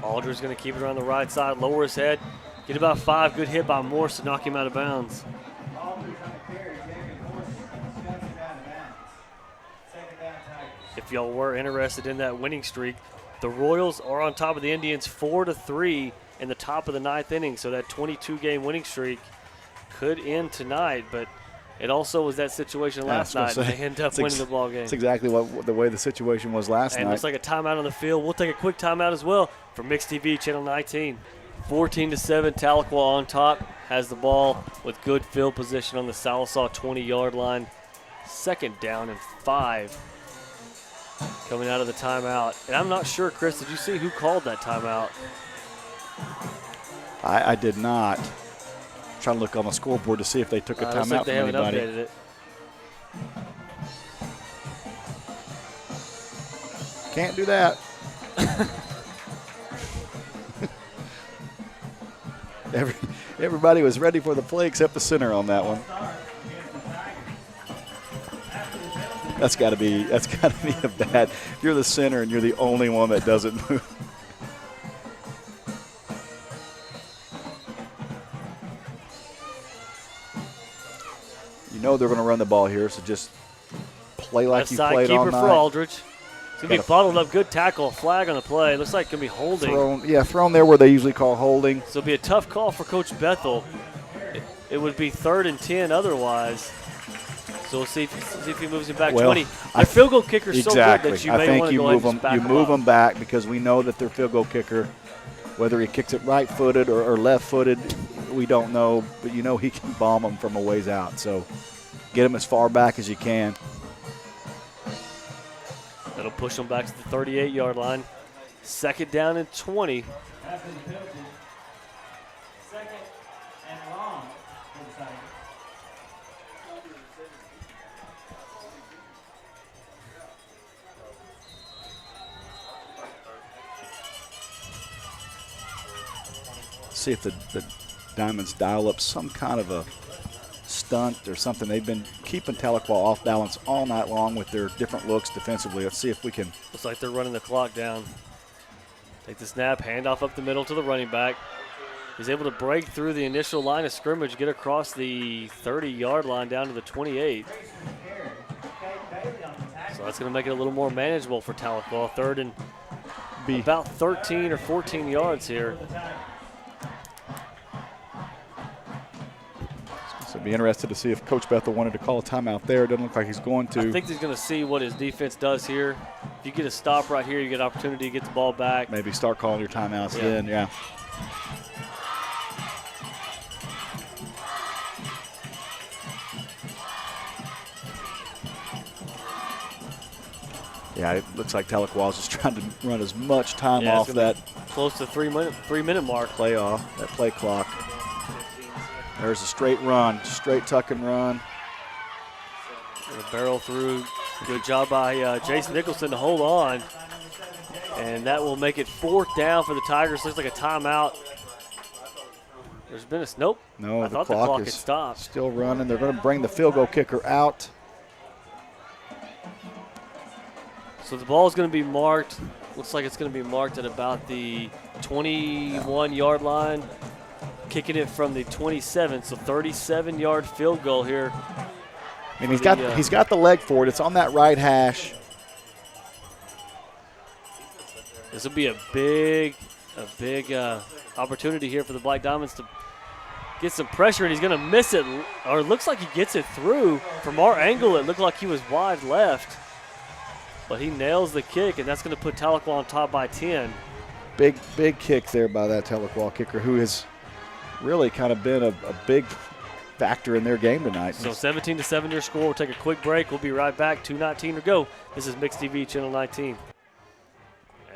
Aldridge's going to keep it around the right side, lower his head, get about 5. Good hit by Morse to knock him out of bounds. if y'all were interested in that winning streak. The Royals are on top of the Indians 4-3 in the top of the 9th inning, so that 22-game winning streak could end tonight, but it also was that situation last night, and they end up winning the ball game. That's exactly the way the situation was last night. And looks like a timeout on the field. We'll take a quick timeout as well for Mix TV, Channel 19. 14-7, Tahlequah on top, has the ball with good field position on the Sallisaw 20-yard line. 2nd down and 5 coming out of the timeout. And I'm not sure, Chris, did you see who called that timeout? I did not. I'm trying to look on the scoreboard to see if they took a timeout like from they haven't anybody. updated it. Can't do that. Everybody was ready for the play except the center on that one. That's got to be a bad. You're the center and you're the only one that doesn't move. You know they're going to run the ball here, so just play like you played all night. Keeper for Aldridge. It's going to be bottled up. Good tackle. Flag on the play. Looks like it's going to be holding. Thrown there where they usually call holding. So it'll be a tough call for Coach Bethel. It would be 3rd and 10 otherwise. So we'll see if he moves him back 20. Their field goal kicker is so good that you may want to go ahead and back you move them back because we know that their field goal kicker, whether he kicks it right-footed or left-footed, we don't know. But you know he can bomb them from a ways out. So get him as far back as you can. That'll push them back to the 38-yard line. 2nd down and 20. See if the Diamonds dial up some kind of a stunt or something. They've been keeping Tahlequah off balance all night long with their different looks defensively. Let's see if we can. Looks like they're running the clock down. Take the snap, handoff up the middle to the running back. He's able to break through the initial line of scrimmage, get across the 30-yard line down to the 28. So that's going to make it a little more manageable for Tahlequah. 3rd and about 13 or 14 yards here. So be interested to see if Coach Bethel wanted to call a timeout there. It doesn't look like he's going to. I think he's going to see what his defense does here. If you get a stop right here, you get an opportunity to get the ball back. Maybe start calling your timeouts then, yeah. Yeah, it looks like Tahlequah is just trying to run as much time off that close to 3-minute mark. Play off, that play clock. There's a straight run, straight tuck and run. And a barrel through. Good job by Jason Nicholson to hold on. And that will make it 4th down for the Tigers. Looks like a timeout. There's been a nope. No, I thought the clock had stopped. Still running. They're going to bring the field goal kicker out. So the ball is going to be marked. Looks like it's going to be marked at about the 21-yard line. Kicking it from the 27, so 37-yard field goal here. And he's got the leg for it. It's on that right hash. This will be a big opportunity here for the Black Diamonds to get some pressure, and he's going to miss it. Or it looks like he gets it through. From our angle, it looked like he was wide left. But he nails the kick, and that's going to put Tahlequah on top by 10. Big kick there by that Tahlequah kicker, who has really kind of been a big factor in their game tonight. So 17-7 your score. We'll take a quick break. We'll be right back. 2:19 to go. This is Mix TV, Channel 19.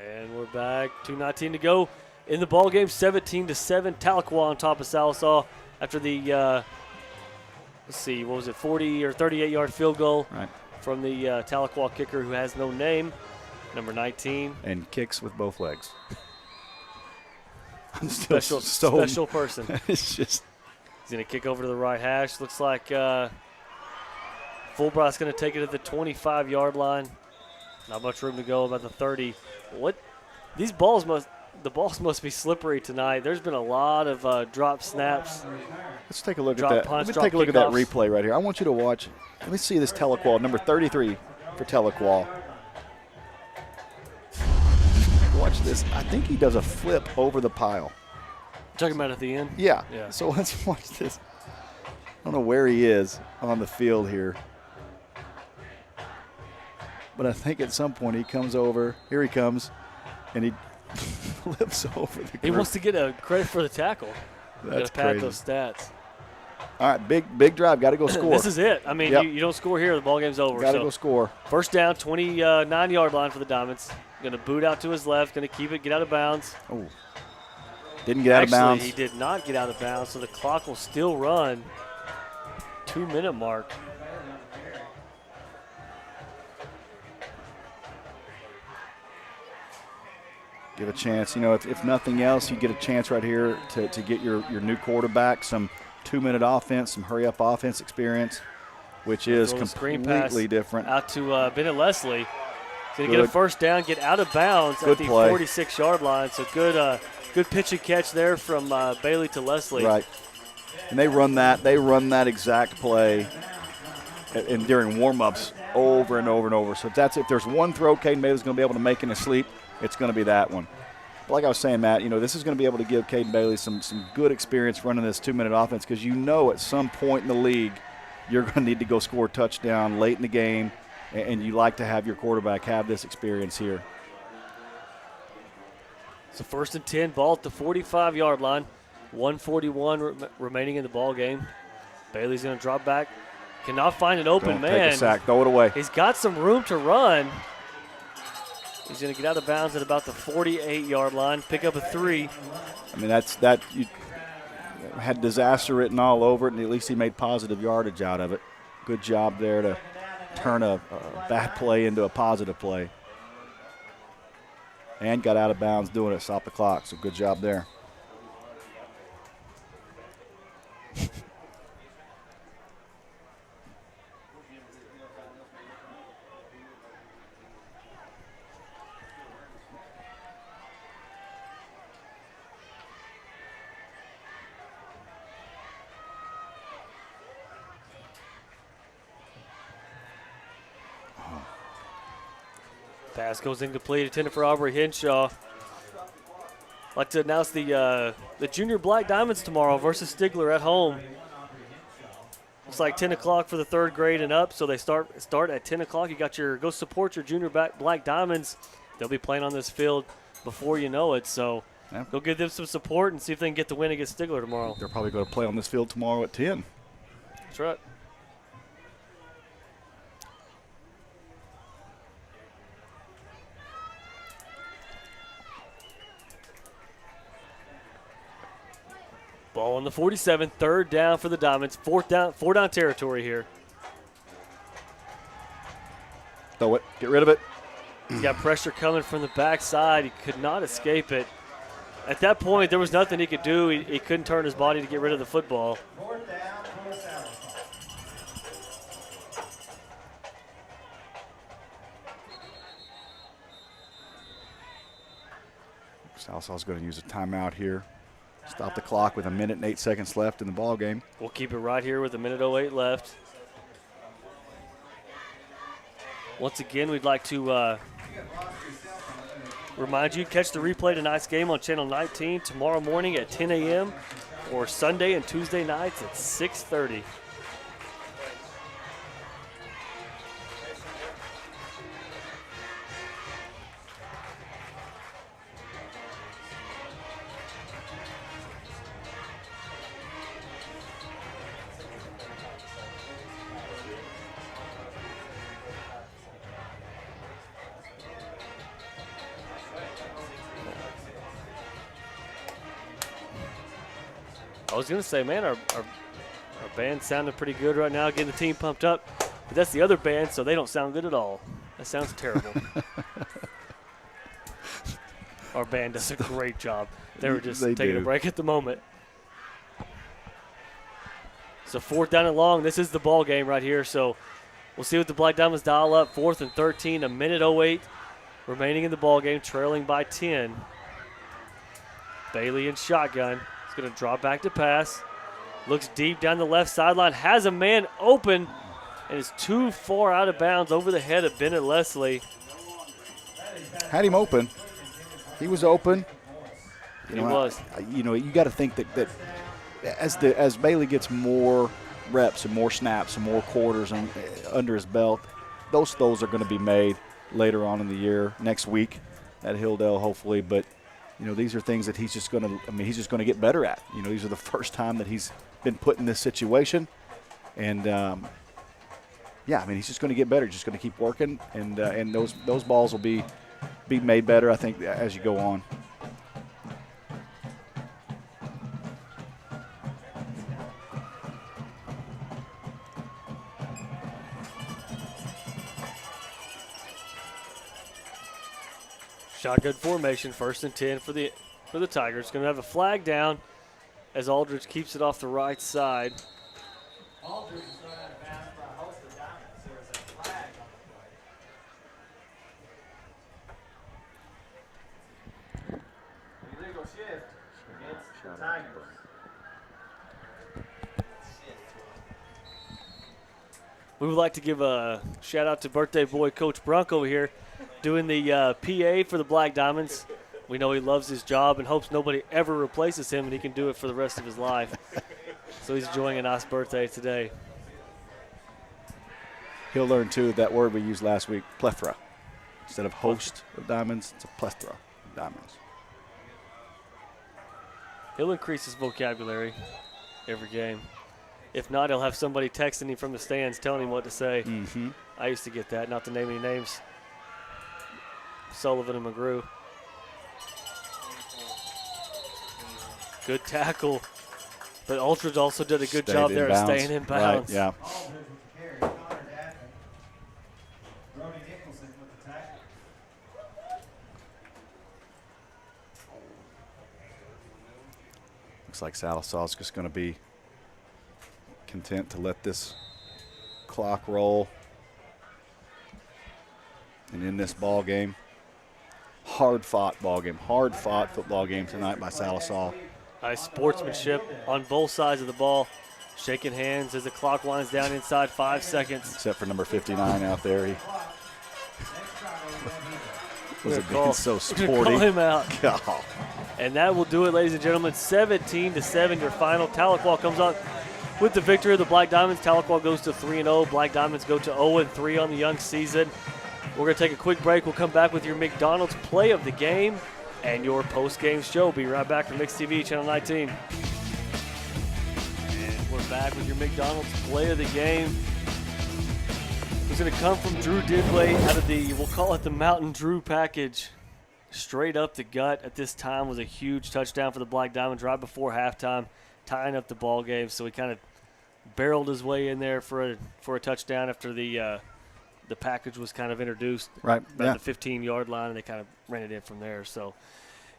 And we're back. 2:19 to go in the ball game. 17-7. Tahlequah on top of Sallisaw after the, let's see, what was it, 40 or 38-yard field goal from the Tahlequah kicker who has no name, number 19. And kicks with both legs. Special person. It's just. He's going to kick over to the right hash. Looks like Fulbright's going to take it at the 25-yard line. Not much room to go, about the 30. The balls must be slippery tonight. There's been a lot of drop snaps. Let's take a look at that. Let me take a look at that replay right here. I want you to watch. Let me see this Tahlequah, number 33 for Tahlequah. watch this. I think he does a flip over the pile. Talking about at the end? Yeah. Yeah. So let's watch this. I don't know where he is on the field here. But I think at some point he comes over. Here he comes. And he flips over the group. He wants to get a credit for the tackle. That's got to pad crazy. those stats. All right, big drive. Got to go score. This is it. I mean, Yep. you don't score here, the ball game's over. Got to So go score. first down, 29-yard line for the Diamonds. Going to boot out to his left. Going to keep it, get out of bounds. Oh. Didn't get out of bounds. He did not get out of bounds, so the clock will still run. 2-minute mark. Give a chance. You know, if nothing else, you get a chance right here to get your new quarterback some 2-minute offense, some hurry-up offense experience, which is Throw the screen pass completely different. Out to Bennett Leslie. He's going to get a first down, get out of bounds Good at the play. 46-yard line. So good pitch and catch there from Bailey to Leslie. Right. And they run that exact play and during warm-ups over and over and over. So if there's one throw Caden Bailey's going to be able to make in his sleep, it's going to be that one. But like I was saying, Matt, you know, this is going to be able to give Caden Bailey some good experience running this 2-minute offense because you know at some point in the league you're going to need to go score a touchdown late in the game, and you like to have your quarterback have this experience here. So 1st and 10, ball at the 45-yard line. 1:41 remaining in the ball game. Bailey's going to drop back. Cannot find an open Don't man. take a sack. Throw it away. He's got some room to run. He's going to get out of bounds at about the 48-yard line, pick up a 3. I mean, you had disaster written all over it, and at least he made positive yardage out of it. Good job there to turn a bad play into a positive play. And got out of bounds doing it, stop the clock, so good job there. Pass goes incomplete, intended for Aubrey Henshaw. I'd like to announce the Junior Black Diamonds tomorrow versus Stigler at home. It's like 10 o'clock for the 3rd grade and up, so they start at 10 o'clock. You got go support your Junior Black Diamonds. They'll be playing on this field before you know it, so go give them some support and see if they can get the win against Stigler tomorrow. They're probably going to play on this field tomorrow at 10. That's right. Ball on the 47, 3rd down for the Diamonds. 4 down territory here. Throw it. Get rid of it. He's got pressure coming from the backside. He could not escape it. At that point, there was nothing he could do. He couldn't turn his body to get rid of the football. 4th down for Sallisaw. Sallsaw's going to use a timeout here. Stop the clock with 1 minute and 8 seconds left in the ball game. We'll keep it right here with 1:08 left. Once again, we'd like to remind you, catch the replay tonight's game on Channel 19 tomorrow morning at 10 a.m. or Sunday and Tuesday nights at 6:30. I was going to say, man, our band sounded pretty good right now, getting the team pumped up. But that's the other band, so they don't sound good at all. That sounds terrible. Our band does a great job. They were just taking a break at the moment. So 4th down and long. This is the ball game right here. So we'll see what the Black Diamonds dial up. 4th and 13, 1:08 remaining in the ball game, trailing by 10. Bailey in shotgun. He's going to drop back to pass. Looks deep down the left sideline. Has a man open and is too far out of bounds over the head of Bennett Leslie. Had him open. He was open. He was. You got to think that as Bailey gets more reps and more snaps and more quarters under his belt, those throws are going to be made later on in the year, next week at Hilldale, hopefully. But these are things that he's just going to get better at. These are the first time that he's been put in this situation, and he's just going to get better. Just going to keep working, and those balls will be made better, I think, as you go on. Shotgun formation, 1st and 10 for the Tigers. Going to have a flag down as Aldridge keeps it off the right side. Aldridge is thrown out of bounds by a host of Diamonds. There is a flag on the play. Illegal shift against the Tigers. We would like to give a shout out to birthday boy Coach Bronco here, doing the PA for the Black Diamonds. We know he loves his job and hopes nobody ever replaces him and he can do it for the rest of his life. So he's enjoying a nice birthday today. He'll learn, too, that word we used last week, plethora. Instead of host of diamonds, it's a plethora of diamonds. He'll increase his vocabulary every game. If not, he'll have somebody texting him from the stands telling him what to say. Mm-hmm. I used to get that, not to name any names. Sullivan and McGrew. Good tackle. But Aldridge also did a good job there of staying in bounds. Right, yeah. Aldridge with the carry. Connor Daffin. Brody Nicholson with the tackle. Looks like Sallisaw's just going to be content to let this clock roll. And in this ball game, hard-fought ball game, hard-fought football game tonight by Sallisaw. Nice sportsmanship on both sides of the ball. Shaking hands as the clock winds down inside 5 seconds. Except for number 59 out there. He was being so sporty. Call him out. God. And that will do it, ladies and gentlemen. 17-7, your final. Tahlequah comes out with the victory of the Black Diamonds. Tahlequah goes to 3-0. Black Diamonds go to 0-3 on the young season. We're going to take a quick break. We'll come back with your McDonald's play of the game and your post-game show. Be right back from Mix TV, Channel 19. And we're back with your McDonald's play of the game. It's going to come from Drew Didway out of the, we'll call it the Mountain Drew package. Straight up the gut at this time was a huge touchdown for the Black Diamonds right before halftime, tying up the ball game. So he kind of barreled his way in there for a touchdown after the package was kind of introduced right at the 15-yard line, and they kind of ran it in from there. So,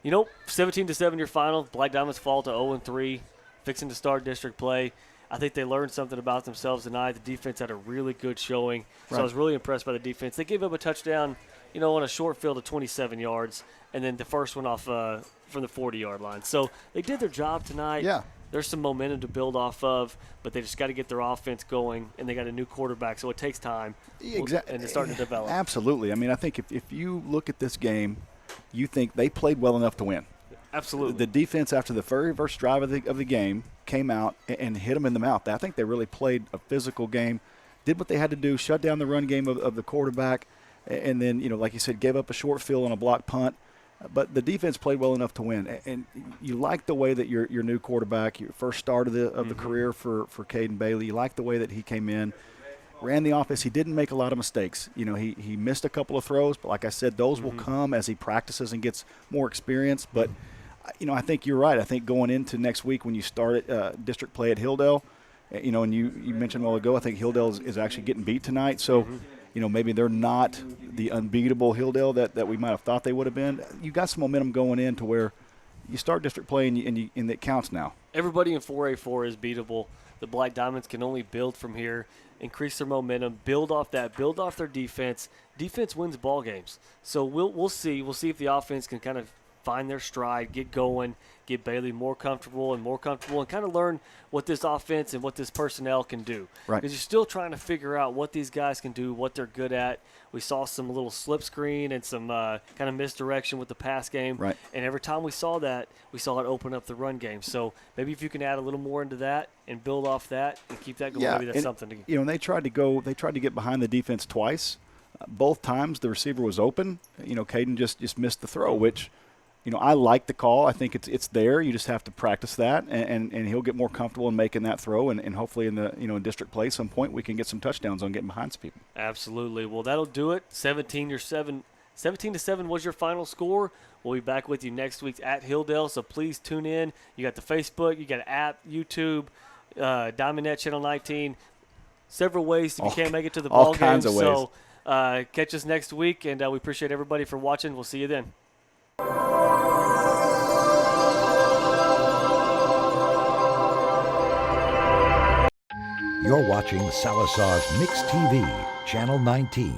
17-7 your final. Black Diamonds fall to 0-3, fixing to start district play. I think they learned something about themselves tonight. The defense had a really good showing. So I was really impressed by the defense. They gave up a touchdown, on a short field of 27 yards, and then the first one off from the 40-yard line. So they did their job tonight. Yeah. There's some momentum to build off of, but they just got to get their offense going, and they got a new quarterback, so it takes time. Exactly. And it's starting to develop. Absolutely. I think if you look at this game, you think they played well enough to win. Absolutely. The defense, after the very first drive of the game, came out and hit them in the mouth. I think they really played a physical game, did what they had to do, shut down the run game of the quarterback, and then, like you said, gave up a short field on a block punt. But the defense played well enough to win. And you like the way that your new quarterback, your first start of the career for Caden Bailey, you like the way that he came in, ran the offense. He didn't make a lot of mistakes. He missed a couple of throws, but like I said, those will come as he practices and gets more experience. But, I think you're right. I think going into next week when you start at district play at Hilldale, and you mentioned a while ago, I think Hilldale is actually getting beat tonight. So, maybe they're not the unbeatable Hilldale that we might have thought they would have been. You got some momentum going in to where you start district play and it counts now. Everybody in 4A4 is beatable. The Black Diamonds can only build from here, increase their momentum, build off their defense. Defense wins ball games. So we'll see. We'll see if the offense can kind of find their stride, get going, get Bailey more comfortable, and kind of learn what this offense and what this personnel can do. Right. Because you're still trying to figure out what these guys can do, what they're good at. We saw some little slip screen and some kind of misdirection with the pass game. Right. And every time we saw that, we saw it open up the run game. So maybe if you can add a little more into that and build off that and keep that going, maybe that's something to. And they tried to get behind the defense twice. Both times the receiver was open. Caden just missed the throw, which, I like the call. I think it's there. You just have to practice that, and he'll get more comfortable in making that throw, and hopefully in the in district play at some point we can get some touchdowns on getting behind some people. Absolutely. Well, that'll do it. 17-7 was your final score. We'll be back with you next week at Hilldale, so please tune in. You got the Facebook, you got an app, YouTube, DiamondNet Channel 19, several ways if you can't make it to the ball game. All kinds of ways. So catch us next week, and we appreciate everybody for watching. We'll see you then. You're watching Sallisaw's Mix TV, Channel 19.